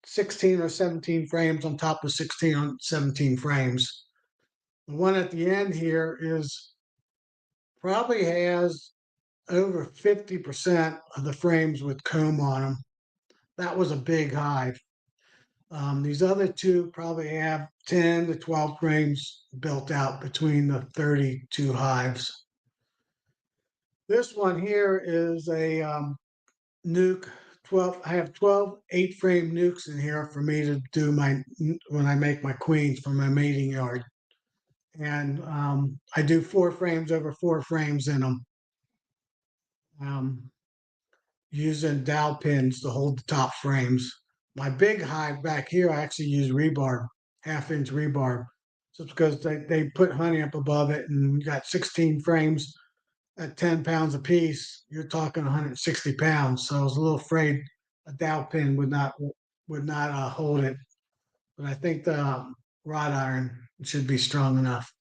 16 or 17 frames on top of 16 on 17 frames. The one at the end here is probably has over 50% of the frames with comb on them. That was a big hive. These other 2 probably have 10 to 12 frames built out between the 32 hives. This one here is a nuke 12. I have 12 8-frame nukes in here for me to do when I make my queens for my mating yard. And I do 4 frames over 4 frames in them. Using dowel pins to hold the top frames. My big hive back here, I actually use rebarb, 1/2 inch rebarb, just because they put honey up above it, and we got 16 frames at 10 pounds a piece. You're talking 160 pounds. So I was a little afraid a dowel pin would not hold it, but I think the wrought iron should be strong enough.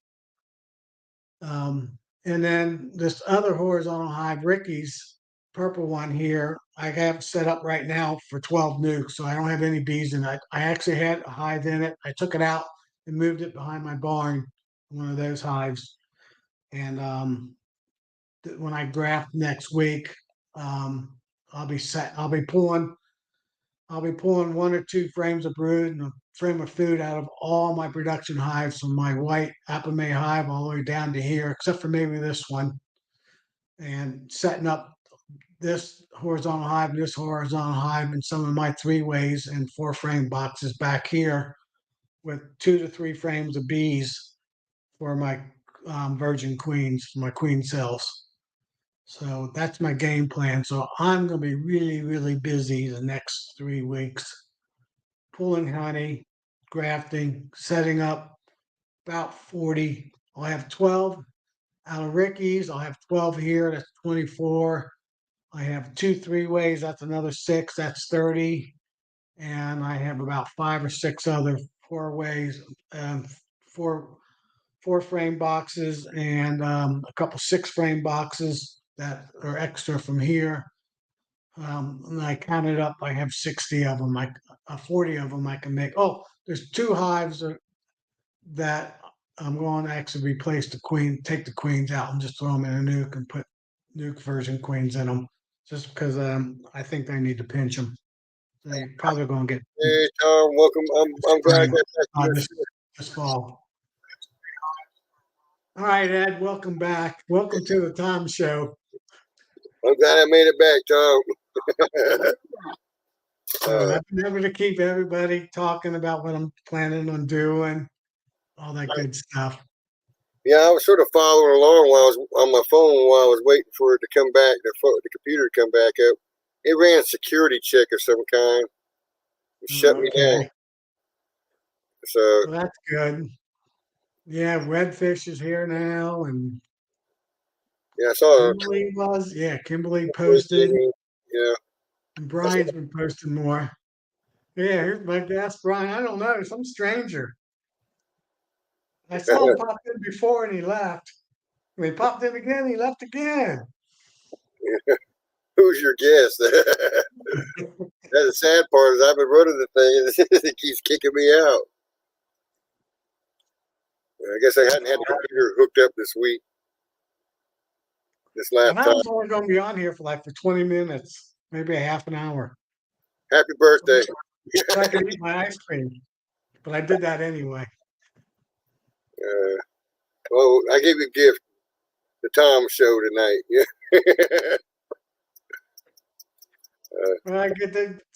And then this other horizontal hive, Ricky's purple one here, I have set up right now for 12 nukes, so I don't have any bees in it. I actually had a hive in it. I took it out and moved it behind my barn, one of those hives. And when I graft next week, um, I'll be pulling 1 or 2 frames of brood and a frame of food out of all my production hives, from my white Apamea hive all the way down to here, except for maybe this one, and setting up this horizontal hive, and some of my 3-ways and 4-frame boxes back here with 2 to 3 frames of bees for my virgin queens, my queen cells. So that's my game plan. So I'm going to be really, really busy the next 3 weeks, pulling honey, grafting, setting up about 40. I'll have 12 out of Ricky's. I'll have 12 here. That's 24. I have 2 3-ways. That's another 6. That's 30. And I have about 5 or 6 other 4-ways, um, 4 frame boxes, and a couple 6-frame boxes that are extra from here. And I counted up, I have 60 of them, 40 of them I can make. Oh, there's 2 hives that I'm going to actually replace take the queens out and just throw them in a nuke and put nuke version queens in them, just because I think they need to pinch them. They probably going to get Hey, Tom, welcome. I'm glad I got back to your this, this fall. All right, Ed, welcome back. Welcome to the Tom Show. I'm glad I made it back, Tom. So I've been able to keep everybody talking about what I'm planning on doing, all that good stuff. Yeah, I was sort of following along while I was on my phone while I was waiting for it to come back, the computer to come back up. It ran a security check of some kind. It shut me down. So well, that's good. Yeah, Redfish is here now, and yeah, I saw. Kimberly posted, Yeah, and Brian's been posting more. Yeah, here's my guest, Brian. I don't know, some stranger. I saw him pop in before and he left. When he popped in again, he left again. who's your guest? That's the sad part is I've been running the thing and it keeps kicking me out. I guess I hadn't had the computer hooked up this week. This And I laptop. was only going to be on here for 20 minutes, maybe a half an hour, Happy birthday. so I could eat my ice cream. But I did that anyway. Well, I gave you a gift. The Tom show tonight. Yeah. Well, I get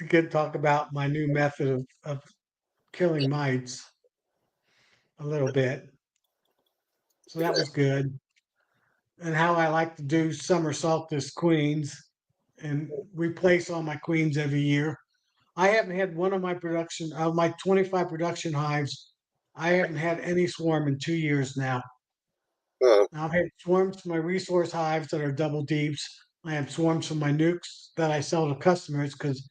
to talk about my new method of killing mites a little bit. So that was good. And how I like to do summer solstice queens and replace all my queens every year. I haven't had one of my 25 production hives. I haven't had any swarm in 2 years now. Uh, I've had swarms from my resource hives that are double deeps. I have swarms from my nukes that I sell to customers because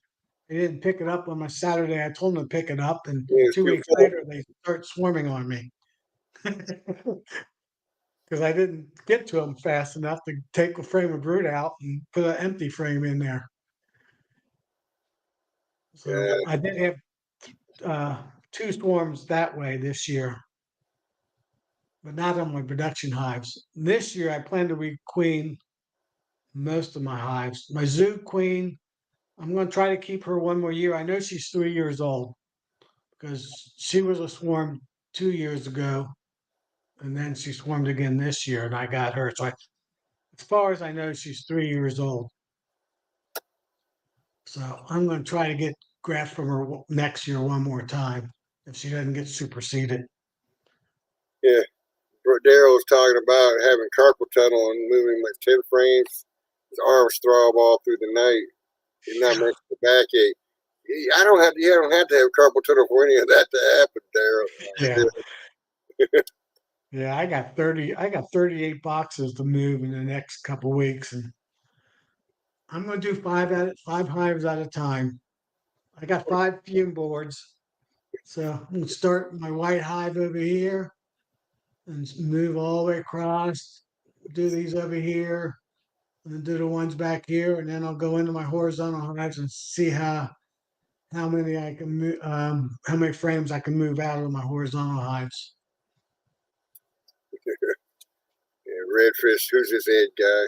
they didn't pick it up on my Saturday. I told them to pick it up, and yeah, it's 2 weeks beautiful. later they start swarming on me because I didn't get to them fast enough to take a frame of brood out and put an empty frame in there. So Yeah, I did have 2 swarms that way this year, but not on my production hives. This year I plan to requeen most of my hives. My zoo queen, I'm going to try to keep her one more year. I know she's 3 years old because she was a swarm 2 years ago, and then she swarmed again this year, and I got her. So as far as I know, she's 3 years old. So I'm going to try to get graft from her next year one more time if she doesn't get superseded. yeah. Daryl was talking about having carpal tunnel and moving my 10 frames. His arms throb all through the night. He's not mentioning the backache. I don't have. You don't have to have carpal tunnel for any of that to happen, Daryl. Yeah. Yeah, I got 38 boxes to move in the next couple weeks, and I'm gonna do 5 hives at a time. I got 5 fume boards. So I'm gonna start my white hive over here and move all the way across, do these over here, and then do the ones back here, and then I'll go into my horizontal hives and see how many I can move, how many frames I can move out of my horizontal hives. Yeah, Redfish, who's his head guy?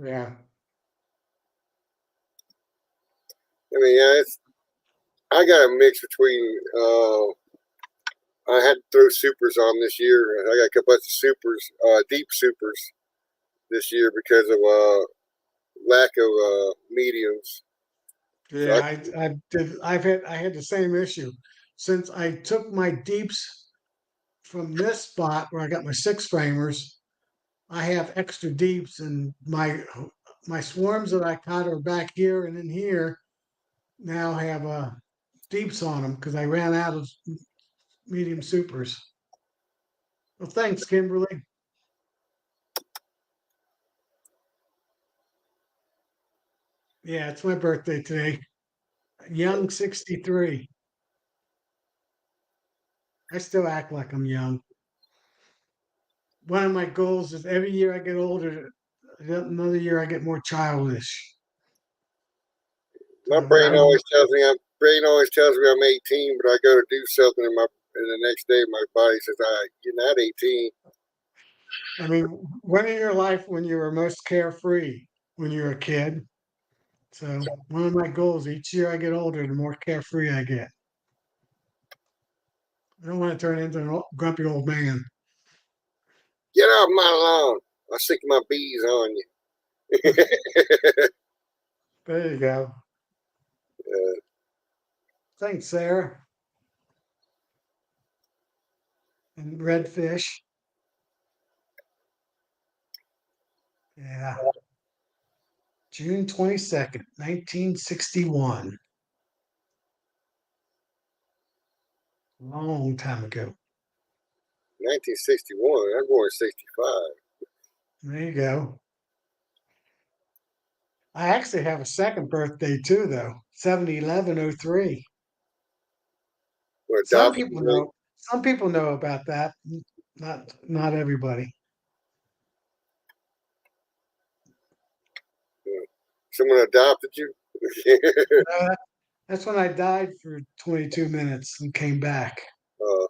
Yeah. I mean, yeah, I got a mix between. I had to throw supers on this year. I got a bunch of supers, deep supers this year because of lack of mediums. So Yeah, I did. I had the same issue since I took my deeps from this spot where I got my 6 framers. I have extra deeps, and my swarms that I caught are back here and in here now have deeps on them because I ran out of medium supers. Well, thanks, Kimberly. Yeah, it's my birthday today. Young 63. I still act like I'm young. One of my goals is every year I get older, another year I get more childish. my So brain always tells me I'm 18, but I go to do something and the next day my body says, "You're not 18." I mean, when in your life when you were most carefree when you were a kid? So one of my goals each year I get older, the more carefree I get. I don't want to turn into an grumpy old man. Get off my lawn! I'll stick my bees on you. There you go. Thanks, Sarah. And redfish. Yeah. June 22nd, 1961. Long time ago. 1961. I'm going 65. There you go. I actually have a second birthday too, though. 701103. We're Some adopted. people know. Some people know about that. Not everybody. Someone adopted you. Uh, that's when I died for 22 minutes and came back. uh,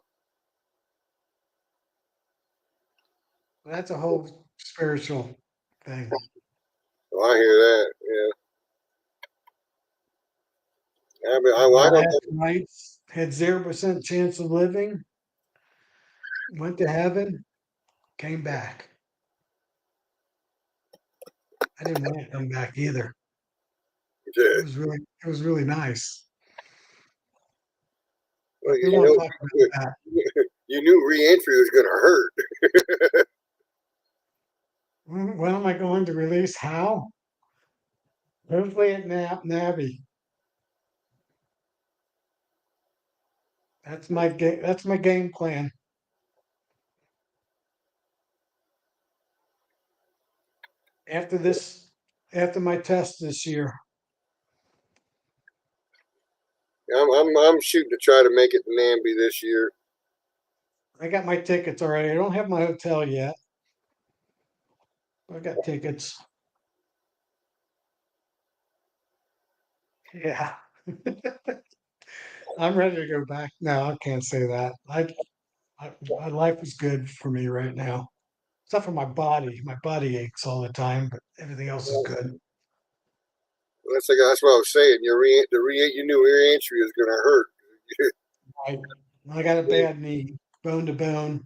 That's a whole spiritual thing. Oh, I hear that. Yeah. I mean, I don't Last know. night had 0% chance of living, went to heaven, came back. I didn't want to come back either. It was really nice. Well, We you won't know, talk about that. you knew re-entry was going to hurt. When am I going to release? How? Hopefully at Navi. That's my game. That's my game plan. After this, after my test this year, I'm shooting to try to make it to Namby this year. I got my tickets already. I don't have my hotel yet. I got tickets. Yeah. I'm ready to go back. No, I can't say that. My life is good for me right now. Except for my body. My body aches all the time, but everything else is good. That's what I was saying. You knew re-entry was going to hurt. I I got a bad knee, bone to bone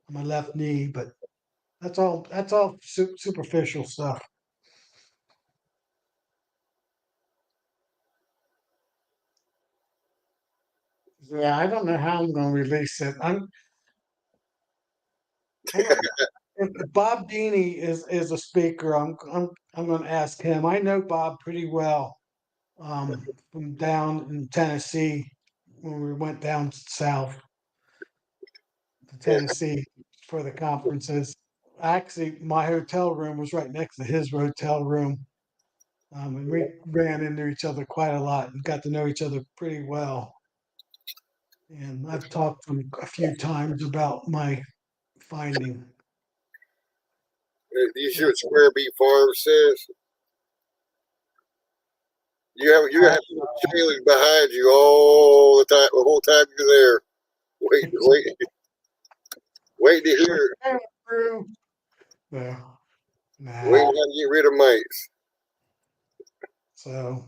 on my left knee, but that's all superficial stuff. Yeah, I don't know how I'm going to release it. I'm gonna, if Bob Deeney is a speaker, I'm going to ask him. I know Bob pretty well from down in Tennessee when we went down south to Yeah, Tennessee for the conferences. Actually, my hotel room was right next to his hotel room. And we ran into each other quite a lot and got to know each other pretty well. And I've talked to him a few times about my finding. you see what Square Beat Farm says? You have trailers behind you all the time, the whole time you're there. Wait to hear, True. No, waiting nah. how to get rid of mice. So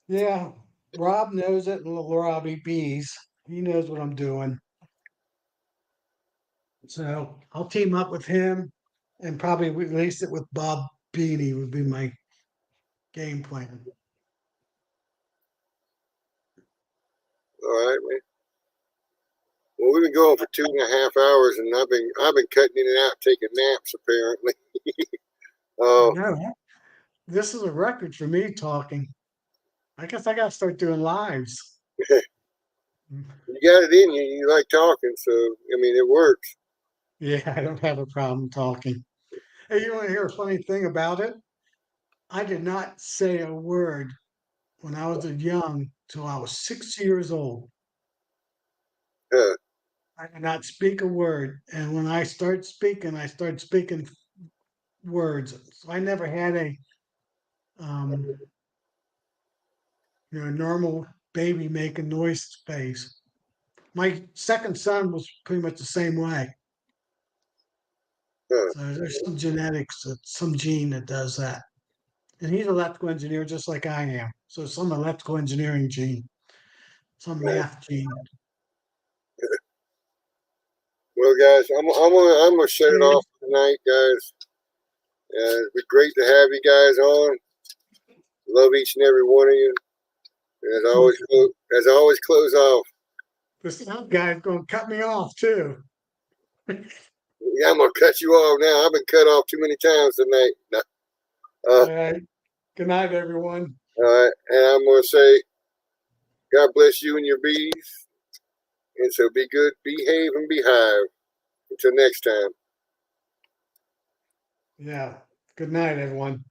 yeah, Rob knows it, little Robbie Bees. He knows what I'm doing. So I'll team up with him and probably release it with Bob Beanie would be my game plan. All right, man. Well, we've been going for 2.5 hours, and I've been cutting in and out, taking naps. Apparently, I uh, know. This is a record for me talking. I guess I gotta start doing lives. you got it in you. You like talking, so I mean, it works. Yeah, I don't have a problem talking. Hey, you want to hear a funny thing about it? I did not say a word when I was young till I was 6 years old. Huh. I did not speak a word. And when I start speaking words. So I never had a um, normal baby making noise phase. My second son was pretty much the same way. Huh. So there's some genetics, some gene that does that. And he's an electrical engineer just like I am. So some electrical engineering gene, some Right. math gene. Well, guys, I'm gonna shut it off tonight, guys. It's been great to have you guys on. Love each and every one of you. And as I always close off, This guy's going to cut me off too. yeah, I'm gonna cut you off now. I've been cut off too many times tonight. All right. Good night, everyone. All right, and I'm gonna say, God bless you and your bees. And so be good, behave, and behive. Until next time. Yeah. Good night, everyone.